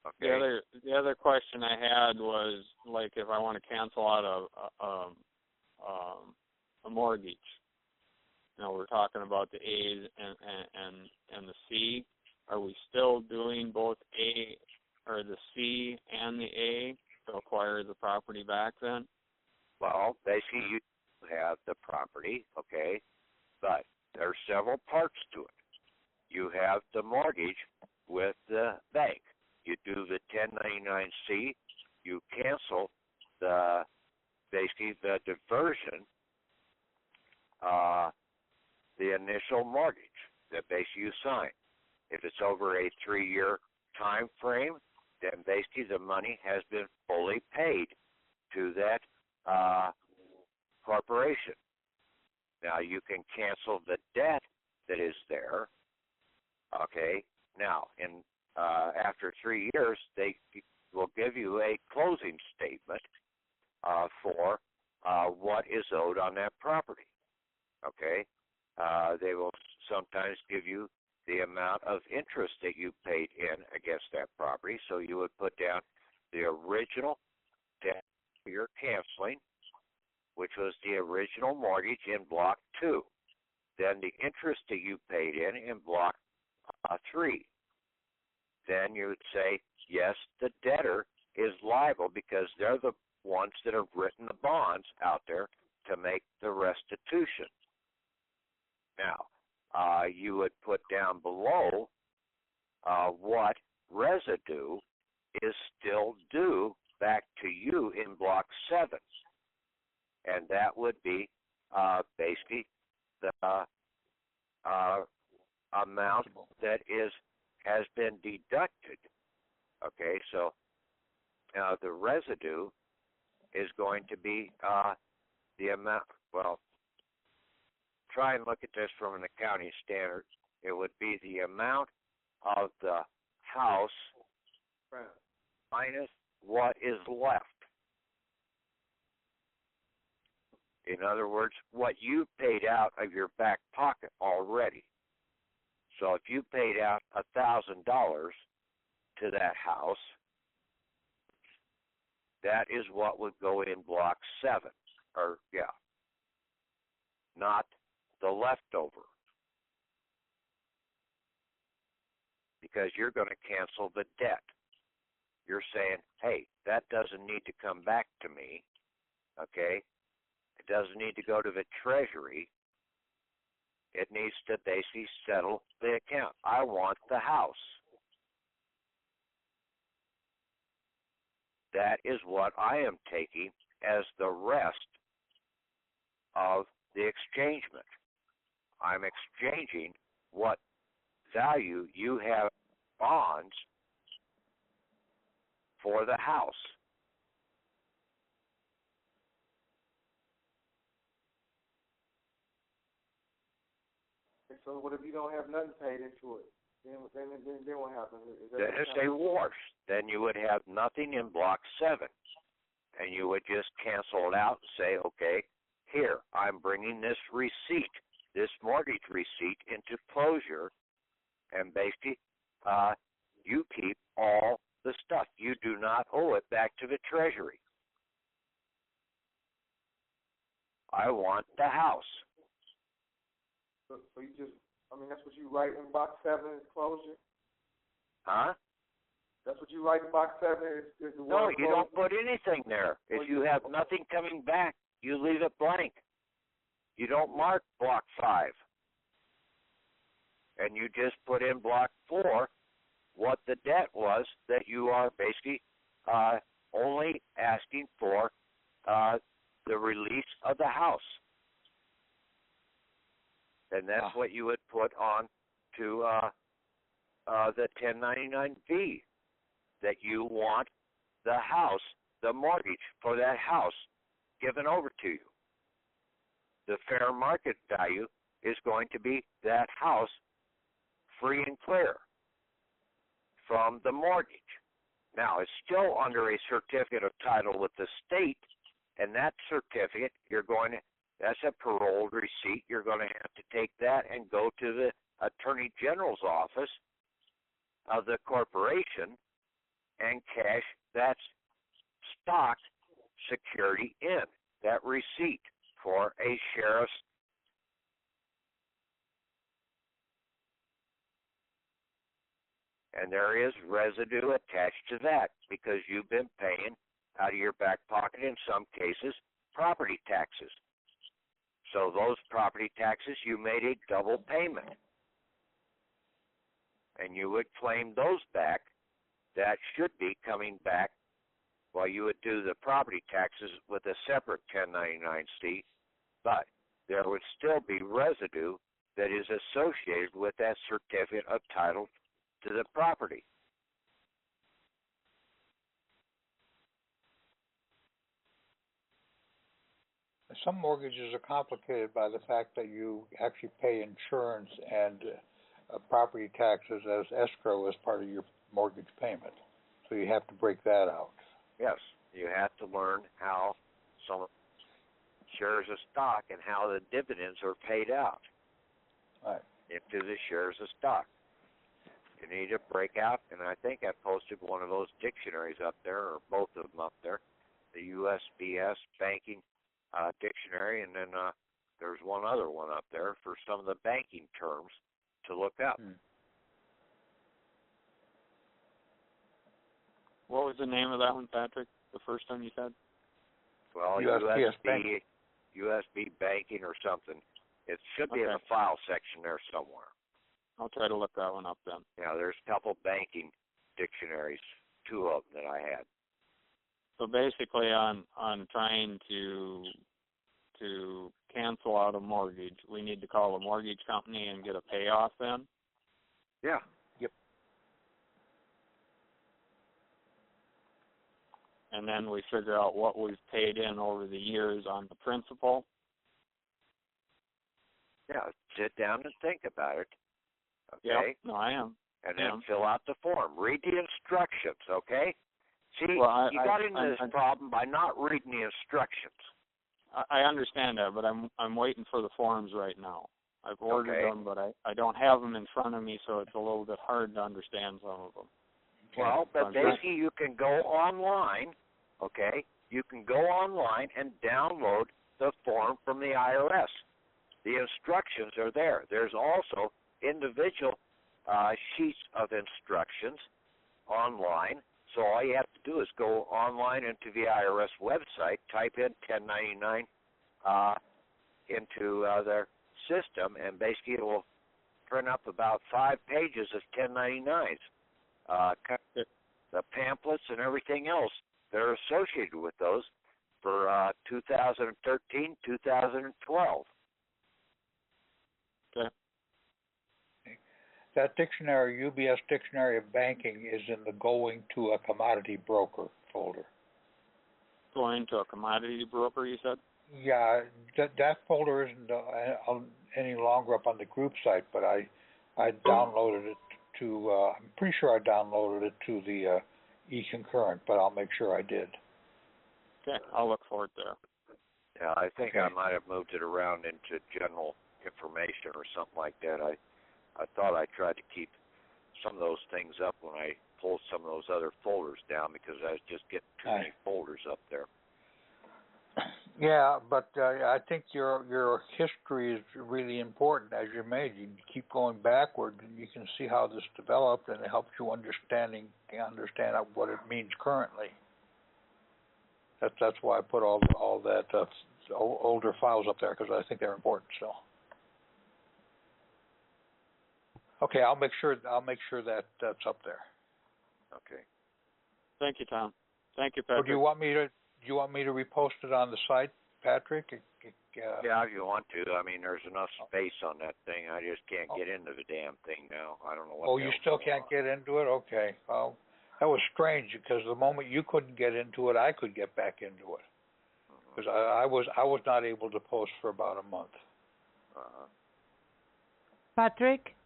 Okay. The other question I had was, like, if I want to cancel out a mortgage. You know, we're talking about the A and the C. Are we still doing both A or the C and the A to acquire the property back then? Well, basically you have the property, okay, but there are several parts to it. You have the mortgage with the bank. You do the 1099-C. You cancel the diversion, the initial mortgage that basically you sign. If it's over a 3-year time frame, then basically the money has been fully paid to that corporation. Now you can cancel the debt that is there. Okay. Now, after 3 years, they will give you a closing statement for what is owed on that property. Okay. They will sometimes give you the amount of interest that you paid in against that property. So you would put down the original debt you're canceling, which was the original mortgage in Block 2. Then the interest that you paid in Block 3. Then you would say, yes, the debtor is liable because they're the ones that have written the bonds out there to make the restitution. Now, you would put down below what residue is still due back to you in Block 7. And that would be basically the amount that has been deducted. Okay, so the residue is going to be the amount, well, try and look at this from an accounting standard. It would be the amount of the house minus what is left. In other words, what you paid out of your back pocket already. So if you paid out $1,000 to that house, that is what would go in block 7, not the leftover. Because you're going to cancel the debt. You're saying, hey, that doesn't need to come back to me, okay? It doesn't need to go to the Treasury. It needs to basically settle the account. I want the house. That is what I am taking as the rest of the exchangement. I'm exchanging what value you have bonds for the house. So what if you don't have nothing paid into it? Then what happens? Then it's a wash. Then you would have nothing in block 7. And you would just cancel it out and say, okay, here, I'm bringing this receipt, this mortgage receipt into closure, and basically you keep all the stuff. You do not owe it back to the Treasury. I want the house. So you just, that's what you write in box 7 is closure? Huh? That's what you write in box 7 is the No, you don't put anything there. If you have nothing coming back, you leave it blank. You don't mark block 5. And you just put in block 4 what the debt was that you are basically only asking for the release of the house. And that's what you would put on to the 1099-B, that you want the house, the mortgage for that house given over to you. The fair market value is going to be that house free and clear from the mortgage. Now, it's still under a certificate of title with the state, and that certificate, that's a paroled receipt. You're going to have to take that and go to the Attorney General's office of the corporation and cash that stock security in, that receipt for a sheriff's. And there is residue attached to that because you've been paying out of your back pocket, in some cases, property taxes. So those property taxes, you made a double payment. And you would claim those back. That should be coming back. Well, you would do the property taxes with a separate 1099-C, but there would still be residue that is associated with that certificate of title to the property. Some mortgages are complicated by the fact that you actually pay insurance and property taxes as escrow as part of your mortgage payment. So you have to break that out. Yes, you have to learn how some shares of stock and how the dividends are paid out into the shares of stock. You need to break out, and I think I posted one of those dictionaries up there, or both of them up there, the USBS banking dictionary, and then there's one other one up there for some of the banking terms to look up. What was the name of that one, Patrick, the first time you said? Well, USB banking or something. It should be in the file section there somewhere. I'll try to look that one up then. Yeah, there's a couple banking dictionaries, 2 of them that I had. So basically, on trying to cancel out a mortgage, we need to call a mortgage company and get a payoff then? Yeah. Yep. and then we figure out what we've paid in over the years on the principal. Yeah, sit down and think about it. Okay? Yep. No, I am. And then fill out the form. Read the instructions, okay? See, well, you got into this problem by not reading the instructions. I understand that, but I'm waiting for the forms right now. I've ordered them, but I don't have them in front of me, so it's a little bit hard to understand some of them. Well, but basically you can go online, okay? You can go online and download the form from the IRS. The instructions are there. There's also individual sheets of instructions online. So all you have to do is go online into the IRS website, type in 1099 into their system, and basically it will print up about 5 pages of 1099s. The pamphlets and everything else that are associated with those for 2013, 2012. Okay. That dictionary, UBS Dictionary of Banking, is in the Going to a Commodity Broker folder. Going to a commodity broker, you said? Yeah, that folder isn't any longer up on the group site, but I downloaded it to, I'm pretty sure I downloaded it to the e-concurrent, but I'll make sure I did. Okay, I'll look for it there. Yeah, I think I might have moved it around into general information or something like that. I thought I tried to keep some of those things up when I pulled some of those other folders down because I was just getting too many folders up there. Yeah, but I think your history is really important as you made. You keep going backward, and you can see how this developed, and it helps you understand what it means currently. That's why I put all that older files up there, because I think they're important. So, okay, I'll make sure that that's up there. Okay. Thank you, Tom. Thank you, Patrick. Or do you want me to repost it on the site, Patrick? Yeah, if you want to. I mean, there's enough space on that thing. I just can't get into the damn thing now. I don't know what. Oh, you still can't get into it? Okay. Well, that was strange because the moment you couldn't get into it, I could get back into it. Because I was not able to post for about a month. Patrick?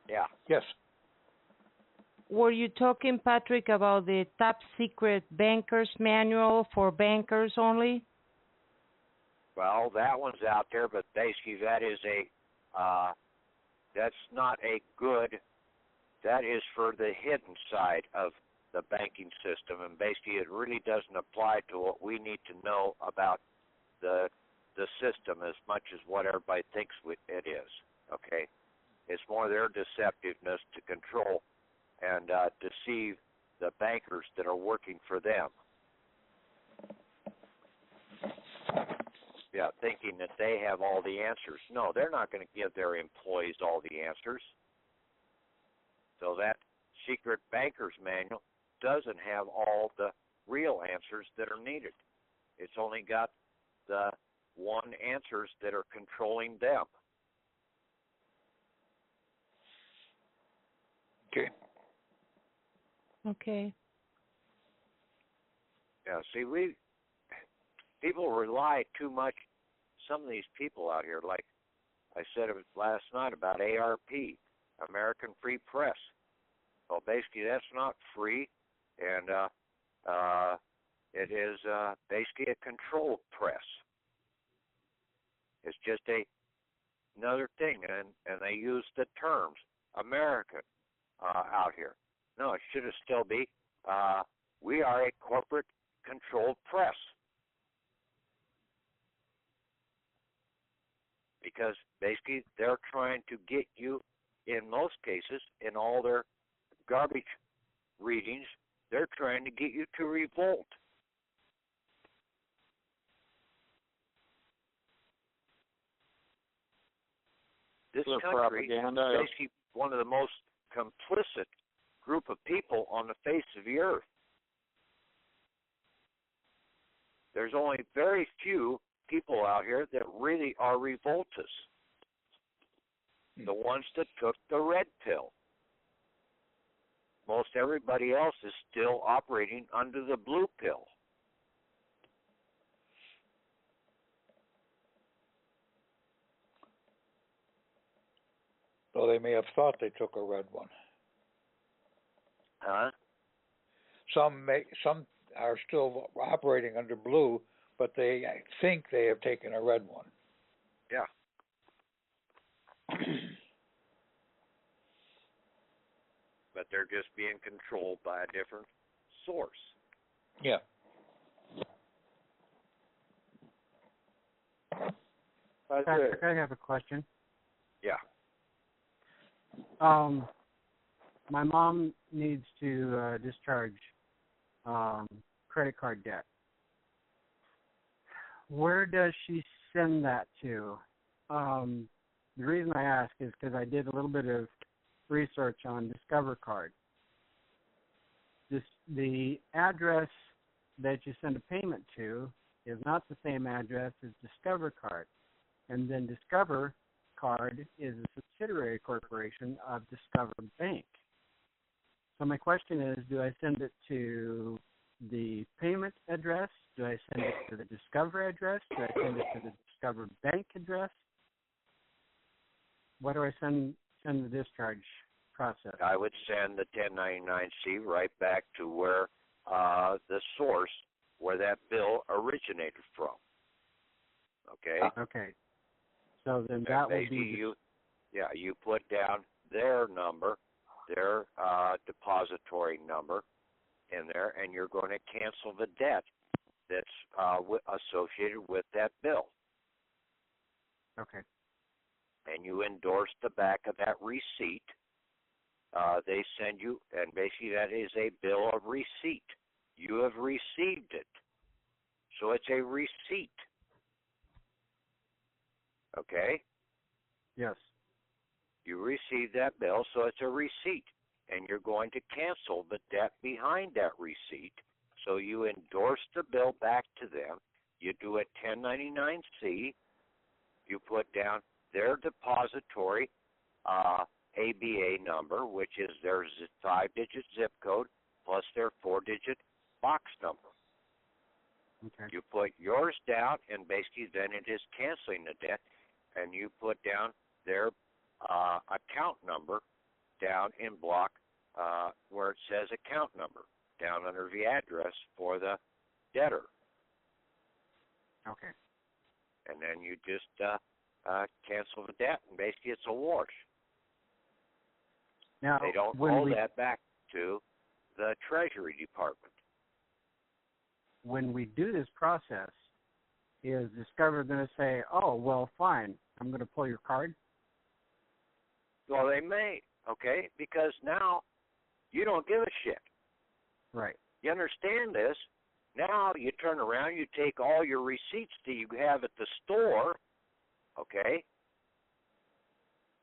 Yeah. Yes. Were you talking, Patrick, about the top secret banker's manual for bankers only? Well, that one's out there, but basically that is that's not a good, that is for the hidden side of the banking system, and basically it really doesn't apply to what we need to know about the system as much as what everybody thinks it is, okay? It's more their deceptiveness to control and deceive the bankers that are working for them. Yeah, thinking that they have all the answers. No, they're not going to give their employees all the answers. So that secret banker's manual doesn't have all the real answers that are needed. It's only got the one answers that are controlling them. Okay. Okay. Yeah, see, people rely too much. Some of these people out here, like I said last night about ARP, American Free Press. Well, basically that's not free, and it is basically a controlled press. It's just another thing, and they use the terms American out here. No, it should still be, we are a corporate controlled press. Because basically they're trying to get you, in most cases, in all their garbage readings, they're trying to get you to revolt. This country is basically one of the most complicit group of people on the face of the earth. There's only very few people out here that really are revolters. The ones that took the red pill. most everybody else is still operating under the blue pill. So they may have thought they took a red one. Huh? Some are still operating under blue, but they think they have taken a red one. Yeah. But they're just being controlled by a different source. Yeah. Patrick, I have a question. Yeah. My mom needs to discharge credit card debt. Where does she send that to? The reason I ask is because I did a little bit of research on Discover Card. The address that you send a payment to is not the same address as Discover Card. And then Discover Card is a subsidiary corporation of Discover Bank. So my question is, do I send it to the payment address? Do I send it to the Discover address? Do I send it to the Discover Bank address? What do I send the discharge process? I would send the 1099-C right back to where the source where that bill originated from. Okay? Okay. So then that will be... You put down their number, their depository number in there, and you're going to cancel the debt that's associated with that bill. Okay. And you endorse the back of that receipt. They send you, and basically that is a bill of receipt. You have received it. So it's a receipt. Okay? Yes. You received that bill, so it's a receipt. And you're going to cancel the debt behind that receipt. So you endorse the bill back to them. You do a 1099-C. You put down their depository ABA number, which is their 5-digit zip code plus their 4-digit box number. Okay. You put yours down, and basically then it is canceling the debt, and you put down their account number down in block where it says account number, down under the address for the debtor. Okay. And then you just cancel the debt, and basically it's a wash. Now, they don't hold that back to the Treasury Department. When we do this process, is Discover going to say, oh, well, fine, I'm going to pull your card? Well, they may, okay, because now you don't give a shit. Right. You understand this? Now you turn around, you take all your receipts that you have at the store, okay?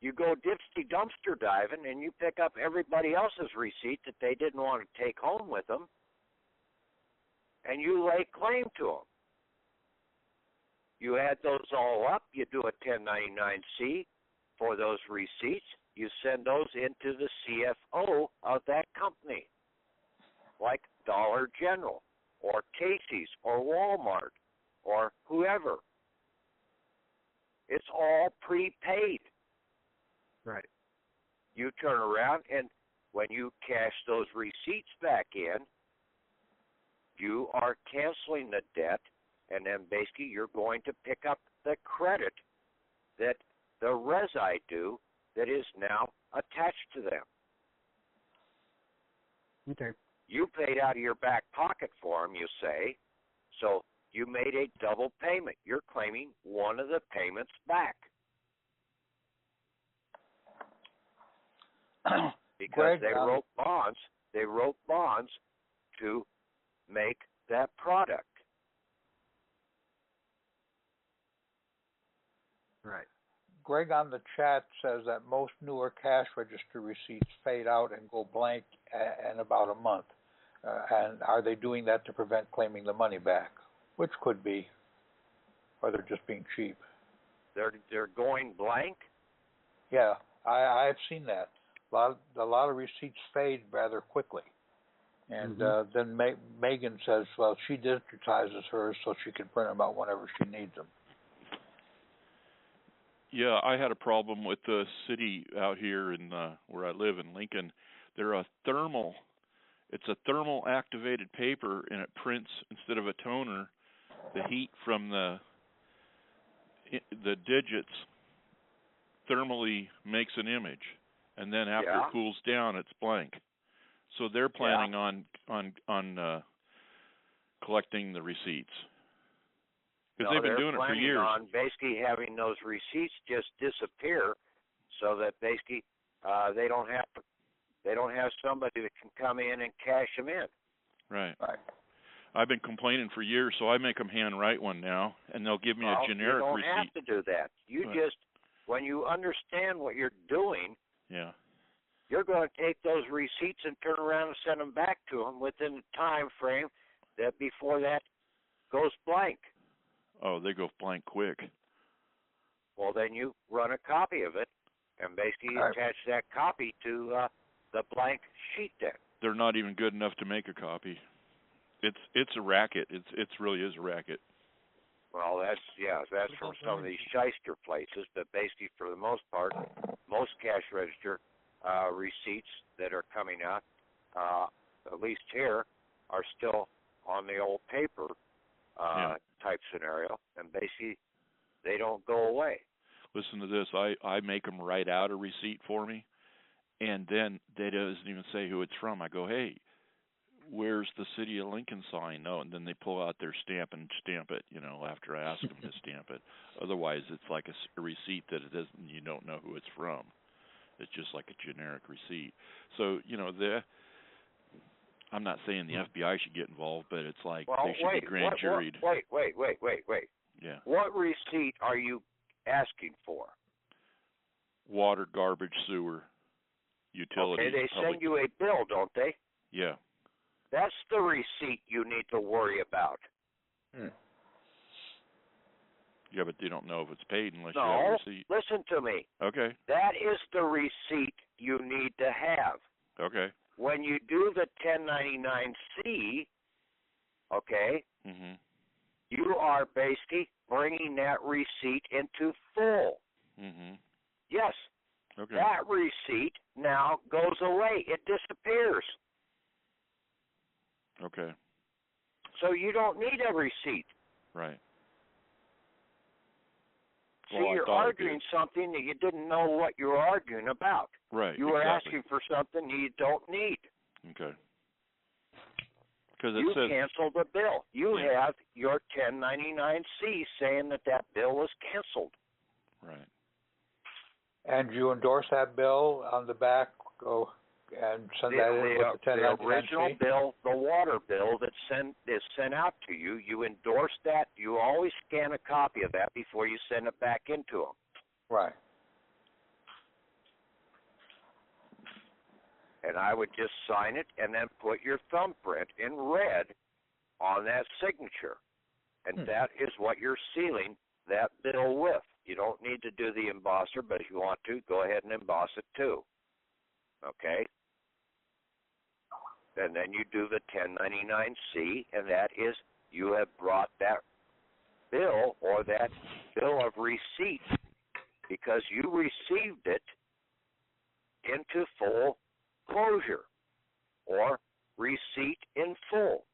You go dipsy dumpster diving and you pick up everybody else's receipt that they didn't want to take home with them, and you lay claim to them. You add those all up, you do a 1099-C for those receipts, you send those into the CFO of that company, like Dollar General or Casey's or Walmart or whoever. It's all prepaid. Right. You turn around, and when you cash those receipts back in, you are canceling the debt, and then basically you're going to pick up the credit that the resi due that is now attached to them. Okay. You paid out of your back pocket for them, you say, so you made a double payment. You're claiming one of the payments back. Because Greg, they wrote bonds to make that product. Right. Greg on the chat says that most newer cash register receipts fade out and go blank in about a month. And are they doing that to prevent claiming the money back? Which could be. Or they're just being cheap. They're going blank? Yeah, I've seen that. a lot of receipts fade rather quickly. And then Megan says, well, she digitizes hers so she can print them out whenever she needs them. Yeah, I had a problem with the city out here in where I live in Lincoln. They're a thermal. It's a thermal activated paper, and it prints instead of a toner. The heat from the digits thermally makes an image, and then after it cools down, it's blank. So they're planning on collecting the receipts because they've been doing it for years. They're planning on basically having those receipts just disappear, so that basically they don't have somebody that can come in and cash them in. Right. I've been complaining for years, so I make them handwrite one now, and they'll give me a generic receipt. You don't have to do that. You just, when you understand what you're doing, you're going to take those receipts and turn around and send them back to them within the time frame that before that goes blank. Oh, they go blank quick. Well, then you run a copy of it and basically attach that copy to the blank sheet then. They're not even good enough to make a copy. It's a racket. It really is a racket. Well, that's from some of these shyster places, but basically for the most part, most cash register receipts that are coming out, at least here, are still on the old paper type scenario, and basically they don't go away. Listen to this. I make them write out a receipt for me, and then they doesn't even say who it's from. I go, hey, where's the City of Lincoln sign? No, and then they pull out their stamp and stamp it, after I ask them to stamp it. Otherwise, it's like a receipt that you don't know who it's from. It's just like a generic receipt. So, I'm not saying the FBI should get involved, but it's like they should be grand juried. Wait. Yeah. What receipt are you asking for? Water, garbage, sewer, utilities. Okay, they send you a bill, don't they? Yeah. That's the receipt you need to worry about. Yeah, but they don't know if it's paid unless you have a receipt. Listen to me. Okay. That is the receipt you need to have. Okay. When you do the 1099-C, you are basically bringing that receipt into full. Yes. Okay. That receipt now goes away. It disappears. Okay. So you don't need a receipt. Right. See, you're arguing something that you didn't know what you were arguing about. Right. You were asking for something you don't need. Okay. Because you canceled the bill. You have your 1099-C saying that bill was canceled. Right. And you endorse that bill on the back, and send that in with the 1099-C? The original bill, the water bill that is sent out to you, you endorse that. You always scan a copy of that before you send it back into them. Right. And I would just sign it and then put your thumbprint in red on that signature. And that is what you're sealing that bill with. You don't need to do the embosser, but if you want to, go ahead and emboss it too. Okay? And then you do the 1099-C, and that is you have brought that bill or that bill of receipt because you received it into full closure or receipt in full.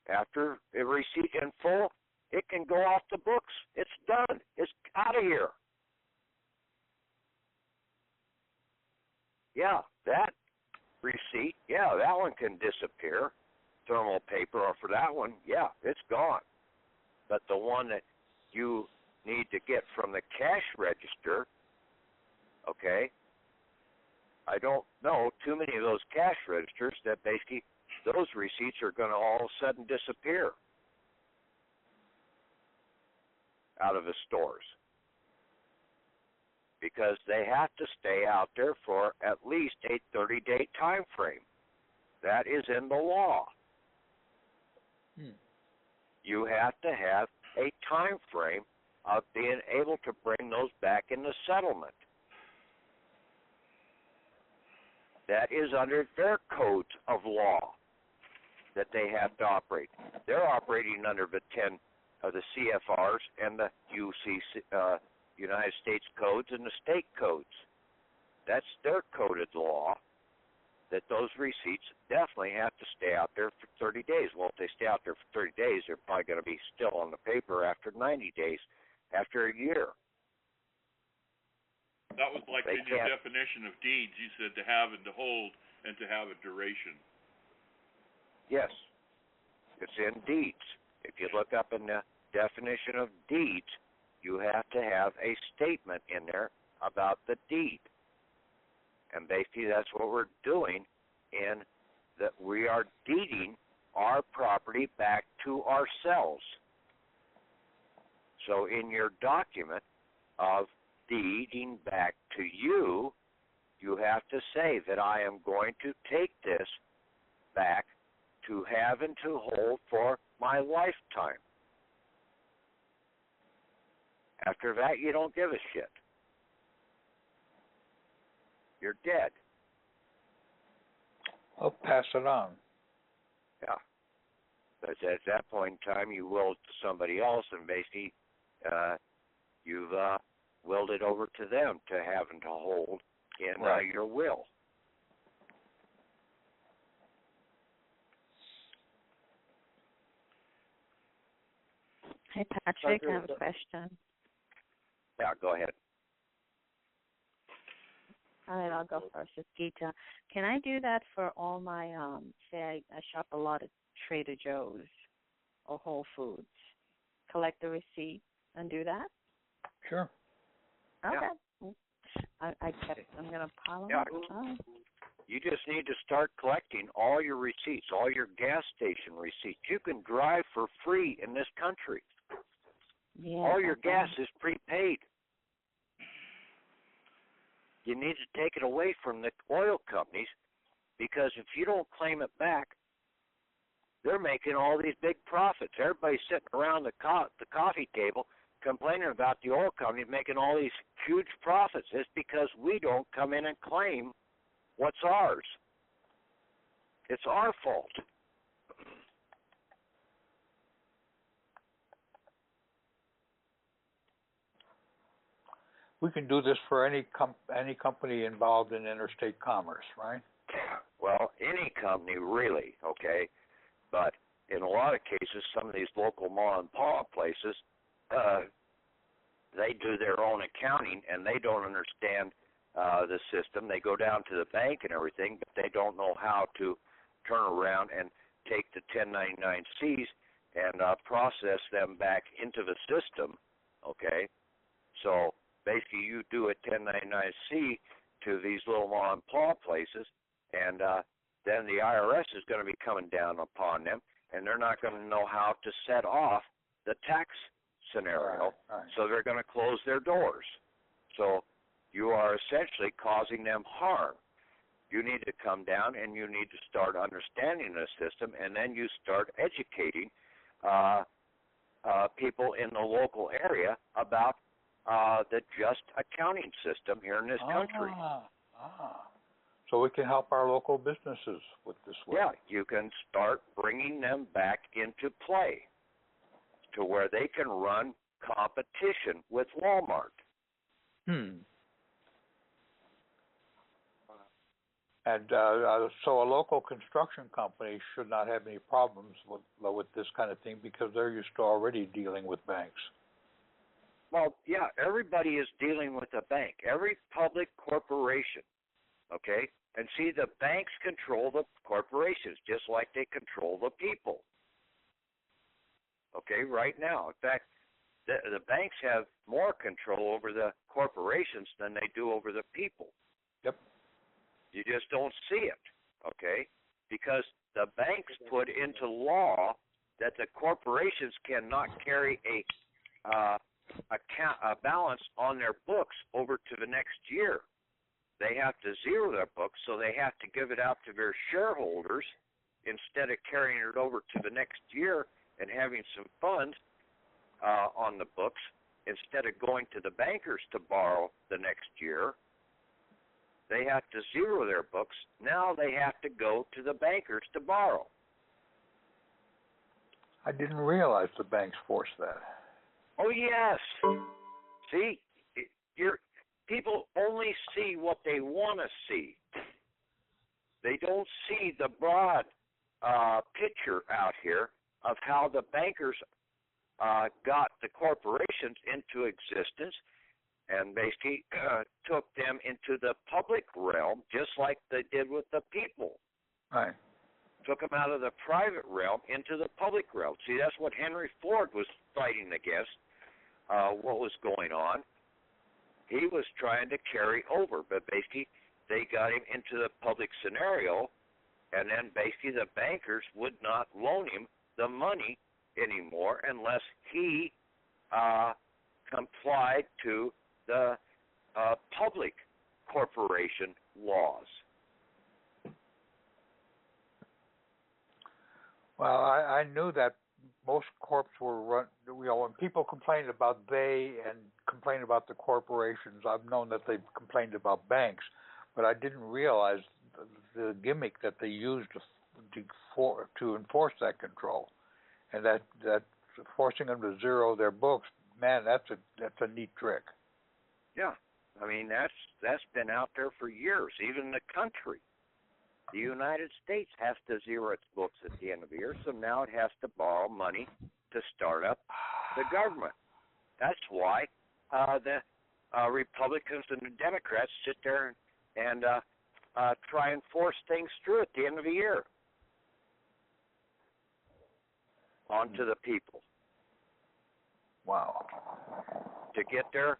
After a receipt in full, it can go off the books. It's done. It's out of here. Yeah, that receipt, that one can disappear. Thermal paper, or for that one, it's gone. But the one that you need to get from the cash register, I don't know too many of those cash registers that basically those receipts are going to all of a sudden disappear out of the stores because they have to stay out there for at least a 30-day time frame. That is in the law. You have to have a time frame of being able to bring those back into settlement. that is under their codes of law that they have to operate. They're operating under the 10 of the CFRs and the UC, United States codes and the state codes. That's their coded law, that those receipts definitely have to stay out there for 30 days. Well, if they stay out there for 30 days, they're probably going to be still on the paper after 90 days, after a year. That was like in your definition of deeds. You said to have and to hold and to have a duration. Yes. It's in deeds. If you look up in the definition of deeds, you have to have a statement in there about the deed. And basically that's what we're doing, in that we are deeding our property back to ourselves. So in your document of deeding back to you, you have to say that I am going to take this back to have and to hold for my lifetime. After that, you don't give a shit. You're dead. I'll pass it on. Yeah. But at that point in time, you will to somebody else, and basically you've willed it over to them to have and to hold in your will. Hey, Patrick, I have a question. Yeah, go ahead. All right, I'll go first. It's Gita. Can I do that for all my, say I shop a lot at Trader Joe's or Whole Foods? Collect the receipt and do that? Sure. Okay. Yeah. I'm going to pile them yeah. up. Oh. You just need to start collecting all your receipts, all your gas station receipts. You can drive for free in this country. Yeah, all your gas is prepaid. You need to take it away from the oil companies, because if you don't claim it back, they're making all these big profits. Everybody's sitting around the coffee table complaining about the oil companies making all these huge profits. It's because we don't come in and claim what's ours. It's our fault. We can do this for any company involved in interstate commerce, right? Well, any company really, okay? But in a lot of cases, some of these local mom and pop places, they do their own accounting and they don't understand the system. They go down to the bank and everything, but they don't know how to turn around and take the 1099-Cs and process them back into the system, okay? So basically you do a 1099-C to these little mom and pop places, and then the IRS is going to be coming down upon them, and they're not going to know how to set off the tax scenario, so they're going to close their doors. So you are essentially causing them harm. You need to come down and you need to start understanding the system, and then you start educating people in the local area about the just accounting system here in this country. So we can help our local businesses with this way. Yeah, you can start bringing them back into play to where they can run competition with Walmart. And so a local construction company should not have any problems with this kind of thing, because they're used to already dealing with banks. Well, yeah, everybody is dealing with a bank. Every public corporation, okay? And see, the banks control the corporations just like they control the people. Okay, right now. In fact, the banks have more control over the corporations than they do over the people. Yep. You just don't see it, okay? Because the banks put into law that the corporations cannot carry a balance on their books over to the next year. They have to zero their books, so they have to give it out to their shareholders instead of carrying it over to the next year and having some funds on the books instead of going to the bankers to borrow the next year. they have to zero their books. Now they have to go to the bankers to borrow. I didn't realize the banks forced that. Oh, yes. See, people only see what they want to see. They don't see the broad picture out here of how the bankers got the corporations into existence and basically took them into the public realm, just like they did with the people. Right. Took them out of the private realm into the public realm. See, that's what Henry Ford was fighting against, what was going on. He was trying to carry over, but basically they got him into the public scenario, and then basically the bankers would not loan him the money anymore unless he complied to the public corporation laws. Well, I knew that most corps were run. When people complained about they and complained about the corporations, I've known that they've complained about banks, but I didn't realize the gimmick that they used to enforce that control, and that forcing them to zero their books. Man, that's a neat trick. Yeah, I mean that's been out there for years. Even the country, the United States, has to zero its books at the end of the year. So now it has to borrow money to start up the government. That's why the Republicans and the Democrats sit there and try and force things through at the end of the year onto the people. Wow. To get their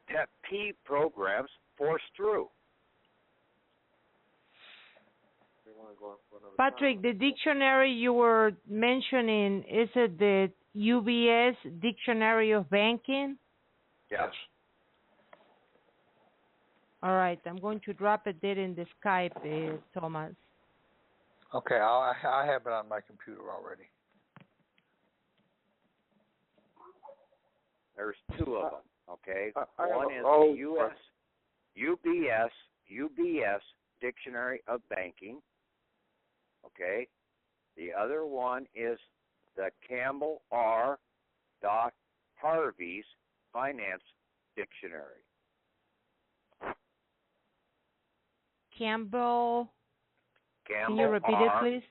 pet peeve programs forced through. Patrick, the dictionary you were mentioning, is it the UBS Dictionary of Banking? Yes. All right, I'm going to drop it there in the Skype, Thomas. Okay, I have it on my computer already. There's two of them, okay? One is the UBS Dictionary of Banking, okay? The other one is the Campbell R. Harvey's Finance Dictionary. Campbell, can you repeat it, please?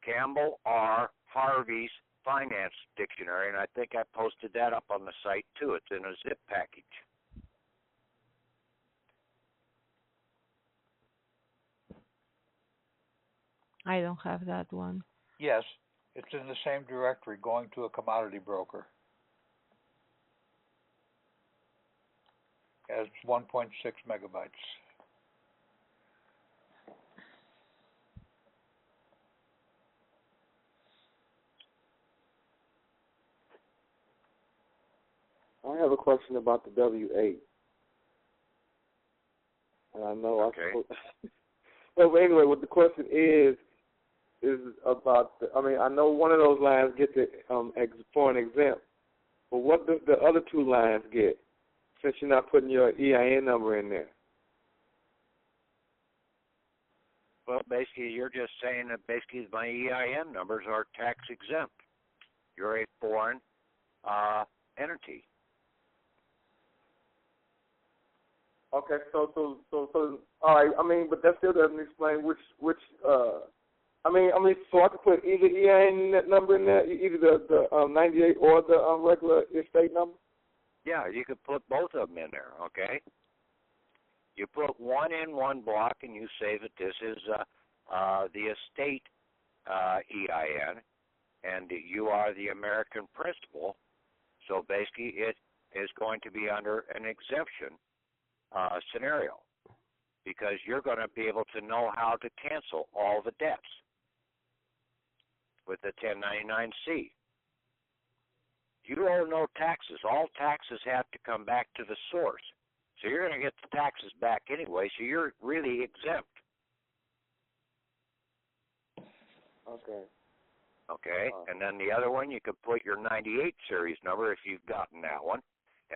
Campbell R. Harvey's Finance Dictionary, and I think I posted that up on the site too. It's in a zip package. I don't have that one. Yes, it's in the same directory, going to a commodity broker. It's 1.6 megabytes. I have a question about the W-8. And I know but anyway, what the question is about I know one of those lines gets it foreign exempt, but what does the other two lines get, since you're not putting your EIN number in there? Well, basically, you're just saying that basically my EIN numbers are tax exempt. You're a foreign entity. Okay, so all right. But that still doesn't explain which. So I could put either EIN number in there, either the 98 or the regular estate number. Yeah, you could put both of them in there. Okay. You put one in one block, and you say that this is the estate EIN, and you are the American principal. So basically, it is going to be under an exemption scenario, because you're going to be able to know how to cancel all the debts with the 1099-C. You owe no taxes. All taxes have to come back to the source. So you're going to get the taxes back anyway, so you're really exempt. Okay, and then the other one, you could put your 98 series number if you've gotten that one.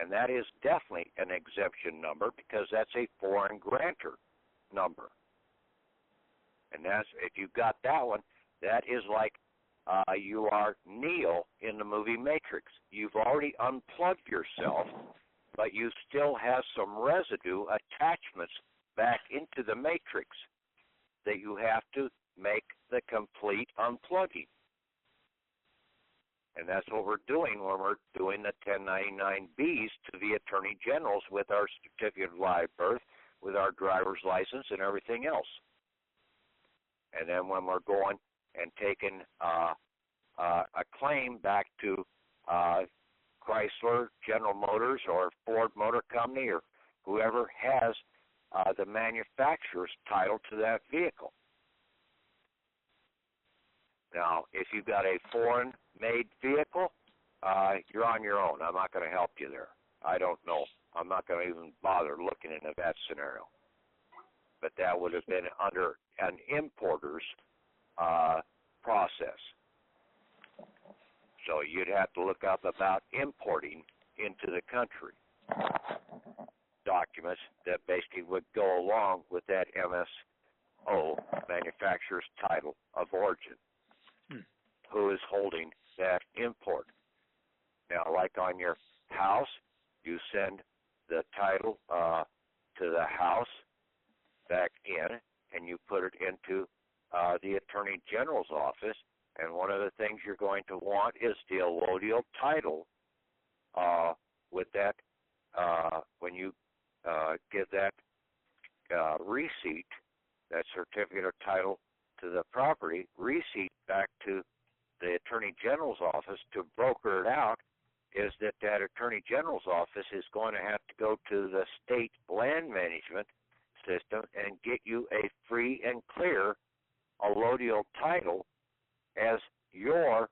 And that is definitely an exemption number, because that's a foreign grantor. number. And that's, if you've got that one, that is like you are Neo in the movie Matrix. You've already unplugged yourself, but you still have some residue attachments back into the Matrix that you have to make the complete unplugging. And that's what we're doing when we're doing the 1099-Bs to the Attorney Generals with our certificate of live birth, with our driver's license and everything else. And then when we're going and taking a claim back to Chrysler, General Motors, or Ford Motor Company, or whoever has the manufacturer's title to that vehicle. Now, if you've got a foreign-made vehicle, you're on your own. I'm not going to help you there. I don't know. I'm not going to even bother looking into that scenario. But that would have been under an importer's process. So you'd have to look up about importing into the country documents that basically would go along with that MSO, manufacturer's title of origin. Who is holding that import. Now, like on your house, you send the title to the house back in, and you put it into the Attorney General's office, and one of the things you're going to want is the allodial title with that, when you give that receipt, that certificate of title to the property, receipt back to the Attorney General's office to broker it out, is that Attorney General's office is going to have to go to the state land management system and get you a free and clear allodial title as your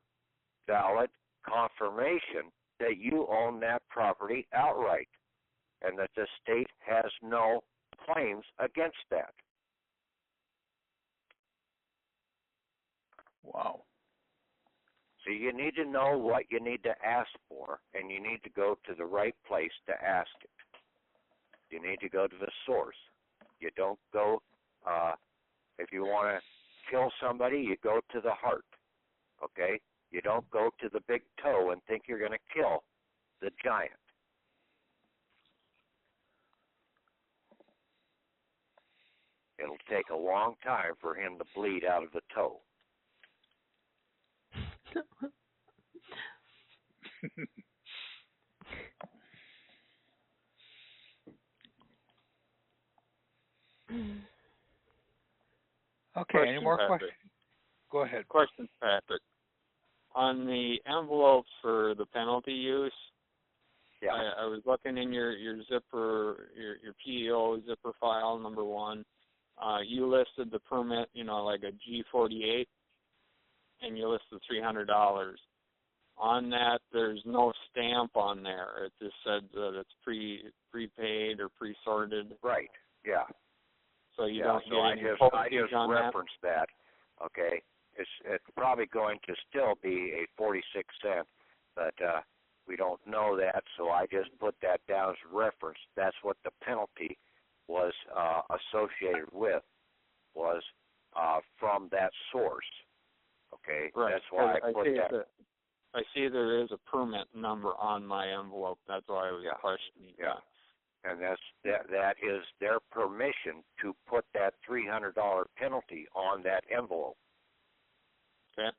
valid confirmation that you own that property outright and that the state has no claims against that. Wow. So you need to know what you need to ask for, and you need to go to the right place to ask it. You need to go to the source. You don't go, if you want to kill somebody, you go to the heart, okay? You don't go to the big toe and think you're going to kill the giant. It'll take a long time for him to bleed out of the toe. Okay, any more questions? Go ahead. Question, Patrick. On the envelopes for the penalty use, yeah. I was looking in your zipper, your PEO zipper file, number 1. You listed the permit, like a G48, and you listed $300. On that, there's no stamp on there. It just said that it's prepaid or pre-sorted. Right. Yeah. So you don't get any I just on referenced that. Okay. It's probably going to still be a 46-cent, but we don't know that, so I just put that down as reference. That's what the penalty was associated with, was from that source. Okay. Right. That's why I put that. I see there is a permit number on my envelope. That's why I was questioning. Yeah. And that is their permission to put that $300 penalty on that envelope. Okay.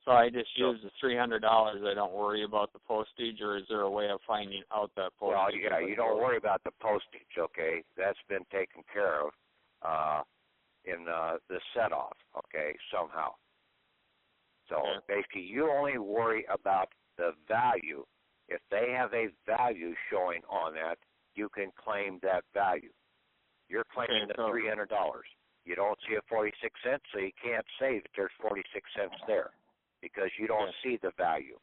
So I just use the $300. I don't worry about the postage, or is there a way of finding out that postage? Well, yeah, you don't worry about the postage. Okay, that's been taken care of in the set-off. Okay, somehow. So basically, you only worry about the value. If they have a value showing on that, you can claim that value. You're claiming the $300. You don't see a 46 cents, so you can't say that there's 46 cents there because you don't see the value.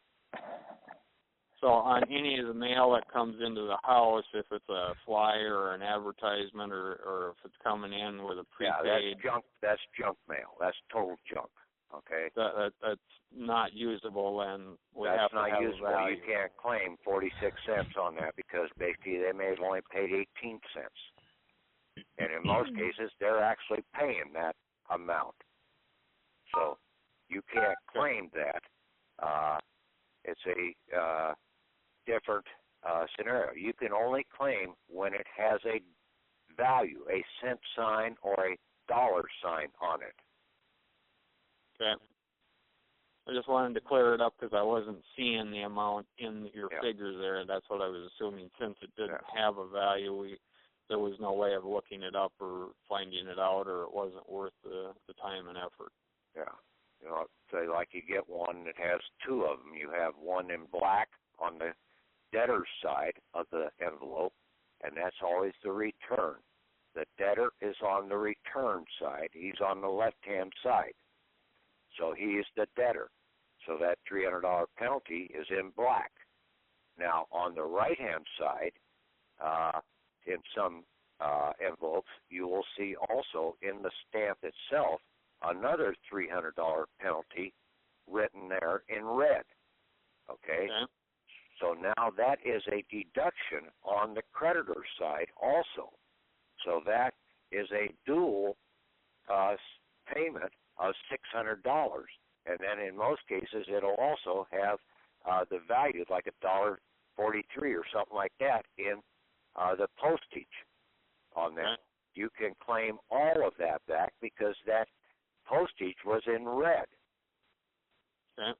So on any of the mail that comes into the house, if it's a flyer or an advertisement, or if it's coming in with a prepaid, that's junk mail. That's total junk. Okay. That's not usable, and that's not usable. You can't claim 46 cents on that because basically they may have only paid 18 cents. And in most cases, they're actually paying that amount. So you can't claim that. It's a different scenario. You can only claim when it has a value, a cent sign or a dollar sign on it. Okay. I just wanted to clear it up because I wasn't seeing the amount in your figures there. That's what I was assuming. Since it didn't have a value, there was no way of looking it up or finding it out, or it wasn't worth the time and effort. Yeah. You know, say like you get one that has two of them. You have one in black on the debtor's side of the envelope, and that's always the return. The debtor is on the return side. He's on the left-hand side. So he is the debtor. So that $300 penalty is in black. Now, on the right-hand side, in some envelopes, you will see also in the stamp itself another $300 penalty written there in red. Okay? So now that is a deduction on the creditor side also. So that is a dual payment of $600. And then in most cases, it'll also have the value, like $1.43 or something like that, in the postage on that. You can claim all of that back because that postage was in red. Okay.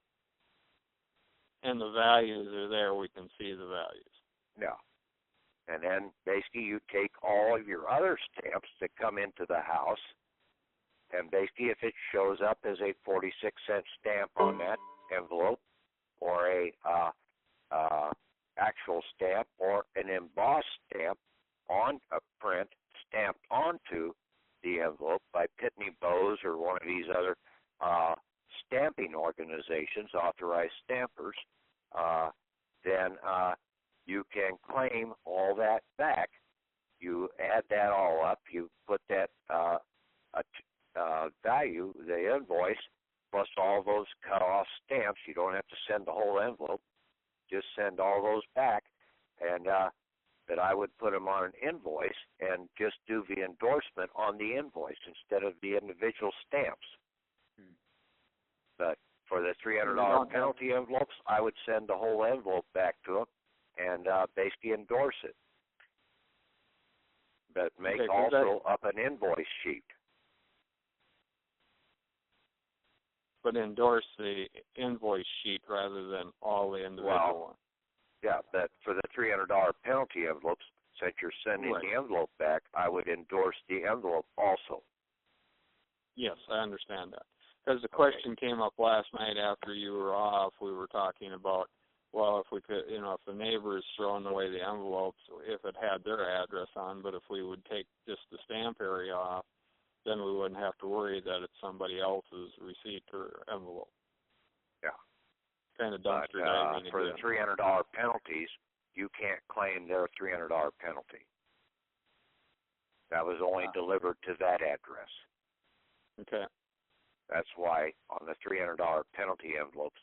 And the values are there. We can see the values. Yeah. And then basically you take all of your other stamps that come into the house, and basically if it shows up as a 46-cent stamp on that envelope, or a actual stamp, or an embossed stamp on a print stamped onto the envelope by Pitney Bowes or one of these other stamping organizations, authorized stampers, then you can claim all that back. You add that all up, you put that value, the invoice, plus all those cut-off stamps. You don't have to send the whole envelope. Just send all those back, and that I would put them on an invoice and just do the endorsement on the invoice instead of the individual stamps. But for the $300 penalty envelopes, I would send the whole envelope back to them and basically endorse it. But make also up an invoice sheet. But endorse the invoice sheet rather than all the individual ones. Yeah, but for the $300 penalty envelopes, since you're sending the envelope back, I would endorse the envelope also. Yes, I understand that. Because the question came up last night after you were off, we were talking about, well, if we could, if the neighbor is throwing away the envelopes, if it had their address on, but if we would take just the stamp area off, then we wouldn't have to worry that it's somebody else's receipt or envelope. Yeah. Kind of dumpster diving for the $300 penalties, you can't claim their $300 penalty. That was only delivered to that address. Okay. That's why on the $300 penalty envelopes,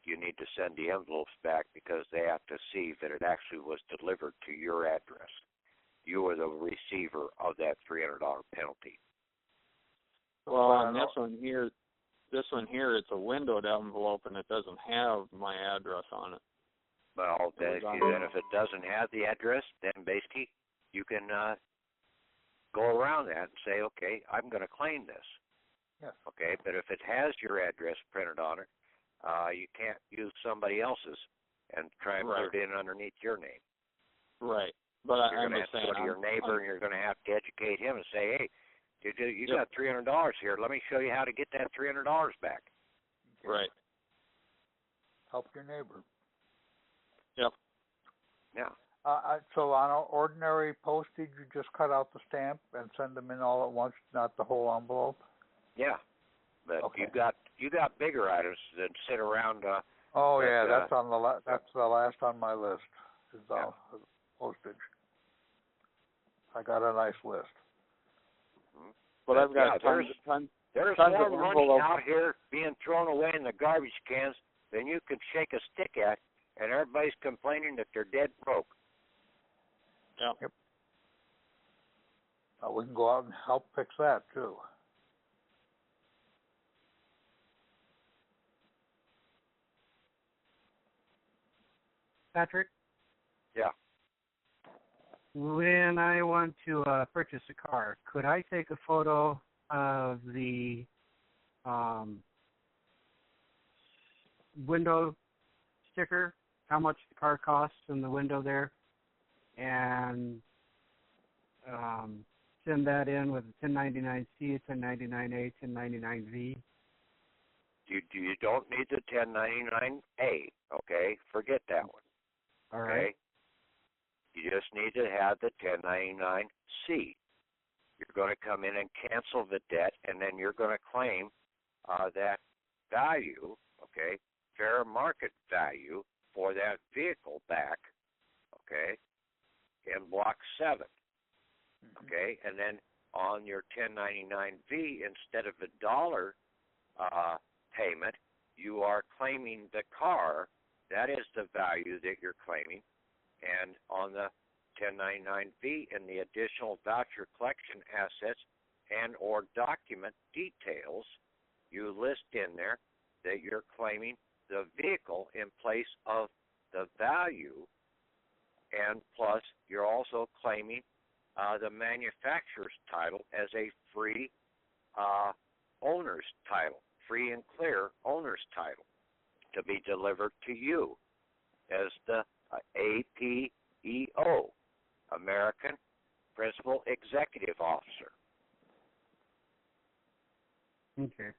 you need to send the envelopes back because they have to see that it actually was delivered to your address. You were the receiver of that $300 penalty. Well, on this one here, it's a windowed envelope and it doesn't have my address on it. Well, then if it doesn't have the address, then basically you can go around that and say, okay, I'm going to claim this. Yes. Okay, but if it has your address printed on it, you can't use somebody else's and try and put it in underneath your name. Right. But you're going to have to go to your neighbor and you're going to have to educate him and say, hey, you got $300 here. Let me show you how to get that $300 back. Okay. Right. Help your neighbor. Yep. Yeah. So on ordinary postage, you just cut out the stamp and send them in all at once, not the whole envelope? Yeah. But you got bigger items than sit around. That's that's the last on my list. Is postage. I got a nice list. But I've got there's more money out here being thrown away in the garbage cans than you can shake a stick at, and everybody's complaining that they're dead broke. Yeah. Yep. we can go out and help fix that too. Patrick? Yeah. When I want to purchase a car, could I take a photo of the window sticker, how much the car costs in the window there, and send that in with a 1099-C, a 1099-A, 1099-V? You don't need the 1099-A, okay? Forget that one. All okay? right. You just need to have the 1099-C. You're going to come in and cancel the debt, and then you're going to claim that value, okay, fair market value for that vehicle back, okay, in Block 7, okay? And then on your 1099-V, instead of a dollar payment, you are claiming the car. That is the value that you're claiming. And on the 1099-V, in the additional voucher collection assets and or document details, you list in there that you're claiming the vehicle in place of the value, and plus you're also claiming the manufacturer's title as a free owner's title, free and clear owner's title, to be delivered to you as the APEO, American Principal Executive Officer. Okay.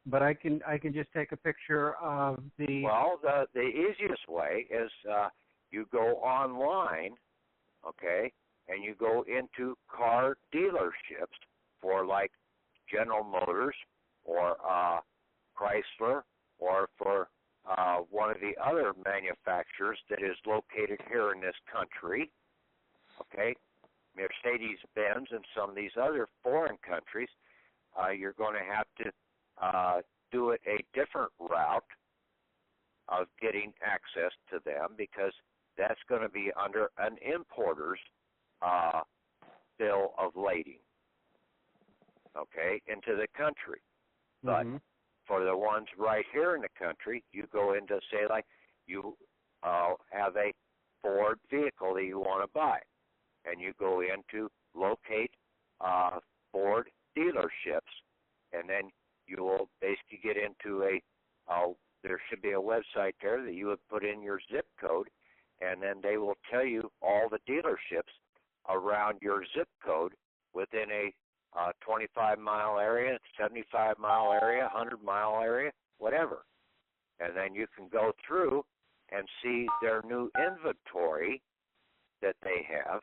But I can just take a picture of the... Well, the easiest way is you go online, okay, and you go into car dealerships for like General Motors or Chrysler, or for one of the other manufacturers that is located here in this country, okay, Mercedes-Benz and some of these other foreign countries. You're going to have to do it a different route of getting access to them, because that's going to be under an importer's bill of lading, okay, into the country. But for the ones right here in the country, you go into, say, like you have a Ford vehicle that you want to buy, and you go in to locate Ford dealerships, and then you will basically get into there should be a website there that you would put in your zip code, and then they will tell you all the dealerships around your zip code within a 25-mile area, 75-mile area, 100-mile area, whatever. And then you can go through and see their new inventory that they have,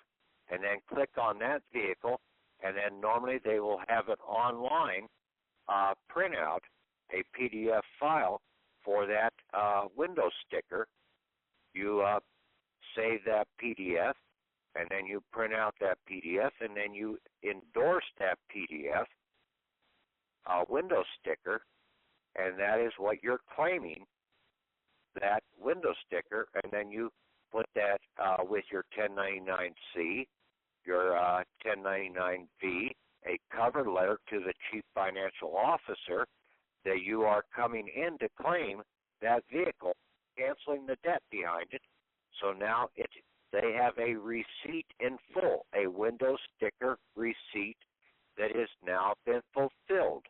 and then click on that vehicle, and then normally they will have it online, print out a PDF file for that window sticker. You save that PDF, and then you print out that PDF, and then you endorse that PDF window sticker, and that is what you're claiming, that window sticker, and then you put that with your 1099-C, your 1099-V, a cover letter to the Chief Financial Officer that you are coming in to claim that vehicle, canceling the debt behind it. So now they have a receipt in full, a window sticker receipt that has now been fulfilled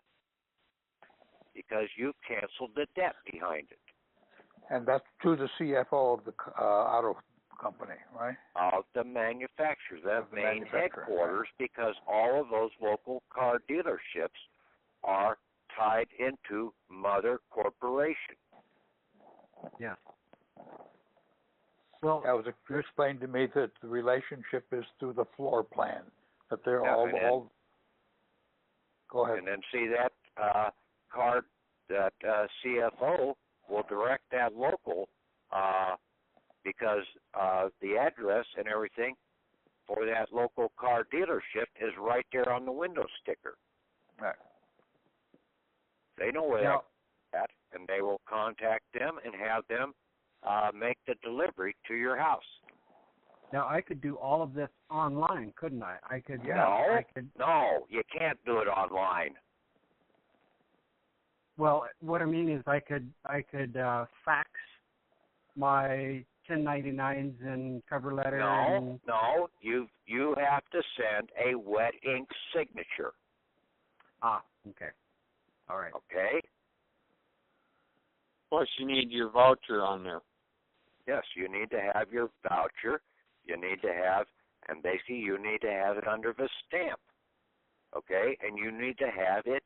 because you canceled the debt behind it. And that's to the CFO of the auto company, right? Of the manufacturer, the main headquarters, because all of those local car dealerships are tied into Mother Corporation. Yeah. Well, that was explained to me that the relationship is through the floor plan, that they're all. Go ahead. And then see that card, that CFO will direct that local, because the address and everything for that local car dealership is right there on the window sticker. Right. They know where they're at, and they will contact them and have them make the delivery to your house. Now I could do all of this online, couldn't I? I could. No, you can't do it online. Well, what I mean is I could fax my 1099s and cover letter. No, you have to send a wet ink signature. Ah, okay. All right. Okay. Plus, you need your voucher on there. Yes, you need to have your voucher. You need to have, and basically you need to have it under the stamp. Okay, and you need to have it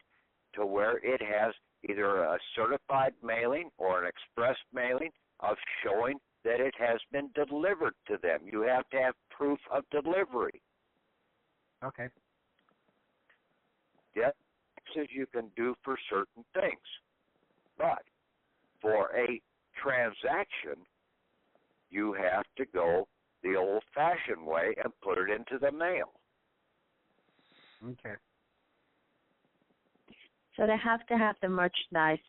to where it has either a certified mailing or an express mailing of showing that it has been delivered to them. You have to have proof of delivery. Okay. Yes, you can do for certain things. But for a transaction, you have to go the old-fashioned way and put it into the mail. Okay. So they have to have the merchandise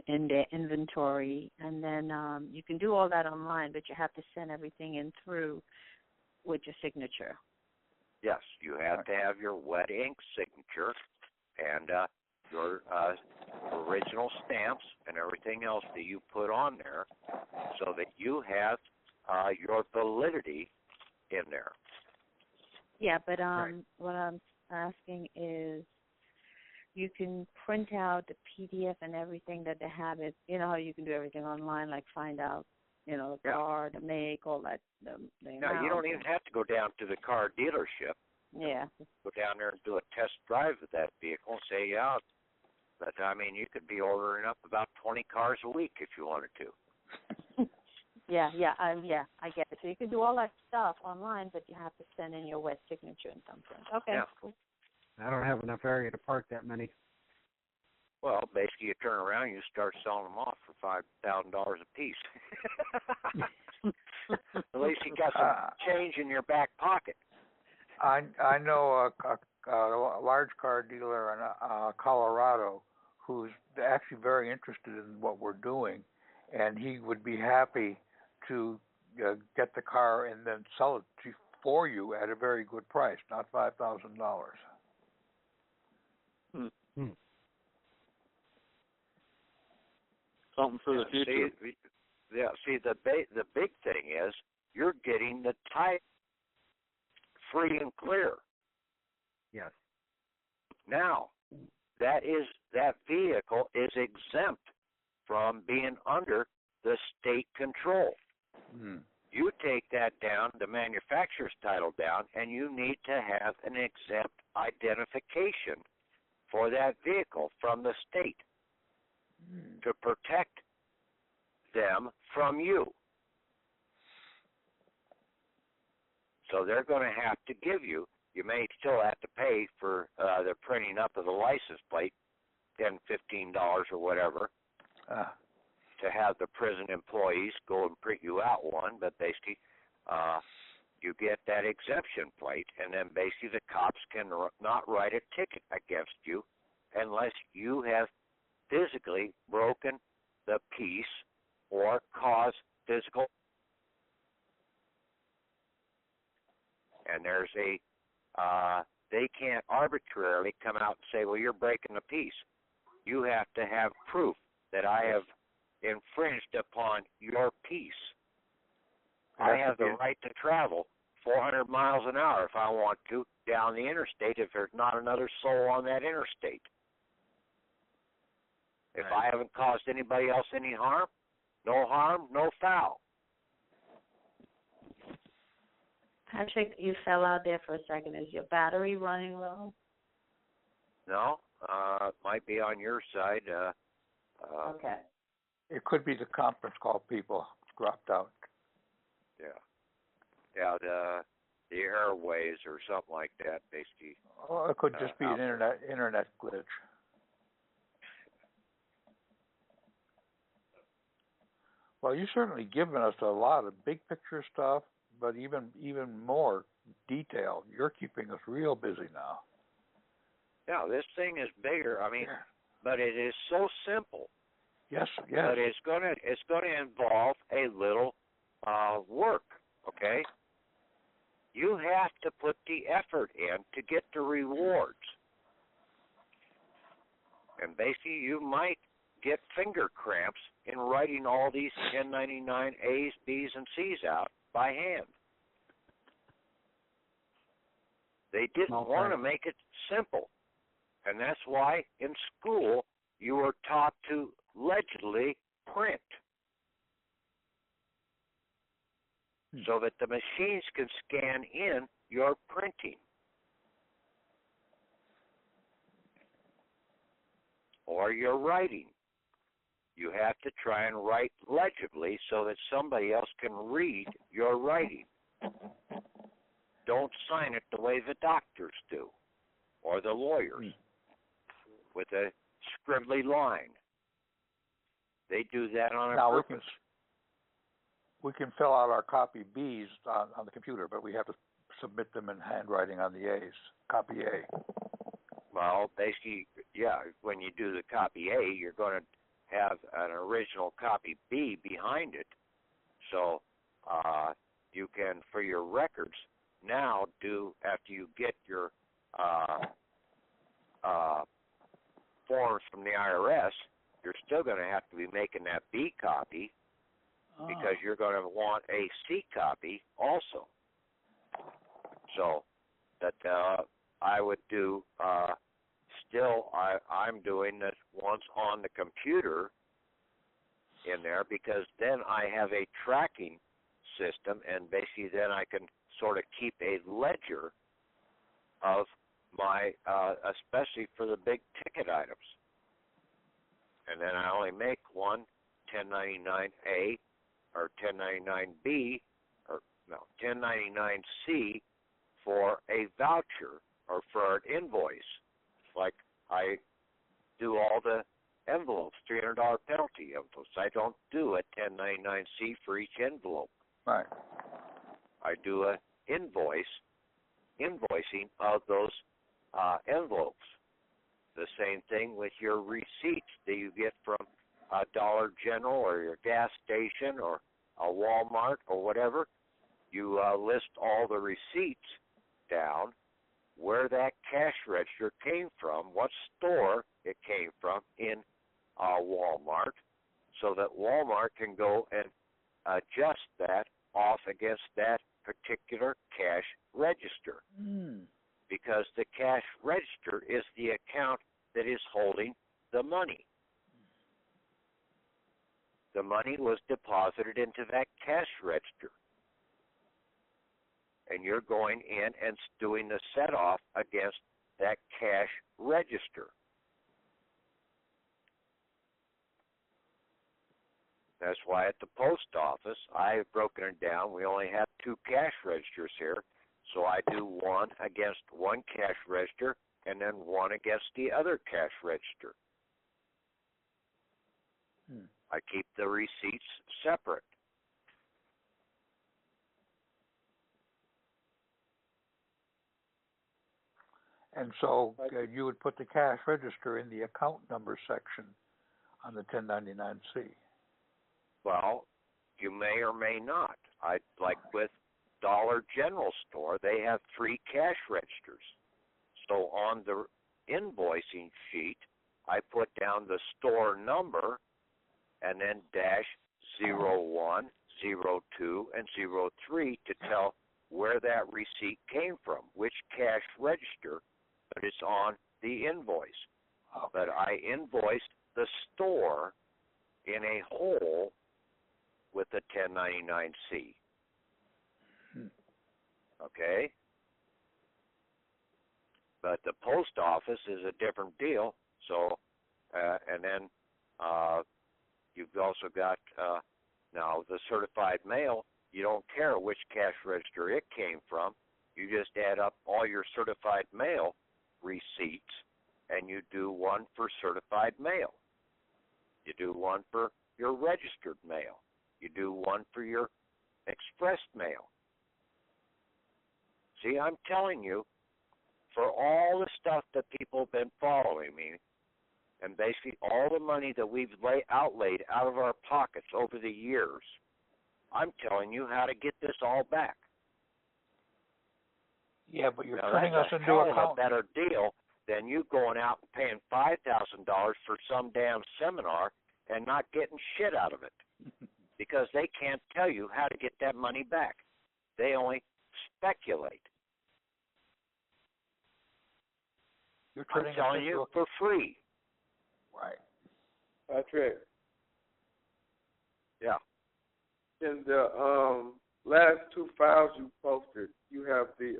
in their inventory, and then you can do all that online, but you have to send everything in through with your signature. Yes, you have to have your wet ink signature and your original stamps and everything else that you put on there so that you have your validity in there. Yeah, but what I'm asking is you can print out the PDF and everything that they have it. You know how you can do everything online, like find out, the car, the make, all that. The no, you don't even have to go down to the car dealership. Yeah. Go down there and do a test drive of that vehicle and say, yeah. But, I mean, you could be ordering up about 20 cars a week if you wanted to. Yeah, I get it. So you can do all that stuff online, but you have to send in your wet signature and something. Okay, yeah. Cool. I don't have enough area to park that many. Well, basically, you turn around and you start selling them off for $5,000 a piece. At least you got some change in your back pocket. I know a large car dealer in Colorado who's actually very interested in what we're doing, and he would be happy to get the car and then sell it for you at a very good price, not $5,000. Something for the future. See, the big thing is you're getting the title free and clear. Yes. Now, that vehicle is exempt from being under the state control. You take that down, the manufacturer's title down, and you need to have an exempt identification for that vehicle from the state to protect them from you. So they're going to have to give you, you may still have to pay for the printing up of the license plate, $10, $15 or whatever, to have the prison employees go and print you out one, but basically you get that exemption plate, and then basically the cops can not write a ticket against you unless you have physically broken the peace or caused physical. And there's they can't arbitrarily come out and say, well, you're breaking the peace. You have to have proof that I have infringed upon your peace. I have the right to travel 400 miles an hour if I want to down the interstate if there's not another soul on that interstate. If I haven't caused anybody else any harm, no foul. Patrick, you fell out there for a second. Is your battery running low? No, it might be on your side. Okay. It could be the conference call people dropped out. Yeah, the airways or something like that, basically. Oh, it could just be an internet glitch. Well, you've certainly given us a lot of big picture stuff, but even more detail. You're keeping us real busy now. Yeah, this thing is bigger. I mean, but it is so simple. Yes. But it's gonna involve a little work. Okay. You have to put the effort in to get the rewards. And basically, you might get finger cramps in writing all these 1099 A's, B's, and C's out by hand. They didn't want to make it simple. And that's why in school you were taught to legibly print so that the machines can scan in your printing. Or your writing. You have to try and write legibly so that somebody else can read your writing. Don't sign it the way the doctors do, or the lawyers, with a scribbly line. They do that on purpose. We can fill out our copy B's on the computer, but we have to submit them in handwriting on the A's, copy A. Well, basically, yeah, when you do the copy A, you're going to have an original copy B behind it. So you can, for your records, now do, after you get your forms from the IRS, you're still going to have to be making that B copy because you're going to want a C copy also. So that I would do, I'm doing this once on the computer in there because then I have a tracking system, and basically then I can sort of keep a ledger of my, especially for the big ticket items. And then I only make one 1099A or 1099B, or no, 1099C for a voucher or for an invoice. Like I do all the envelopes, $300 penalty envelopes. I don't do a 1099C for each envelope. Right. I do a invoicing of those envelopes. The same thing with your receipts that you get from a Dollar General or your gas station or a Walmart or whatever. You list all the receipts down, where that cash register came from, what store it came from in Walmart, so that Walmart can go and adjust that off against that particular cash register. Because the cash register is the account that is holding the money. The money was deposited into that cash register. And you're going in and doing the set-off against that cash register. That's why at the post office, I've broken it down. We only have 2 cash registers here. So I do one against one cash register and then one against the other cash register. I keep the receipts separate. And so you would put the cash register in the account number section on the 1099-C. Well, you may or may not. Like with Dollar General store, they have 3 cash registers. So on the invoicing sheet, I put down the store number and then dash 01, 02, and 03 to tell where that receipt came from, which cash register, but it's on the invoice. Okay. But I invoiced the store in a whole with the 1099-C. Okay? But the post office is a different deal. So, and then you've also got now the certified mail. You don't care which cash register it came from. You just add up all your certified mail receipts, and you do one for certified mail. You do one for your registered mail. You do one for your express mail. See, I'm telling you, for all the stuff that people have been following me, and basically all the money that we've outlaid out of our pockets over the years, I'm telling you how to get this all back. Yeah, but you're now, turning us that's into a hell a of a better deal than you going out and paying $5,000 for some damn seminar and not getting shit out of it because they can't tell you how to get that money back. They only speculate. You're turning I'm telling you for free. Right. That's right. Yeah. In the last two files you posted, you have the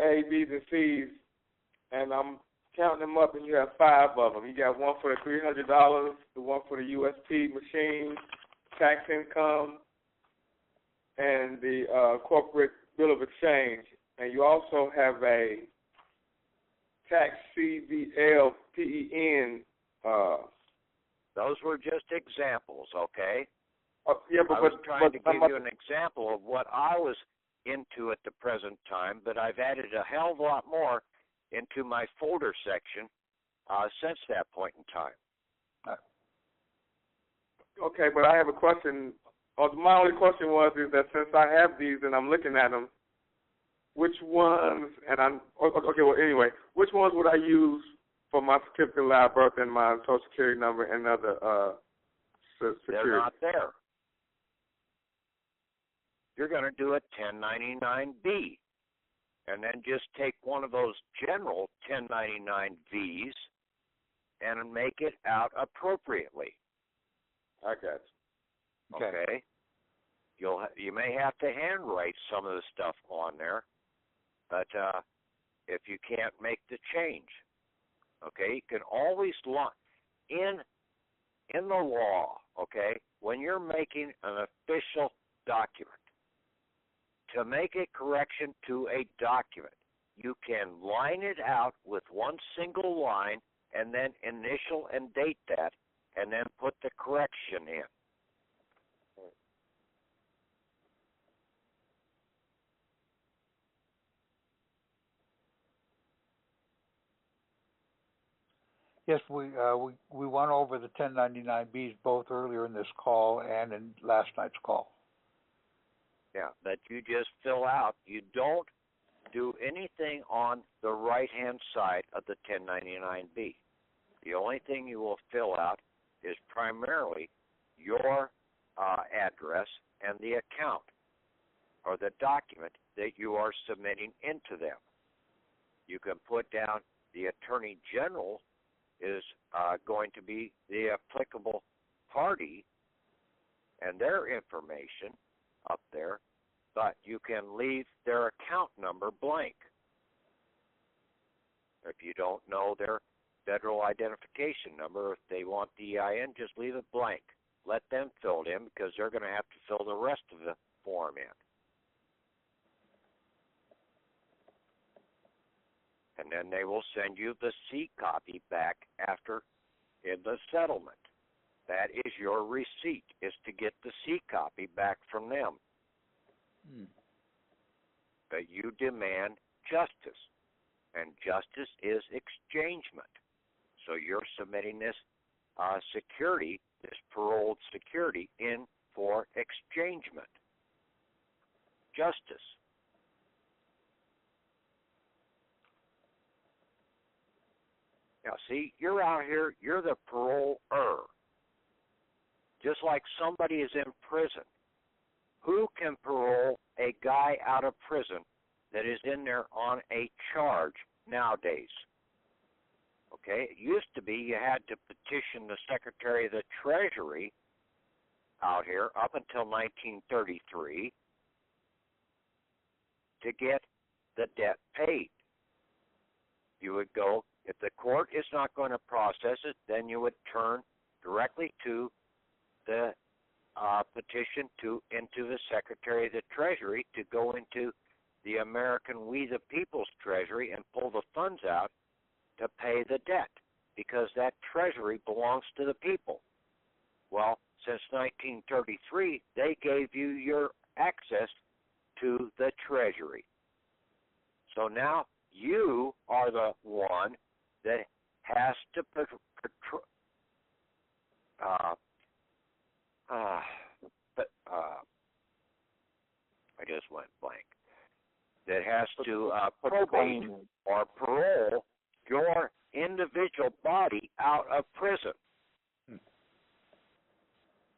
A, B's, and C's, and I'm counting them up, and you have 5 of them. You got one for the $300, the one for the USP machine, tax income, and the corporate bill of exchange. And you also have a tax CVL PEN. Those were just examples, okay? Yeah, I was trying to give you an example of what I was into at the present time, but I've added a hell of a lot more into my folder section since that point in time. Okay, but I have a question. My only question is that since I have these and I'm looking at them, which ones, which ones would I use for my certificate of live birth and my social security number and other security? They're not there. You're going to do a 1099B, and then just take one of those general 1099Vs and make it out appropriately. I got you. Okay. You may have to handwrite some of the stuff on there, but if you can't make the change, okay, you can always in the law, okay, when you're making an official document, to make a correction to a document, you can line it out with one single line and then initial and date that and then put the correction in. Yes, we went over the 1099Bs both earlier in this call and in last night's call. Yeah, that you just fill out. You don't do anything on the right-hand side of the 1099B. The only thing you will fill out is primarily your address and the account or the document that you are submitting into them. You can put down the Attorney General is going to be the applicable party and their information up there, but you can leave their account number blank. If you don't know their federal identification number, if they want DIN, just leave it blank. Let them fill it in because they're going to have to fill the rest of the form in. And then they will send you the C copy back after in the settlement. That is your receipt, is to get the C copy back from them. But you demand justice, and justice is exchangement. So you're submitting this security, this paroled security, in for exchangement. Justice. Now, see, you're out here, you're the paroler. Just like somebody is in prison. Who can parole a guy out of prison that is in there on a charge nowadays? Okay, it used to be you had to petition the Secretary of the Treasury out here up until 1933 to get the debt paid. You would go, if the court is not going to process it, then you would turn directly to the petition into the Secretary of the Treasury to go into the American We the People's Treasury and pull the funds out to pay the debt because that Treasury belongs to the people. Well, since 1933, they gave you your access to the Treasury. So now you are the one that has to that has to probate or parole your individual body out of prison.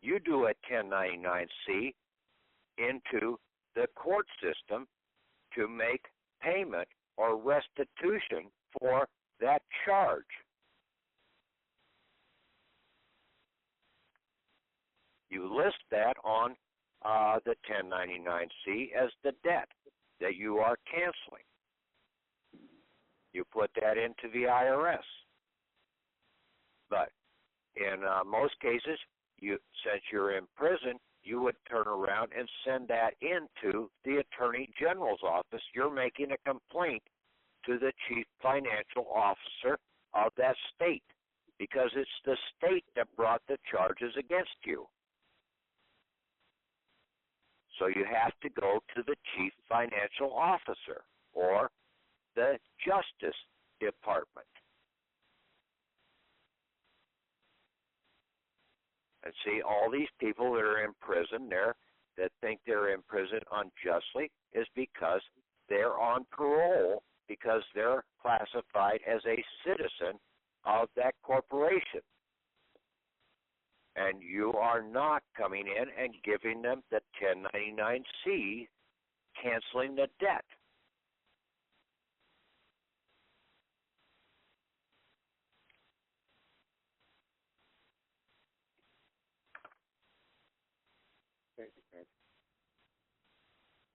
You do a 1099-C into the court system to make payment or restitution for that charge. You list that on the 1099-C as the debt that you are canceling. You put that into the IRS. But in most cases, since you're in prison, you would turn around and send that into the Attorney General's office. You're making a complaint to the Chief Financial Officer of that state because it's the state that brought the charges against you. So you have to go to the Chief Financial Officer or the Justice Department. And see, all these people that are in prison there that think they're in prison unjustly is because they're on parole because they're classified as a citizen of that corporation. And you are not coming in and giving them the 1099-C, canceling the debt.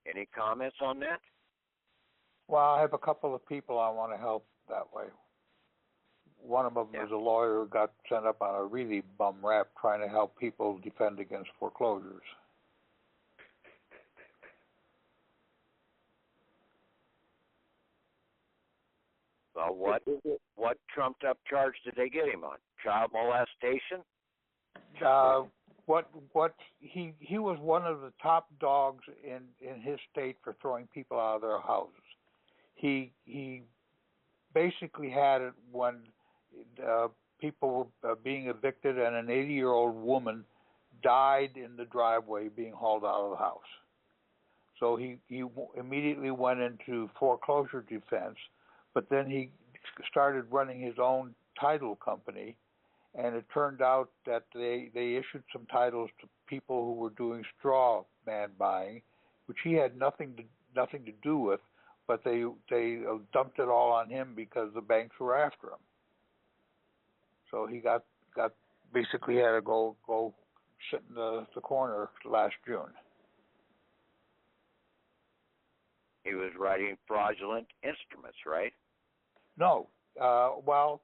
Any comments on that? Well, I have a couple of people I want to help that way. One of them is a lawyer who got sent up on a really bum rap trying to help people defend against foreclosures. Well, what trumped up charge did they get him on? Child molestation? He was one of the top dogs in his state for throwing people out of their houses. He basically had it when people were being evicted and an 80-year-old woman died in the driveway being hauled out of the house. So he immediately went into foreclosure defense, but then he started running his own title company, and it turned out that they issued some titles to people who were doing straw man buying, which he had nothing to do with, but they dumped it all on him because the banks were after him. So he got basically had to go sit in the corner last June. He was writing fraudulent instruments, right? No. Well,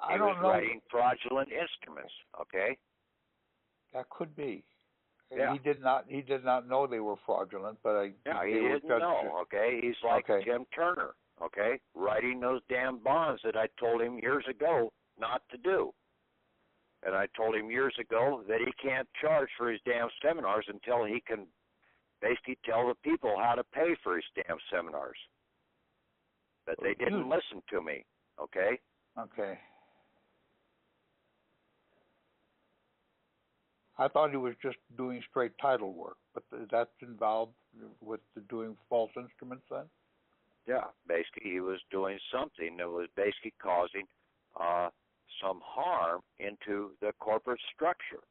I don't know. He was writing fraudulent instruments, okay? That could be. Yeah. He did not know they were fraudulent, but he didn't know, okay? He's like Jim Turner, okay? Writing those damn bonds that I told him years ago not to do. And I told him years ago that he can't charge for his damn seminars until he can basically tell the people how to pay for his damn seminars. But they didn't listen to me, okay? Okay. I thought he was just doing straight title work, but that's involved with doing false instruments then? Yeah, basically he was doing something that was basically causing some harm into the corporate structure.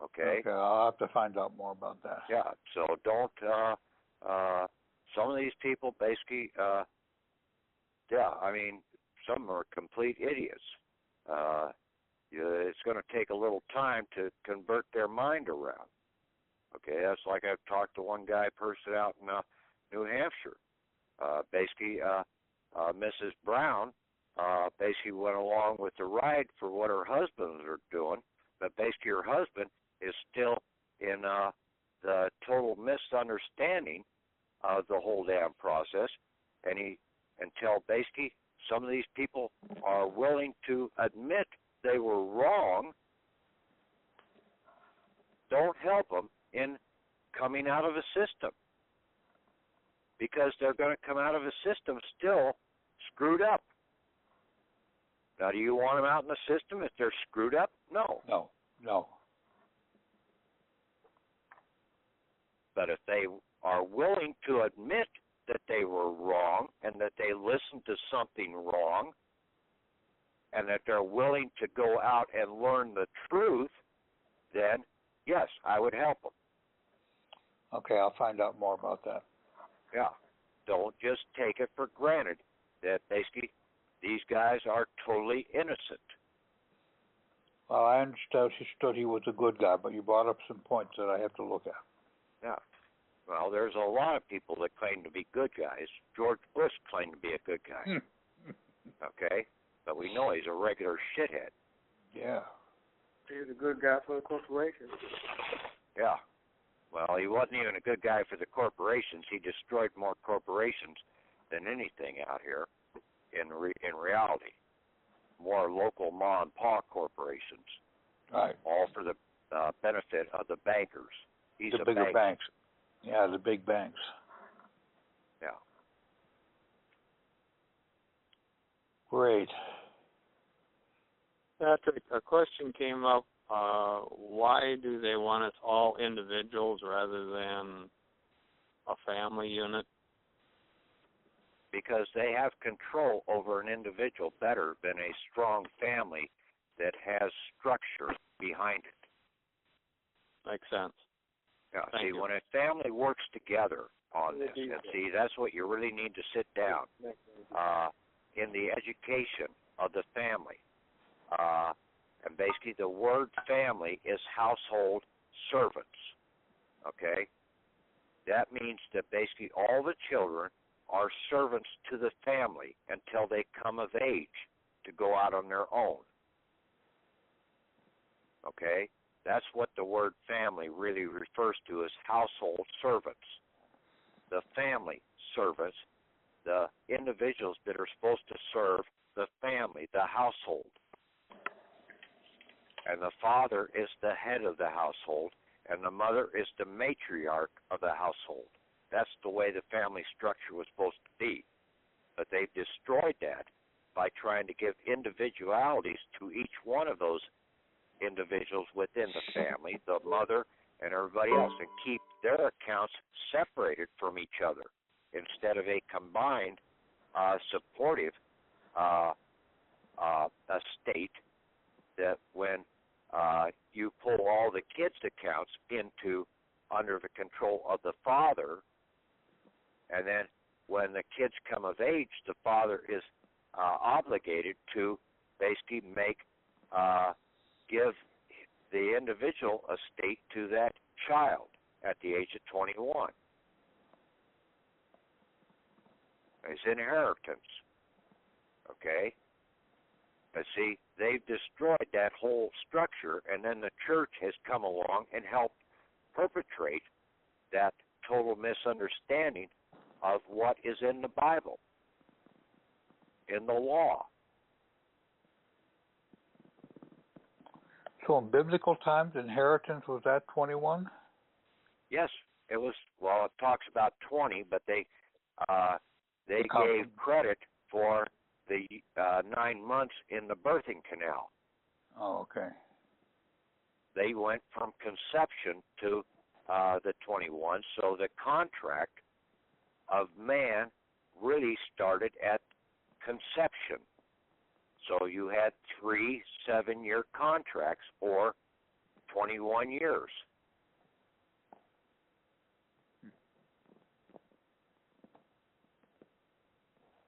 Okay? Okay, I'll have to find out more about that. Yeah, so don't, some of these people basically, some are complete idiots. It's going to take a little time to convert their mind around. Okay, that's like I've talked to one person out in New Hampshire. Mrs. Brown basically went along with the ride for what her husbands are doing, but basically her husband is still in the total misunderstanding of the whole damn process, and until basically some of these people are willing to admit they were wrong, don't help them in coming out of a system, because they're going to come out of a system still screwed up. Now, do you want them out in the system if they're screwed up? No. No. But if they are willing to admit that they were wrong and that they listened to something wrong and that they're willing to go out and learn the truth, then yes, I would help them. Okay, I'll find out more about that. Yeah. Don't just take it for granted that basically these guys are totally innocent. Well, I understood he was a good guy, but you brought up some points that I have to look at. Yeah. Well, there's a lot of people that claim to be good guys. George Bush claimed to be a good guy. Okay? But we know he's a regular shithead. Yeah. He's a good guy for the corporation. Yeah. Well, he wasn't even a good guy for the corporations. He destroyed more corporations than anything out here in reality. More local ma and pa corporations. Right. All for the benefit of the bankers. He's the a bigger banker. banks. Yeah, the big banks. Yeah. Great. Patrick, a question came up. Why do they want us all individuals rather than a family unit? Because they have control over an individual better than a strong family that has structure behind it. Makes sense. Yeah, Thank you. when a family works together on this, and see, that's what you really need to sit down in the education of the family. And basically the word family is household servants, okay? That means that basically all the children are servants to the family until they come of age to go out on their own, okay? That's what the word family really refers to as household servants. The family servants, the individuals that are supposed to serve the family, the household. And the father is the head of the household, and the mother is the matriarch of the household. That's the way the family structure was supposed to be. But they've destroyed that by trying to give individualities to each one of those individuals within the family, the mother and everybody else, and keep their accounts separated from each other instead of a combined, supportive estate that when you pull all the kids' accounts into under the control of the father, and then when the kids come of age, the father is obligated to basically give the individual estate to that child at the age of 21. It's inheritance, okay? But see, they've destroyed that whole structure, and then the church has come along and helped perpetrate that total misunderstanding of what is in the Bible, in the law. So in biblical times, inheritance was at 21? Yes, it was. Well, it talks about 20, but they gave credit for the 9 months in the birthing canal. Oh, okay. They went from conception to the 21, so the contract of man really started at conception. So you had 3 7-year contracts or 21 years.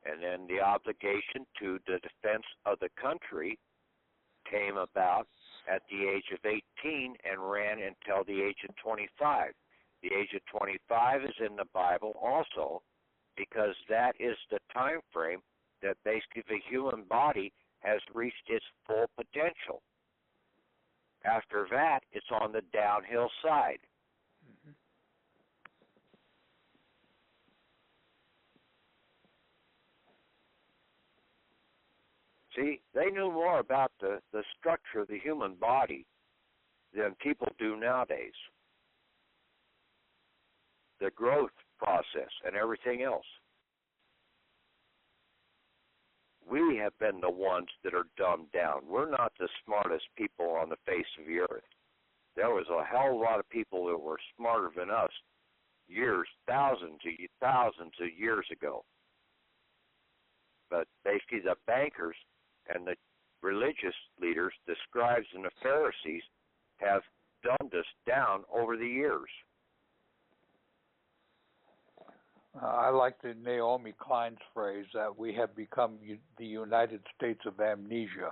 And then the obligation to the defense of the country came about at the age of 18 and ran until the age of 25. The age of 25 is in the Bible also because that is the time frame that basically the human body has reached its full potential. After that, it's on the downhill side. Mm-hmm. See, they knew more about the structure of the human body than people do nowadays. The growth process and everything else. We have been the ones that are dumbed down. We're not the smartest people on the face of the earth. There was a hell of a lot of people that were smarter than us years, thousands of years ago. But basically the bankers and the religious leaders, the scribes and the Pharisees, have dumbed us down over the years. I like the Naomi Klein's phrase that we have become the United States of amnesia.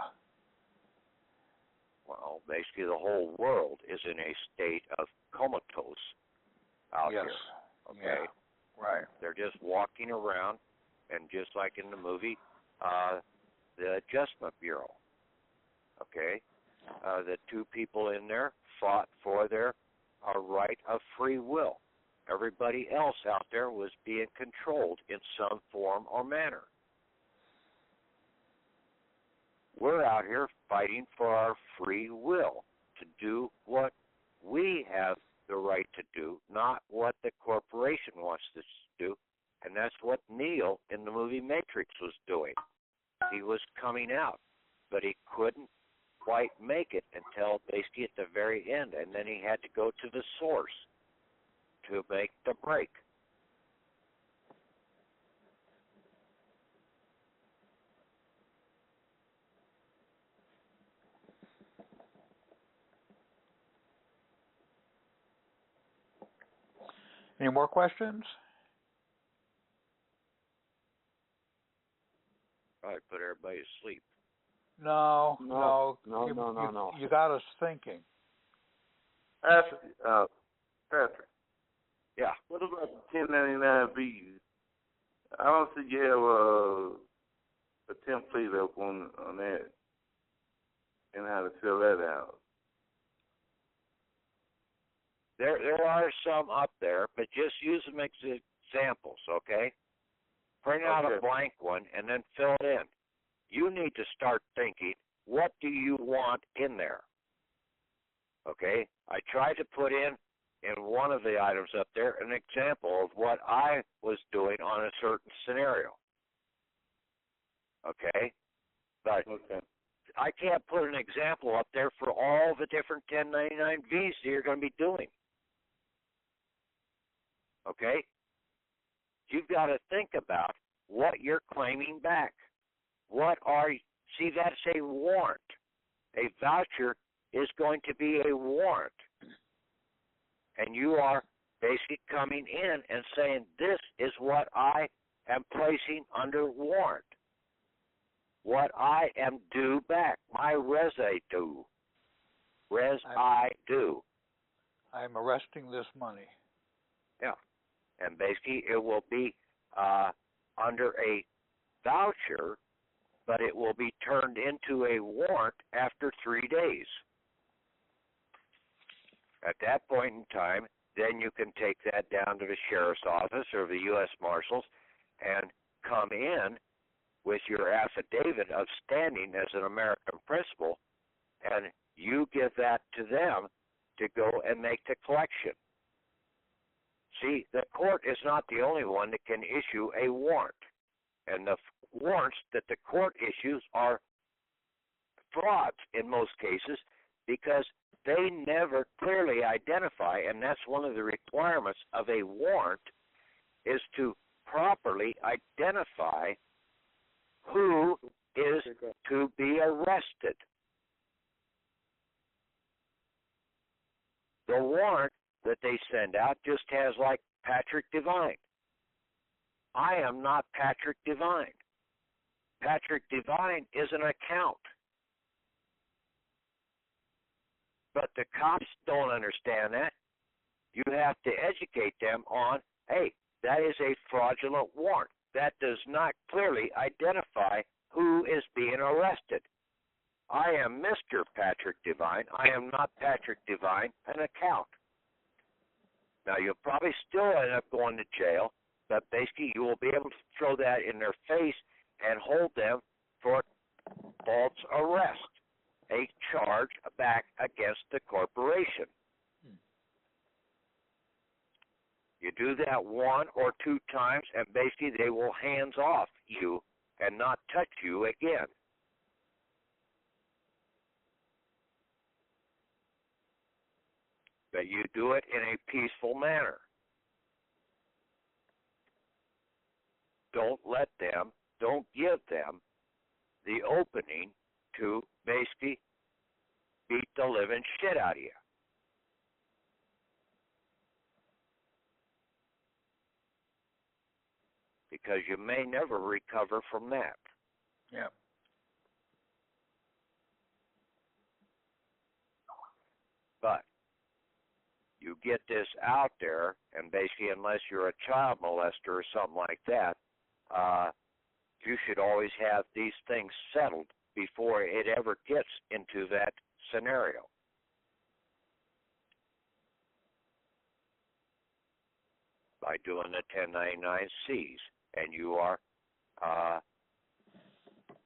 Well, basically the whole world is in a state of comatose out yes. here. Okay? Yeah. Right. They're just walking around, and just like in the movie, the Adjustment Bureau. Okay? The two people in there fought for their right of free will. Everybody else out there was being controlled in some form or manner. We're out here fighting for our free will to do what we have the right to do, not what the corporation wants us to do. And that's what Neo in the movie Matrix was doing. He was coming out, but he couldn't quite make it until basically at the very end, and then he had to go to the source to make the break. Any more questions? Probably put everybody to sleep. No. You got us thinking. Patrick. Yeah. What about the 1099 Bs? I don't see you have a template up on that and how to fill that out. There are some up there, but just use them as examples, okay? Print out a blank one and then fill it in. You need to start thinking, what do you want in there? Okay? I tried to put in one of the items up there an example of what I was doing on a certain scenario. Okay? But I can't put an example up there for all the different 1099-Vs that you're going to be doing. Okay? You've got to think about what you're claiming back. See, that's a warrant. A voucher is going to be a warrant. And you are basically coming in and saying, this is what I am placing under warrant. What I am due back. My res I due. I do. I'm arresting this money. Yeah. And basically it will be under a voucher, but it will be turned into a warrant after 3 days. At that point in time, then you can take that down to the sheriff's office or the U.S. Marshals and come in with your affidavit of standing as an American principal, and you give that to them to go and make the collection. See, the court is not the only one that can issue a warrant. And the warrants that the court issues are frauds in most cases because they never clearly identify, and that's one of the requirements of a warrant, is to properly identify who is to be arrested. The warrant that they send out just has like Patrick Devine. I am not Patrick Devine. Patrick Devine is an account. But the cops don't understand that. You have to educate them on, hey, that is a fraudulent warrant. That does not clearly identify who is being arrested. I am Mr. Patrick Devine. I am not Patrick Devine, an account. Now, you'll probably still end up going to jail, but basically you will be able to throw that in their face and hold them for false arrest, a charge back against the corporation. You do that 1 or 2 times, and basically they will hands off you and not touch you again. But you do it in a peaceful manner. don't give them the opening to basically beat the living shit out of you. Because you may never recover from that. Yeah. But you get this out there, and basically, unless you're a child molester or something like that, you should always have these things settled before it ever gets into that scenario. By doing the 1099-Cs, and you are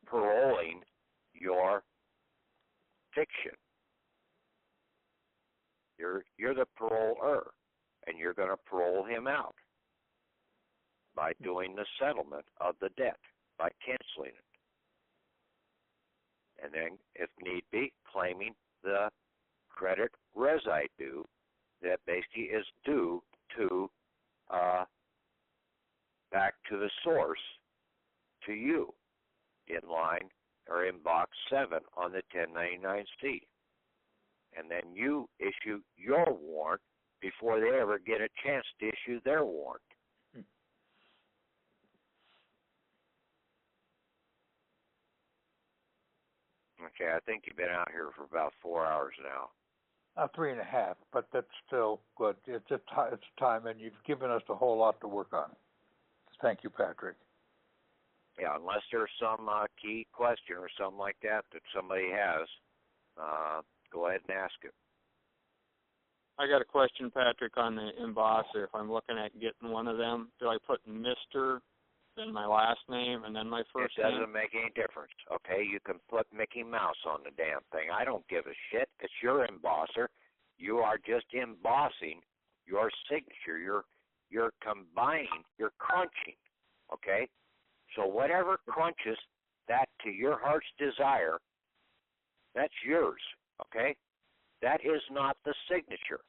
paroling your fiction. You're the paroler, and you're going to parole him out by doing the settlement of the debt, by canceling it. And then, if need be, claiming the credit residue that basically is due to back to the source, to you, in line or in box 7 on the 1099-C. And then you issue your warrant before they ever get a chance to issue their warrant. Okay, I think you've been out here for about 4 hours now. 3.5, but that's still good. It's time, and you've given us a whole lot to work on. Thank you, Patrick. Yeah, unless there's some key question or something like that somebody has, go ahead and ask it. I got a question, Patrick, on the embosser. If I'm looking at getting one of them, do I put Mr., then my last name, and then my first name? It doesn't make any difference, okay? You can put Mickey Mouse on the damn thing. I don't give a shit. It's your embosser. You are just embossing your signature. You're combining, you're crunching, okay? So whatever crunches that to your heart's desire, that's yours, okay? That is not the signature.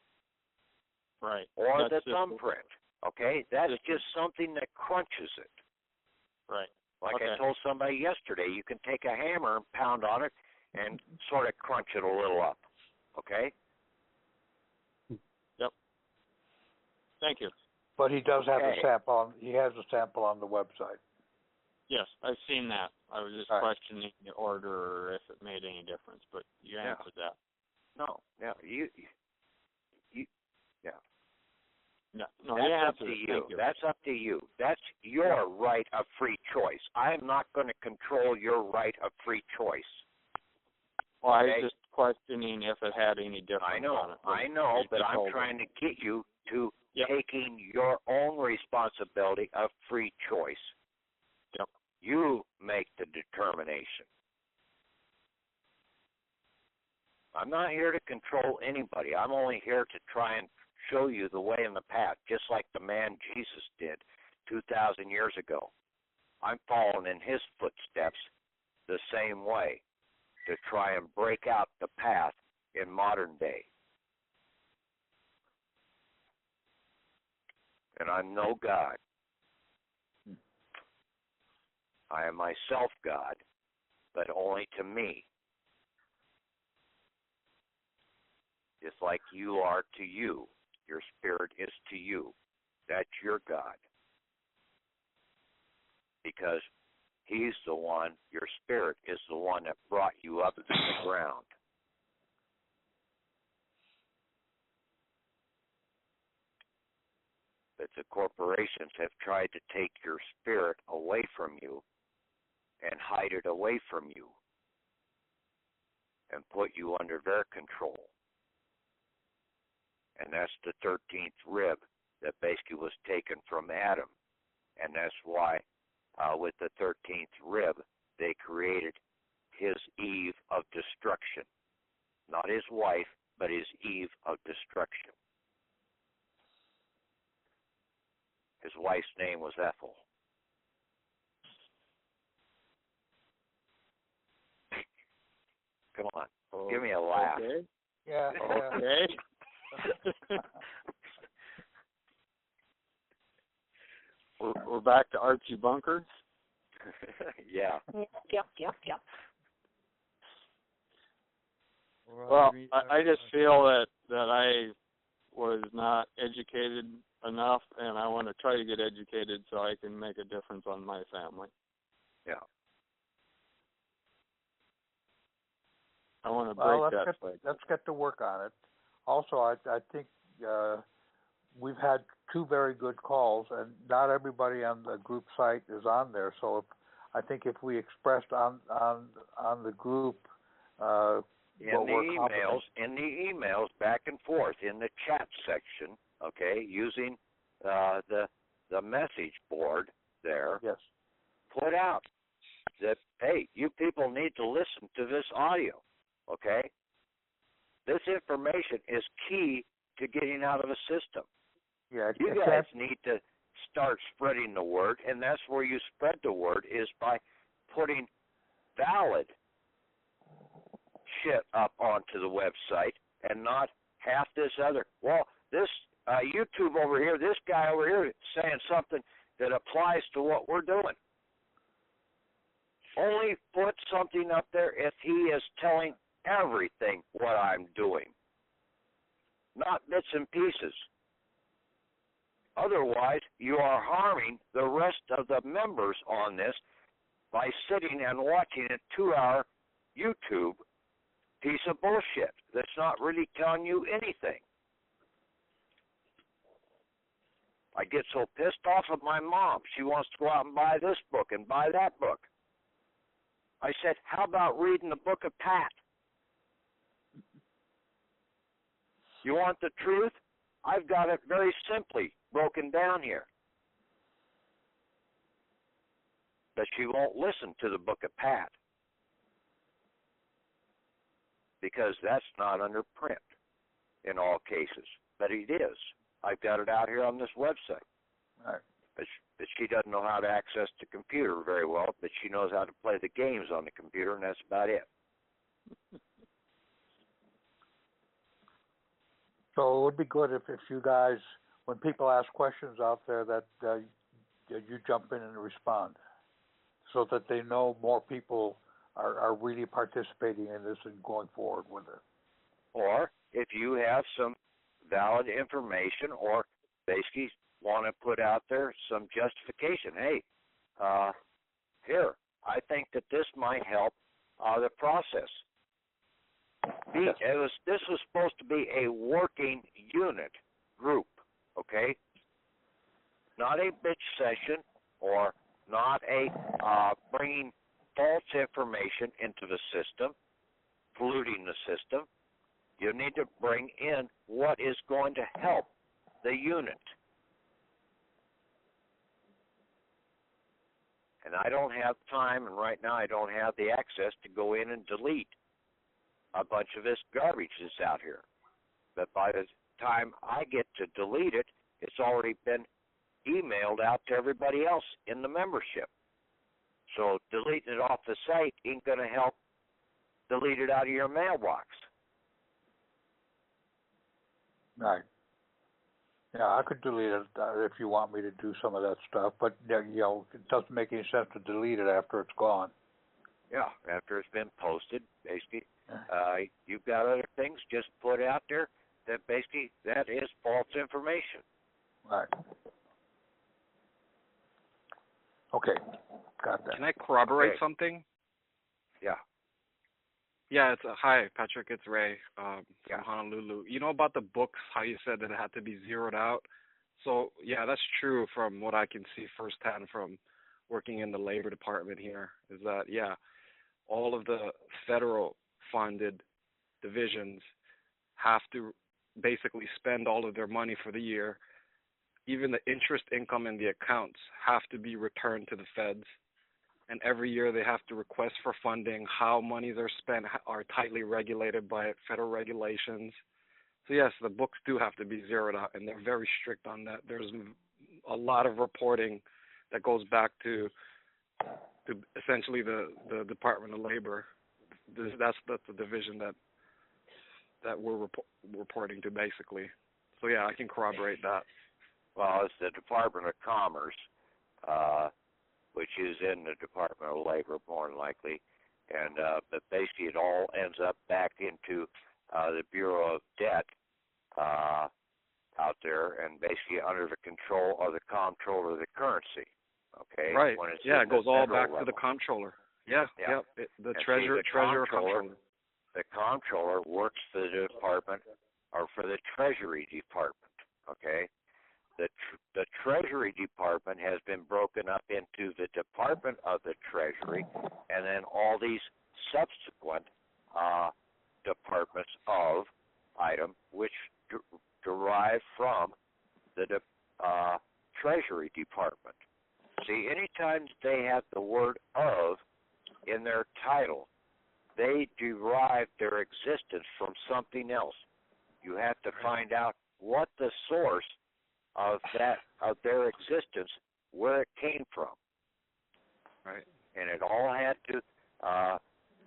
Right. Or the thumbprint, okay? That's just something that crunches it. Right. Like okay. I told somebody yesterday, you can take a hammer and pound on it and sort of crunch it a little up, okay? Yep. Thank you. But he does have a sample. He has a sample on the website. Yes, I've seen that. I was just questioning the order or if it made any difference, but you answered that. No, you No, that's up to you. That's up to you. That's your right of free choice. I am not going to control your right of free choice. Well, I was just questioning if it had any difference on it. I know, but I'm trying to get you to taking your own responsibility of free choice. Yep. You make the determination. I'm not here to control anybody. I'm only here to try and show you the way and the path, just like the man Jesus did 2,000 years ago. I'm following in his footsteps the same way to try and break out the path in modern day. And I'm no God. I am myself God, but only to me. Just like you are to you. Your spirit is to you. That's your God. Because he's the one, your spirit is the one that brought you up from the ground. But the corporations have tried to take your spirit away from you and hide it away from you and put you under their control. And that's the 13th rib that basically was taken from Adam. And that's why with the 13th rib, they created his Eve of destruction. Not his wife, but his Eve of destruction. His wife's name was Ethel. Come on, give me a laugh. Okay. Yeah. Okay. we're back to Archie Bunker. Yeah. Yep. Well, I just feel that I was not educated enough, and I want to try to get educated so I can make a difference on my family. Yeah. I want to break that cycle. Let's get to work on it. Also, I think we've had 2 very good calls, and not everybody on the group site is on there. So I think if we expressed on the group in the emails back and forth in the chat section, okay, using the message board there. Yes. Put out that, hey, you people need to listen to this audio, okay? This information is key to getting out of a system. Yeah, you guys need to start spreading the word, and that's where you spread the word is by putting valid shit up onto the website and not half this other. Well, this YouTube over here, this guy over here is saying something that applies to what we're doing. Only put something up there if he is telling everything what I'm doing, not bits and pieces. Otherwise, you are harming the rest of the members on this by sitting and watching a 2-hour YouTube piece of bullshit that's not really telling you anything. I get so pissed off at my mom. She wants to go out and buy this book and buy that book. I said, how about reading the book of Pat? You want the truth? I've got it very simply broken down here. But she won't listen to the book of Pat because that's not under print in all cases. But it is. I've got it out here on this website. All right. But she doesn't know how to access the computer very well, but she knows how to play the games on the computer, and that's about it. So it would be good if you guys, when people ask questions out there, that you jump in and respond so that they know more people are really participating in this and going forward with it. Or if you have some valid information or basically want to put out there some justification. Hey, here, I think that this might help the process. This was supposed to be a working unit group, okay? Not a bitch session or not a bringing false information into the system, polluting the system. You need to bring in what is going to help the unit. And I don't have time, and right now I don't have the access to go in and delete a bunch of this garbage that's out here. But by the time I get to delete it, it's already been emailed out to everybody else in the membership. So deleting it off the site ain't going to help delete it out of your mailbox. Right. Yeah, I could delete it if you want me to do some of that stuff, but it doesn't make any sense to delete it after it's gone. Yeah, after it's been posted, basically, you've got other things just put out there that basically that is false information. Right. Okay, got that. Can I corroborate something? Yeah. Yeah, hi, Patrick. It's Ray from Honolulu. You know about the books, how you said that it had to be zeroed out? So, yeah, that's true from what I can see firsthand from working in the Labor Department here, is that, yeah, all of the federal funded divisions have to basically spend all of their money for the year. Even the interest income in the accounts have to be returned to the feds. And every year they have to request for funding. How monies are spent are tightly regulated by federal regulations. So yes, the books do have to be zeroed out, and they're very strict on that. There's a lot of reporting that goes back to essentially the Department of Labor. That's the division that we're reporting to, basically. So yeah, I can corroborate that. Well, it's the Department of Commerce, which is in the Department of Labor more than likely, and but basically it all ends up back into the Bureau of Debt out there, and basically under the control of the comptroller of the currency. Okay. Right. Yeah, it goes all back to the comptroller. Yeah. Yeah. The treasurer comptroller. The comptroller works for the department, or for the Treasury Department. Okay. The Treasury Department has been broken up into the Department of the Treasury, and then all these subsequent departments of item, which derive from the Treasury Department. See, anytime they have the word "of" in their title, they derive their existence from something else. You have to find out what the source of their existence, where it came from. Right. And it all had to,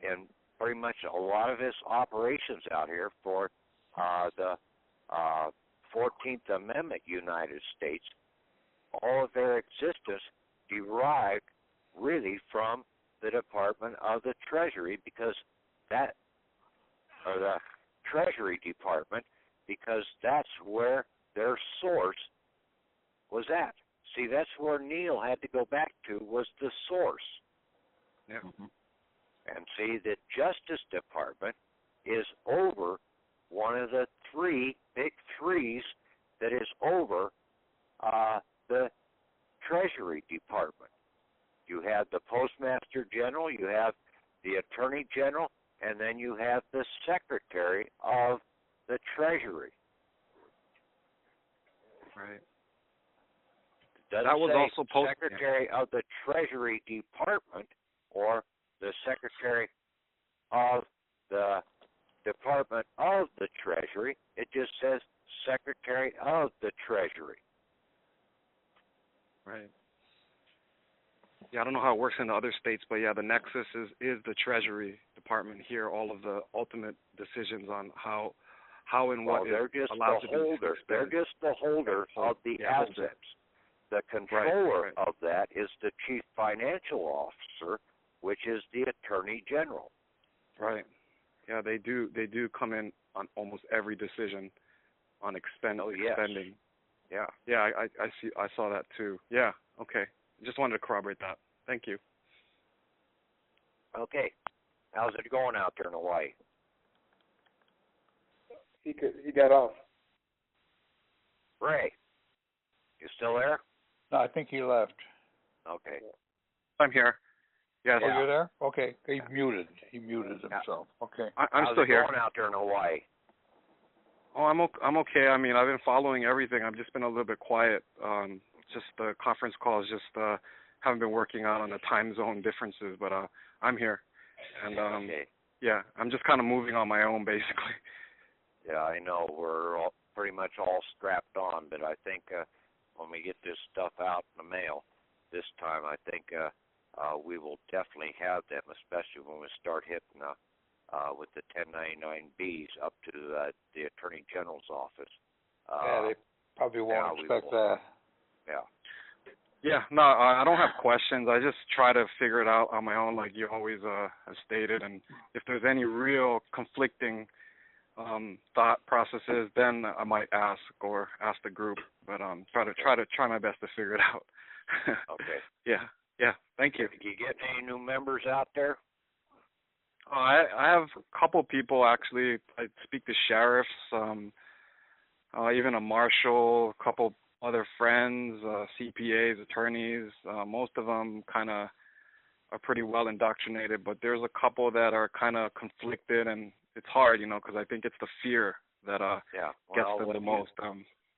and pretty much a lot of its operations out here for the 14th Amendment United States, all of their existence derived really from the Department of the Treasury, because that, or the Treasury Department, because that's where their source was at. See, that's where Neil had to go back to, was the source. Yeah. And see, the Justice Department is over one of the three big threes that is over the Treasury Department. You have the Postmaster General, you have the Attorney General, and then you have the Secretary of the Treasury. Right. Doesn't that was say also Secretary of the Treasury Department or the Secretary of the Department of the Treasury. It just says Secretary of the Treasury. Right. Yeah, I don't know how it works in the other states, but yeah, the nexus is the Treasury Department here. All of the ultimate decisions on how and what they're just allowed the to holder. be They're just the holder of the assets. The controller of that is the Chief Financial Officer, which is the Attorney General. Right. Yeah, they do come in on almost every decision on expending. Yeah. Yeah, I saw that too. Yeah. Okay. Just wanted to corroborate that. Thank you. Okay. How's it going out there in Hawaii? He got off. Ray, you still there? No, I think he left. Okay. I'm here. Yes. Oh, you're there? Okay. He muted himself. Okay. I'm still here. How's it going out there in Hawaii? Oh, I'm okay. I mean, I've been following everything. I've just been a little bit quiet. Just the conference calls. Just haven't been working out on the time zone differences. But I'm here, and yeah, I'm just kind of moving on my own, basically. Yeah, I know. We're pretty much all strapped on, but I think when we get this stuff out in the mail this time, I think we will definitely have them, especially when we start hitting with the 1099-Bs up to the Attorney General's office. Yeah, they probably won't expect that. Yeah. Yeah, no, I don't have questions. I just try to figure it out on my own, like you always have stated. And if there's any real conflicting thought processes, then I might ask the group. But try my best to figure it out. Okay. Yeah. Thank you. Did you get any new members out there? I have a couple people actually. I speak to sheriffs, even a marshal, a couple other friends, CPAs, attorneys. Most of them kind of are pretty well indoctrinated, but there's a couple that are kind of conflicted, and it's hard, because I think it's the fear that gets them the most.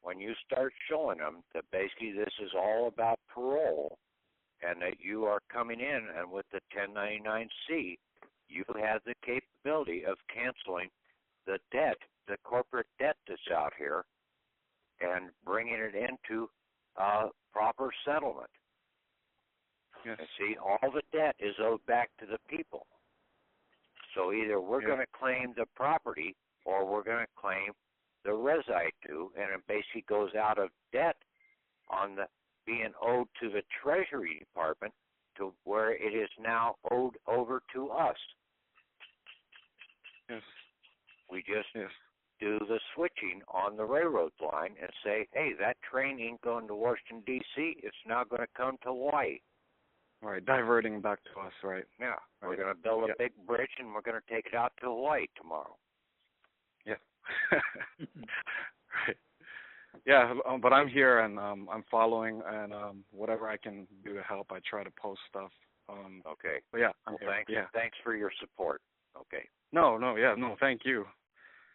When you start showing them that basically this is all about parole, and that you are coming in, and with the 1099-C, you have the capability of canceling the debt, the corporate debt that's out here, and bringing it into proper settlement. Yes. And see, all the debt is owed back to the people. So either we're going to claim the property or we're going to claim the res due, and it basically goes out of debt on the being owed to the Treasury Department to where it is now owed over to us. Yes. We just do the switching on the railroad line and say, hey, that train ain't going to Washington, D.C. It's now going to come to Hawaii. Right, diverting back to us, right. Yeah, right. We're going to build a big bridge and we're going to take it out to Hawaii tomorrow. Yeah. Right. Yeah, but I'm here and I'm following, and whatever I can do to help, I try to post stuff. Okay. But yeah, I'm here. Thanks. Yeah. Thanks for your support. Okay. No, thank you.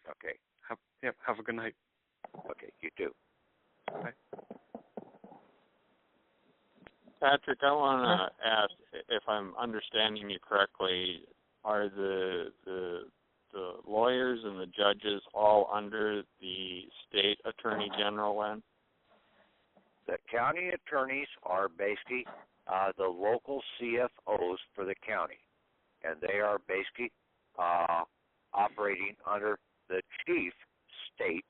Okay. Have a good night. Okay, you too. Bye. Patrick, I want to ask if I'm understanding you correctly. Are the lawyers and the judges all under the state attorney general then? The county attorneys are basically the local CFOs for the county, and they are basically operating under the chief state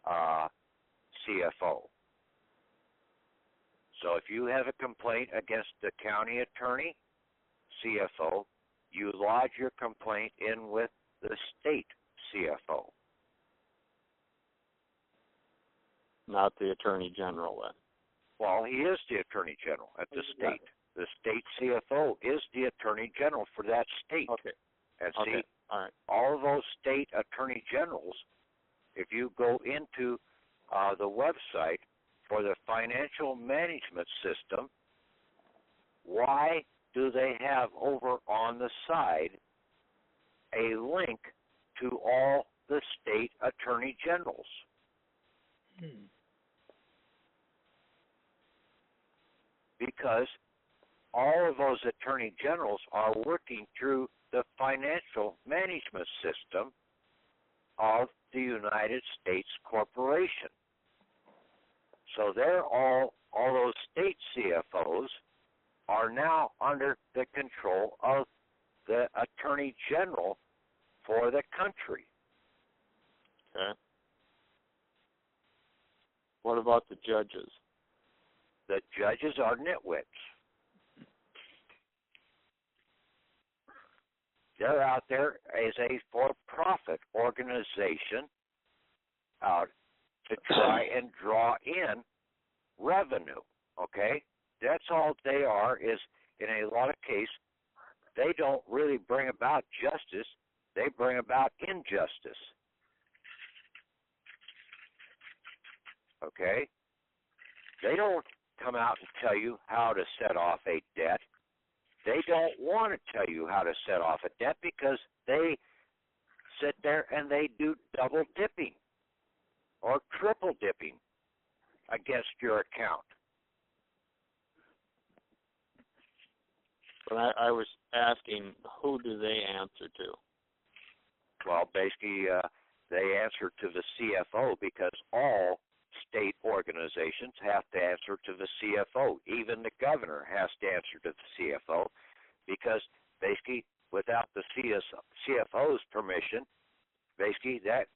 CFO. So if you have a complaint against the county attorney, CFO, you lodge your complaint in with the state CFO. Not the attorney general then? Well, he is the attorney general at the state. The state CFO is the attorney general for that state. Okay. And okay. see, all right. all of those state attorney generals, if you go into the website for the financial management system, why do they have over on the side a link to all the state attorney generals? Because all of those attorney generals are working through the financial management system of the United States Corporation. So they're all those state CFOs are now under the control of the attorney general for the country. Okay. What about the judges? The judges are nitwits. They're out there as a for-profit organization out to try and draw in revenue, okay? That's all they are, is in a lot of cases, they don't really bring about justice, they bring about injustice. Okay? They don't come out and tell you how to set off a debt. They don't want to tell you how to set off a debt because they sit there and they do double dipping or triple dipping against your account. But I was asking, who do they answer to? Well, basically, they answer to the CFO because all state organizations have to answer to the CFO. Even the governor has to answer to the CFO because basically without the CFO's permission, basically that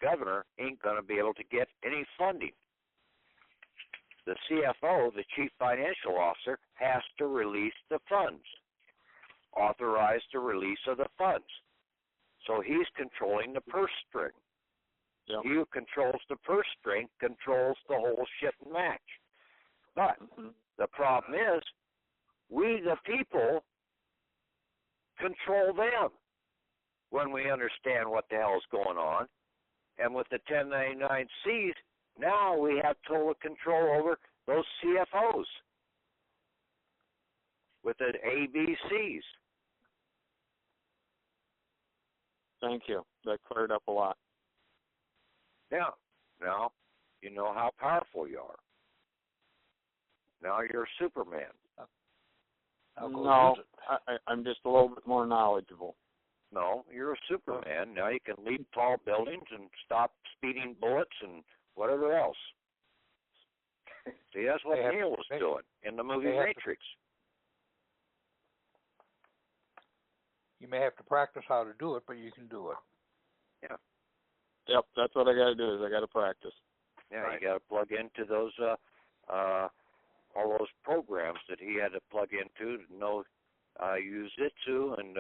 governor ain't going to be able to get any funding. The CFO, the Chief Financial Officer, has to release the funds, authorize the release of the funds. So he's controlling the purse string. Yep. He who controls the purse string controls the whole shit and match. But the problem is, we the people control them when we understand what the hell is going on. And with the 1099-Cs, now we have total control over those CFOs with the ABCs. Thank you. That cleared up a lot. Yeah. Now you know how powerful you are. Now you're a Superman. No, I'm just a little bit more knowledgeable. No, you're a Superman. Now you can leap tall buildings and stop speeding bullets and whatever else. See, that's what Neil was doing in the movie Matrix. You may have to practice how to do it, but you can do it. Yeah. Yep, that's what I got to do is I got to practice. Yeah, right. You got to plug into those all those programs that he had to plug into to know Jiu-Jitsu and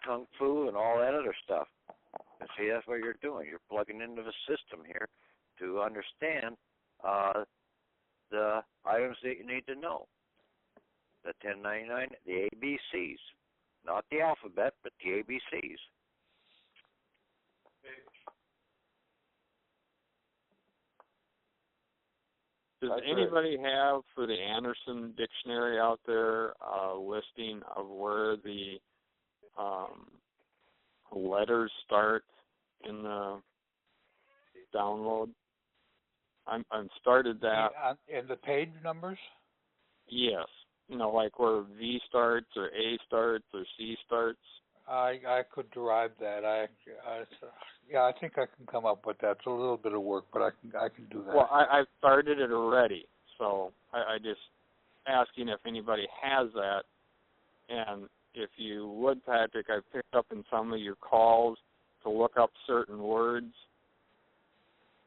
Kung Fu and all that other stuff. And see, that's what you're doing. You're plugging into the system here to understand the items that you need to know. The 1099, the ABCs. Not the alphabet, but the ABCs. Does anybody have, for the Anderson dictionary out there, a listing of where the letters start in the download? I'm started that. In the page numbers? Yes. You know, like where V starts or A starts or C starts. I could derive that. I think I can come up with that. It's a little bit of work, but I can do that. Well, I've started it already, so I just asking if anybody has that. And if you would, Patrick, I picked up in some of your calls to look up certain words.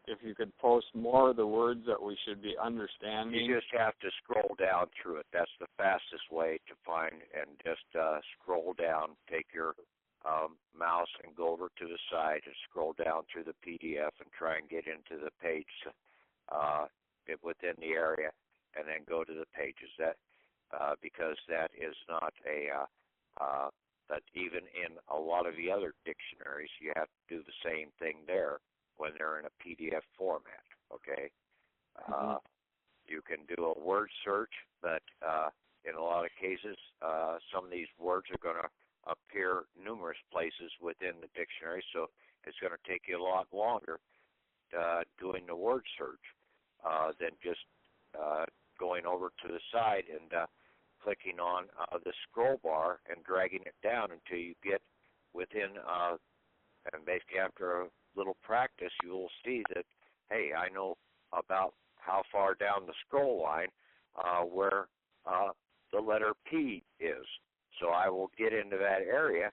If you could post more of the words that we should be understanding. You just have to scroll down through it. That's the fastest way to find, and just scroll down. Take your mouse and go over to the side and scroll down through the PDF and try and get into the page within the area, and then go to the pages. That because that is not that even in a lot of the other dictionaries, you have to do the same thing there when they're in a PDF format, okay? You can do a word search, but in a lot of cases, some of these words are going to appear numerous places within the dictionary, so it's going to take you a lot longer doing the word search than just going over to the side and clicking on the scroll bar and dragging it down until you get within, and basically after a little practice, you will see that, hey, I know about how far down the scroll line where the letter P is. So I will get into that area,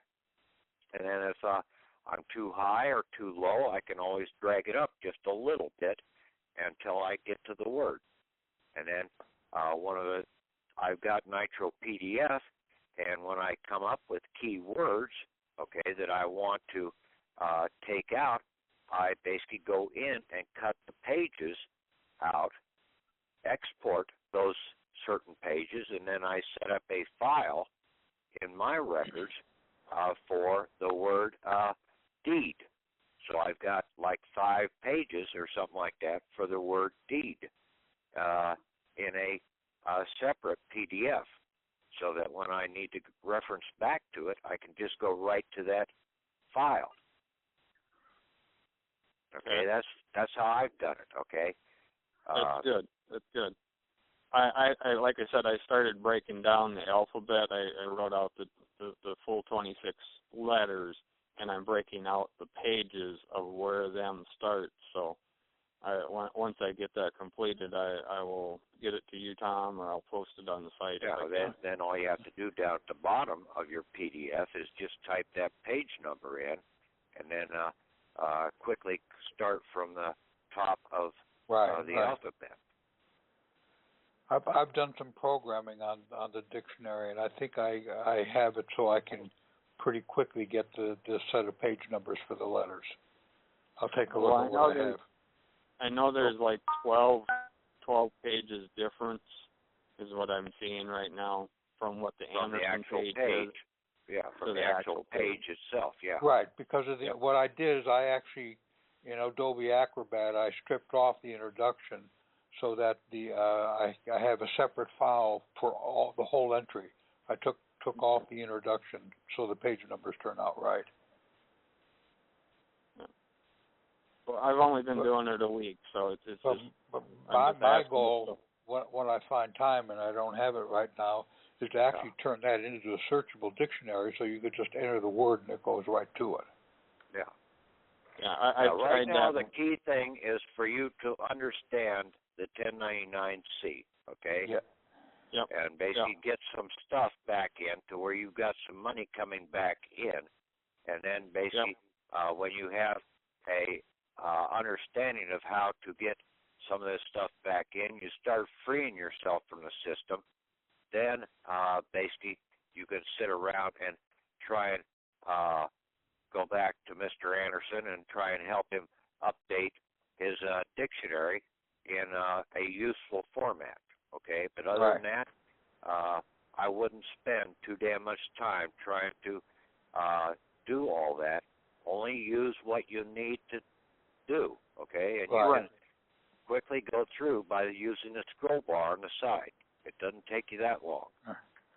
and then if I'm too high or too low, I can always drag it up just a little bit until I get to the word. And then I've got Nitro PDF, and when I come up with keywords, okay, that I want to take out, I basically go in and cut the pages out, export those certain pages, and then I set up a file in my records for the word deed. So I've got like 5 pages or something like that for the word deed in a separate PDF, so that when I need to reference back to it, I can just go right to that file. Okay, that's how I've done it. Okay, that's good. That's good. I like I said, I started breaking down the alphabet. I wrote out the full 26 letters, and I'm breaking out the pages of where them start. So once I get that completed, I will get it to you, Tom, or I'll post it on the site. Yeah, then all you have to do down at the bottom of your PDF is just type that page number in, and then quickly start from the top of the alphabet. I've done some programming on the dictionary, and I think I have it so I can pretty quickly get the set of page numbers for the letters. I'll take a look at what I have. I know there's like 12 pages difference is what I'm seeing right now from what the Anderson page is. Yeah, from the actual page itself, yeah. Right, because of what I did is I actually, in Adobe Acrobat, I stripped off the introduction so that I have a separate file for the whole entry. I took off the introduction so the page numbers turn out right. Well, I've only been doing it a week, so it's just... My goal, when I find time and I don't have it right now, is to actually turn that into a searchable dictionary so you could just enter the word and it goes right to it. Yeah. Yeah, right now the key thing is for you to understand the 1099-C, okay? Yeah. Yep. And basically get some stuff back in to where you've got some money coming back in, and then basically when you have a understanding of how to get some of this stuff back in, you start freeing yourself from the system, then basically you can sit around and try and go back to Mr. Anderson and try and help him update his dictionary in a useful format, okay? But other than that, I wouldn't spend too damn much time trying to do all that. Only use what you need to do, okay? And you can quickly go through by using the scroll bar on the side. It doesn't take you that long,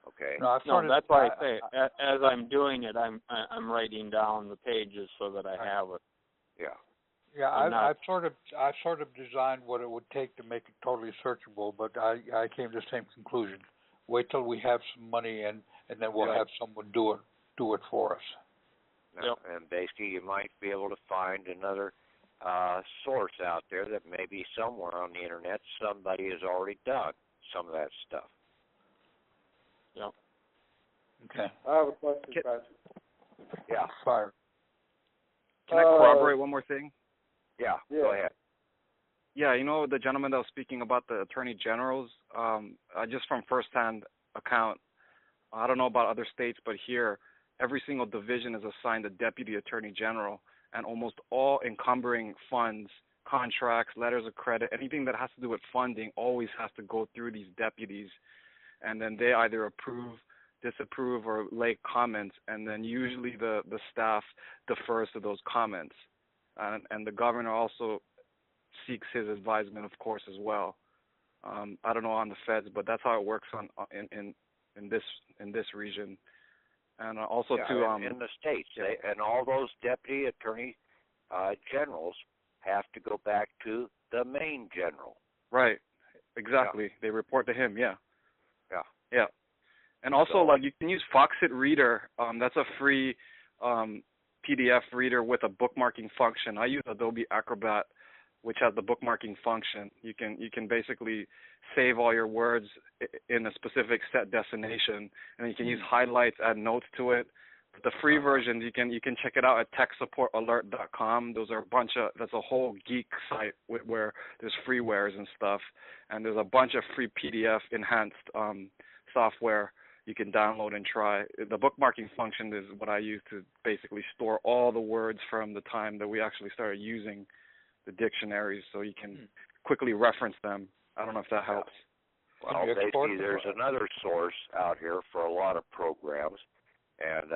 okay? No, that's why I say, as I'm doing it, I'm writing down the pages so that I have it. Yeah. Yeah, I've sort of designed what it would take to make it totally searchable, but I came to the same conclusion. Wait till we have some money, and then we'll have someone do it for us. And basically, you might be able to find another source out there that maybe somewhere on the internet somebody has already done some of that stuff. Yep. Okay. I have a question, Patrick. Yeah. Fire. Can I corroborate one more thing? Yeah, go ahead. Yeah, you know, the gentleman that was speaking about the attorney generals, just from firsthand account, I don't know about other states, but here, every single division is assigned a deputy attorney general, and almost all encumbering funds, contracts, letters of credit, anything that has to do with funding always has to go through these deputies, and then they either approve, disapprove, or lay comments, and then usually the staff defers to those comments. And the governor also seeks his advisement, of course, as well. I don't know on the feds, but that's how it works in this region. And also in the states, and all those deputy attorney generals have to go back to the main general. Right, exactly. Yeah. They report to him. Yeah. Yeah. And also, like, you can use Foxit Reader. That's a free PDF reader with a bookmarking function. I use Adobe Acrobat, which has the bookmarking function. You can basically save all your words in a specific set destination, and you can use highlights, add notes to it. But the free versions, you can check it out at techsupportalert.com. That's a whole geek site where there's freewares and stuff, and there's a bunch of free PDF enhanced software you can download and try. The bookmarking function is what I use to basically store all the words from the time that we actually started using the dictionaries, so you can quickly reference them. I don't know if that helps. Well, basically, there's another source out here for a lot of programs, and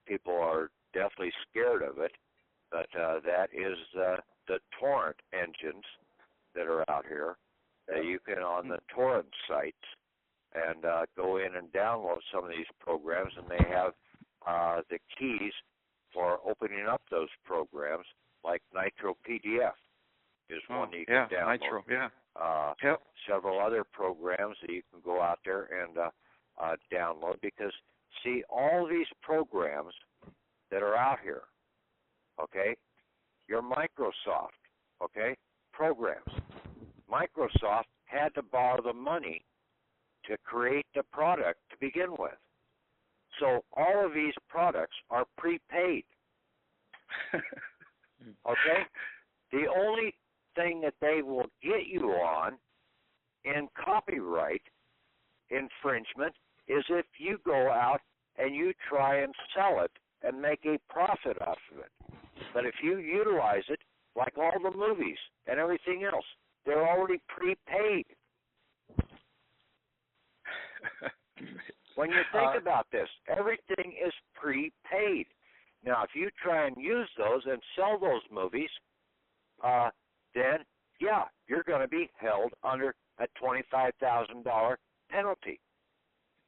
people are definitely scared of it, but that is the torrent engines that are out here. You can, on the torrent sites, and go in and download some of these programs, and they have the keys for opening up those programs, like Nitro PDF is one that you can download. Nitro, several other programs that you can go out there and download, because, see, all these programs that are out here, okay, your Microsoft, okay, programs. Microsoft had to borrow the money to create the product to begin with. So all of these products are prepaid. Okay? The only thing that they will get you on in copyright infringement is if you go out and you try and sell it and make a profit off of it. But if you utilize it, like all the movies and everything else, they're already prepaid. When you think about this, everything is prepaid. Now, if you try and use those and sell those movies, then, yeah, you're going to be held under a $25,000 penalty.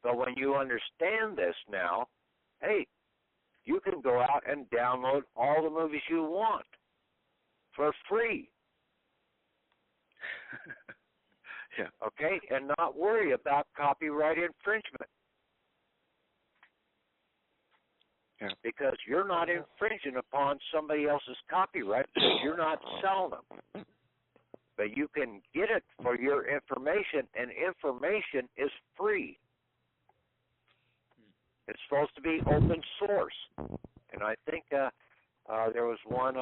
But when you understand this now, hey, you can go out and download all the movies you want for free. Yeah. Okay, and not worry about copyright infringement. Yeah. Because you're not infringing upon somebody else's copyright because you're not selling them. But you can get it for your information, and information is free. It's supposed to be open source. And I think there was one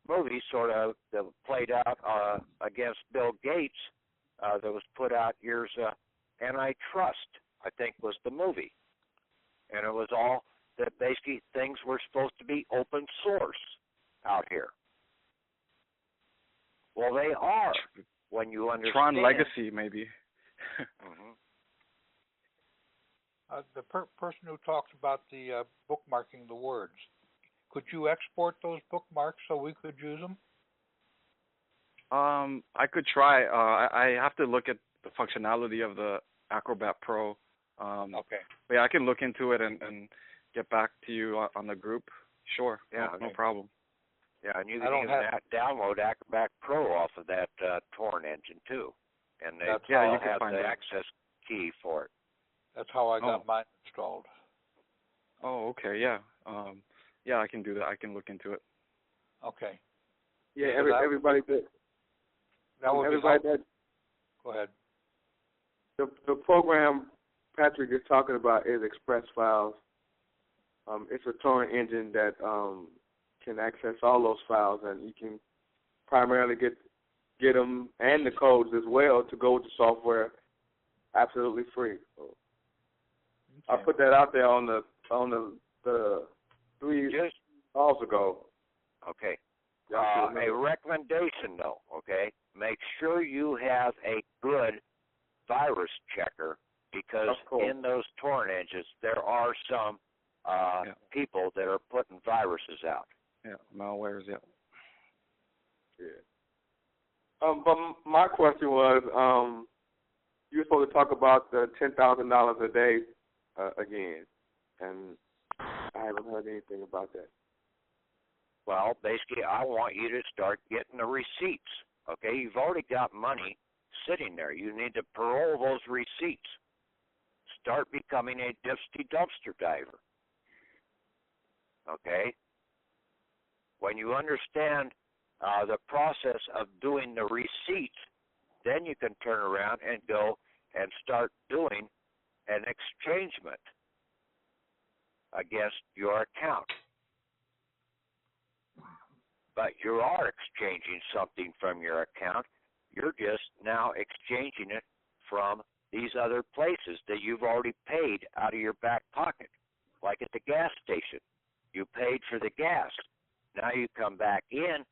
movie sort of that played out against Bill Gates that was put out years. Antitrust, I think, was the movie, and it was all that basically things were supposed to be open source out here. Well, they are when you understand. Tron Legacy, maybe. Mm-hmm. The person who talks about the bookmarking the words, could you export those bookmarks so we could use them? I could try. I have to look at the functionality of the Acrobat Pro. Okay. But yeah, I can look into it and get back to you on the group. Sure. Yeah. No problem. Yeah, and you can even download Acrobat Pro off of that torrent engine too, and they all have the access key for it. That's how I got mine installed. Oh, okay, yeah. Yeah, I can do that. I can look into it. Okay. Yeah, everybody that. That would everybody be that. Go ahead. The program Patrick is talking about is Express Files. It's a torrent engine that can access all those files, and you can primarily get them and the codes as well to go with the software absolutely free. So I put that out there on the 3 calls ago. Okay. A recommendation, though, okay? Make sure you have a good virus checker, because in those torrent engines there are some people that are putting viruses out. Yeah, malwares, yeah. But my question was, you were supposed to talk about the $10,000 a day again, and I haven't heard anything about that. Well, basically, I want you to start getting the receipts. Okay, you've already got money sitting there. You need to parole those receipts. Start becoming a dumpster diver. Okay? When you understand the process of doing the receipts, then you can turn around and go and start doing an exchangement against your account. But you are exchanging something from your account. You're just now exchanging it from these other places that you've already paid out of your back pocket, like at the gas station. You paid for the gas. Now you come back in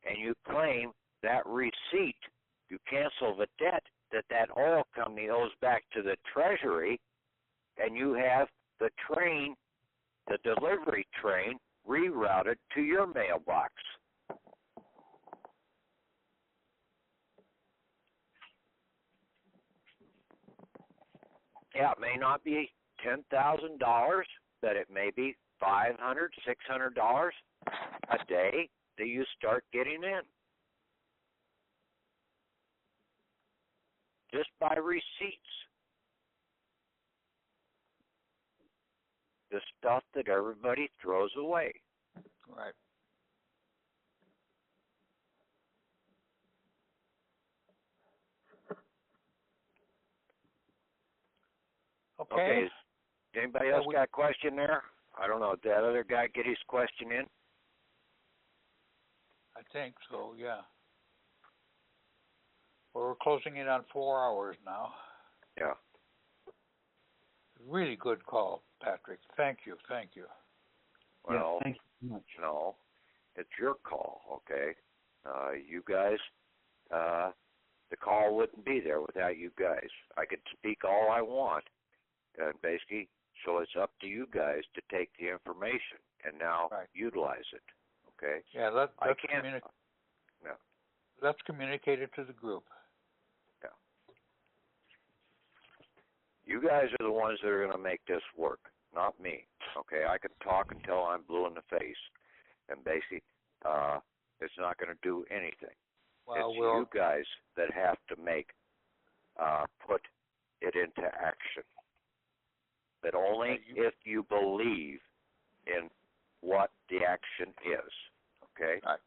and you claim that receipt. You cancel the debt that oil company owes back to the Treasury, and you have the train, the delivery train, rerouted to your mailbox. Yeah, it may not be $10,000, but it may be $500, $600 a day that you start getting in. Just by receipts. The stuff that everybody throws away. Right. Okay. Does anybody else got a question there? I don't know. Did that other guy get his question in? I think so, yeah. Well, we're closing in on 4 hours now. Yeah. Really good call, Patrick. Thank you. Well, thank you so much. No, it's your call, okay? You guys, the call wouldn't be there without you guys. I could speak all I want, basically, so it's up to you guys to take the information and now utilize it, okay? Yeah, let's communicate it to the group. Yeah. You guys are the ones that are going to make this work, not me, okay? I can talk until I'm blue in the face, and basically, it's not going to do anything. Well, it's you guys that have to put it into action. But only if you believe in what the action is, okay? Right.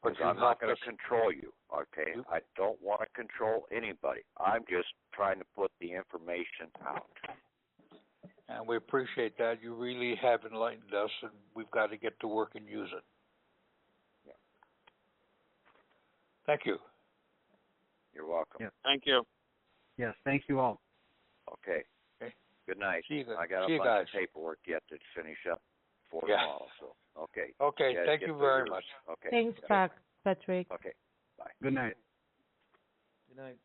Because I'm not going to control you, okay? I don't want to control anybody. I'm just trying to put the information out. And we appreciate that. You really have enlightened us, and we've got to get to work and use it. Thank you. You're welcome. Yes. Thank you. Yes, thank you all. Okay. Good night. See you, I got a see you bunch guys. of paperwork yet to finish up for Yeah. tomorrow. So okay. Okay. You guys Thank get you through very yours. much. Okay. Thanks, Patrick. Okay. Bye. Good night. Good night.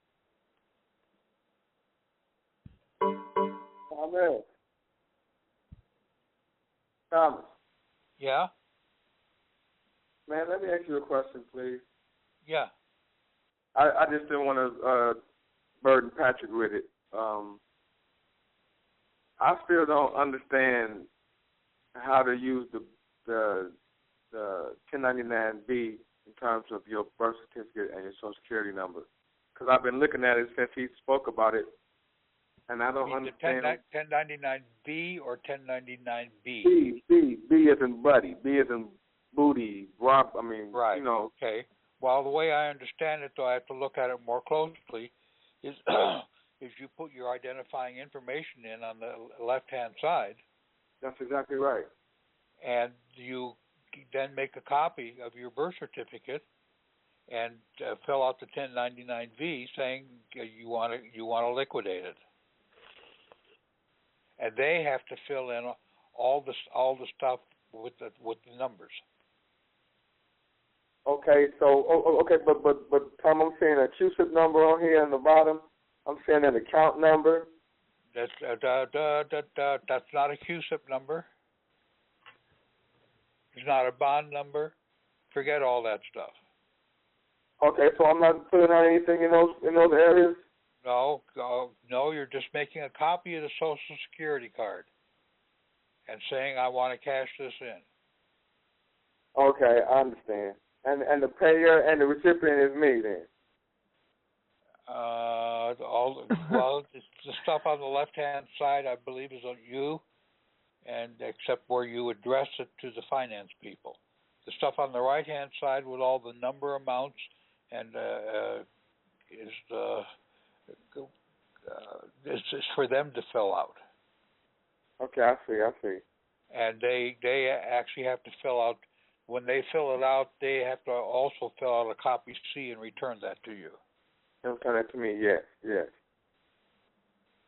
Amen. Thomas, Yeah. man, let me ask you a question, please. Yeah. I just didn't want to burden Patrick with it. I still don't understand how to use the 1099B in terms of your birth certificate and your Social Security number, because I've been looking at it since he spoke about it, and I don't understand. 1099B or 1099B? B as in buddy, B as in booty, Rob. I mean, right. You know. Okay. Well, the way I understand it, though, I have to look at it more closely, is is you put your identifying information in on the left-hand side. That's exactly right. And you then make a copy of your birth certificate and fill out the 1099-V saying you want to liquidate it. And they have to fill in all the stuff with the numbers. Okay, so okay, but Tom, I'm seeing a CUSIP number on here on the bottom. I'm seeing an account number. That's not a CUSIP number. It's not a bond number. Forget all that stuff. Okay, so I'm not putting out anything in those areas. No, you're just making a copy of the Social Security card and saying I want to cash this in. Okay, I understand. And the payer and the recipient is me then. The stuff on the left-hand side, I believe, is on you, and except where you address it to the finance people. The stuff on the right-hand side with all the number amounts and is for them to fill out. Okay, I see. And they actually have to fill out. When they fill it out, they have to also fill out a copy C and return that to you. Return that to me, yes.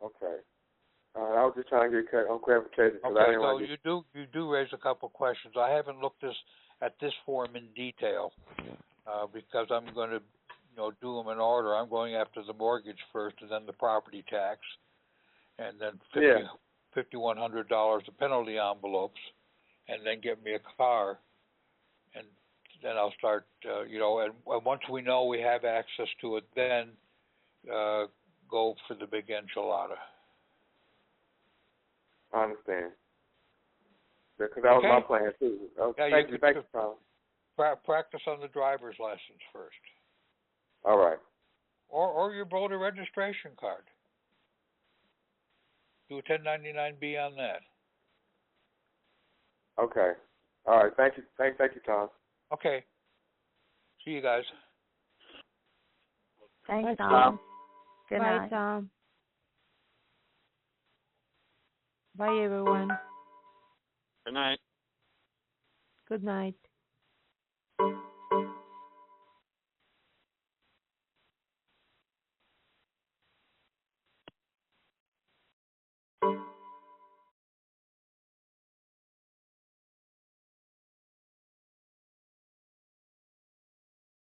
Okay. I was just trying to get on clarification. Okay, so you do raise a couple questions. I haven't looked at this form in detail because I'm going to do them in order. I'm going after the mortgage first, and then the property tax, and then $5,100 of penalty envelopes, and then get me a car. And then I'll start, and once we know we have access to it, then go for the big enchilada. I understand. Because that was my plan, too. Thank you, Tom. Practice on the driver's lessons first. All right. Or your voter registration card. Do a 1099-B on that. Okay. All right. Thank you. Thank you, Tom. Okay. See you guys. Thanks, Tom. Good Bye, night. Tom. Bye, everyone. Good night. Good night.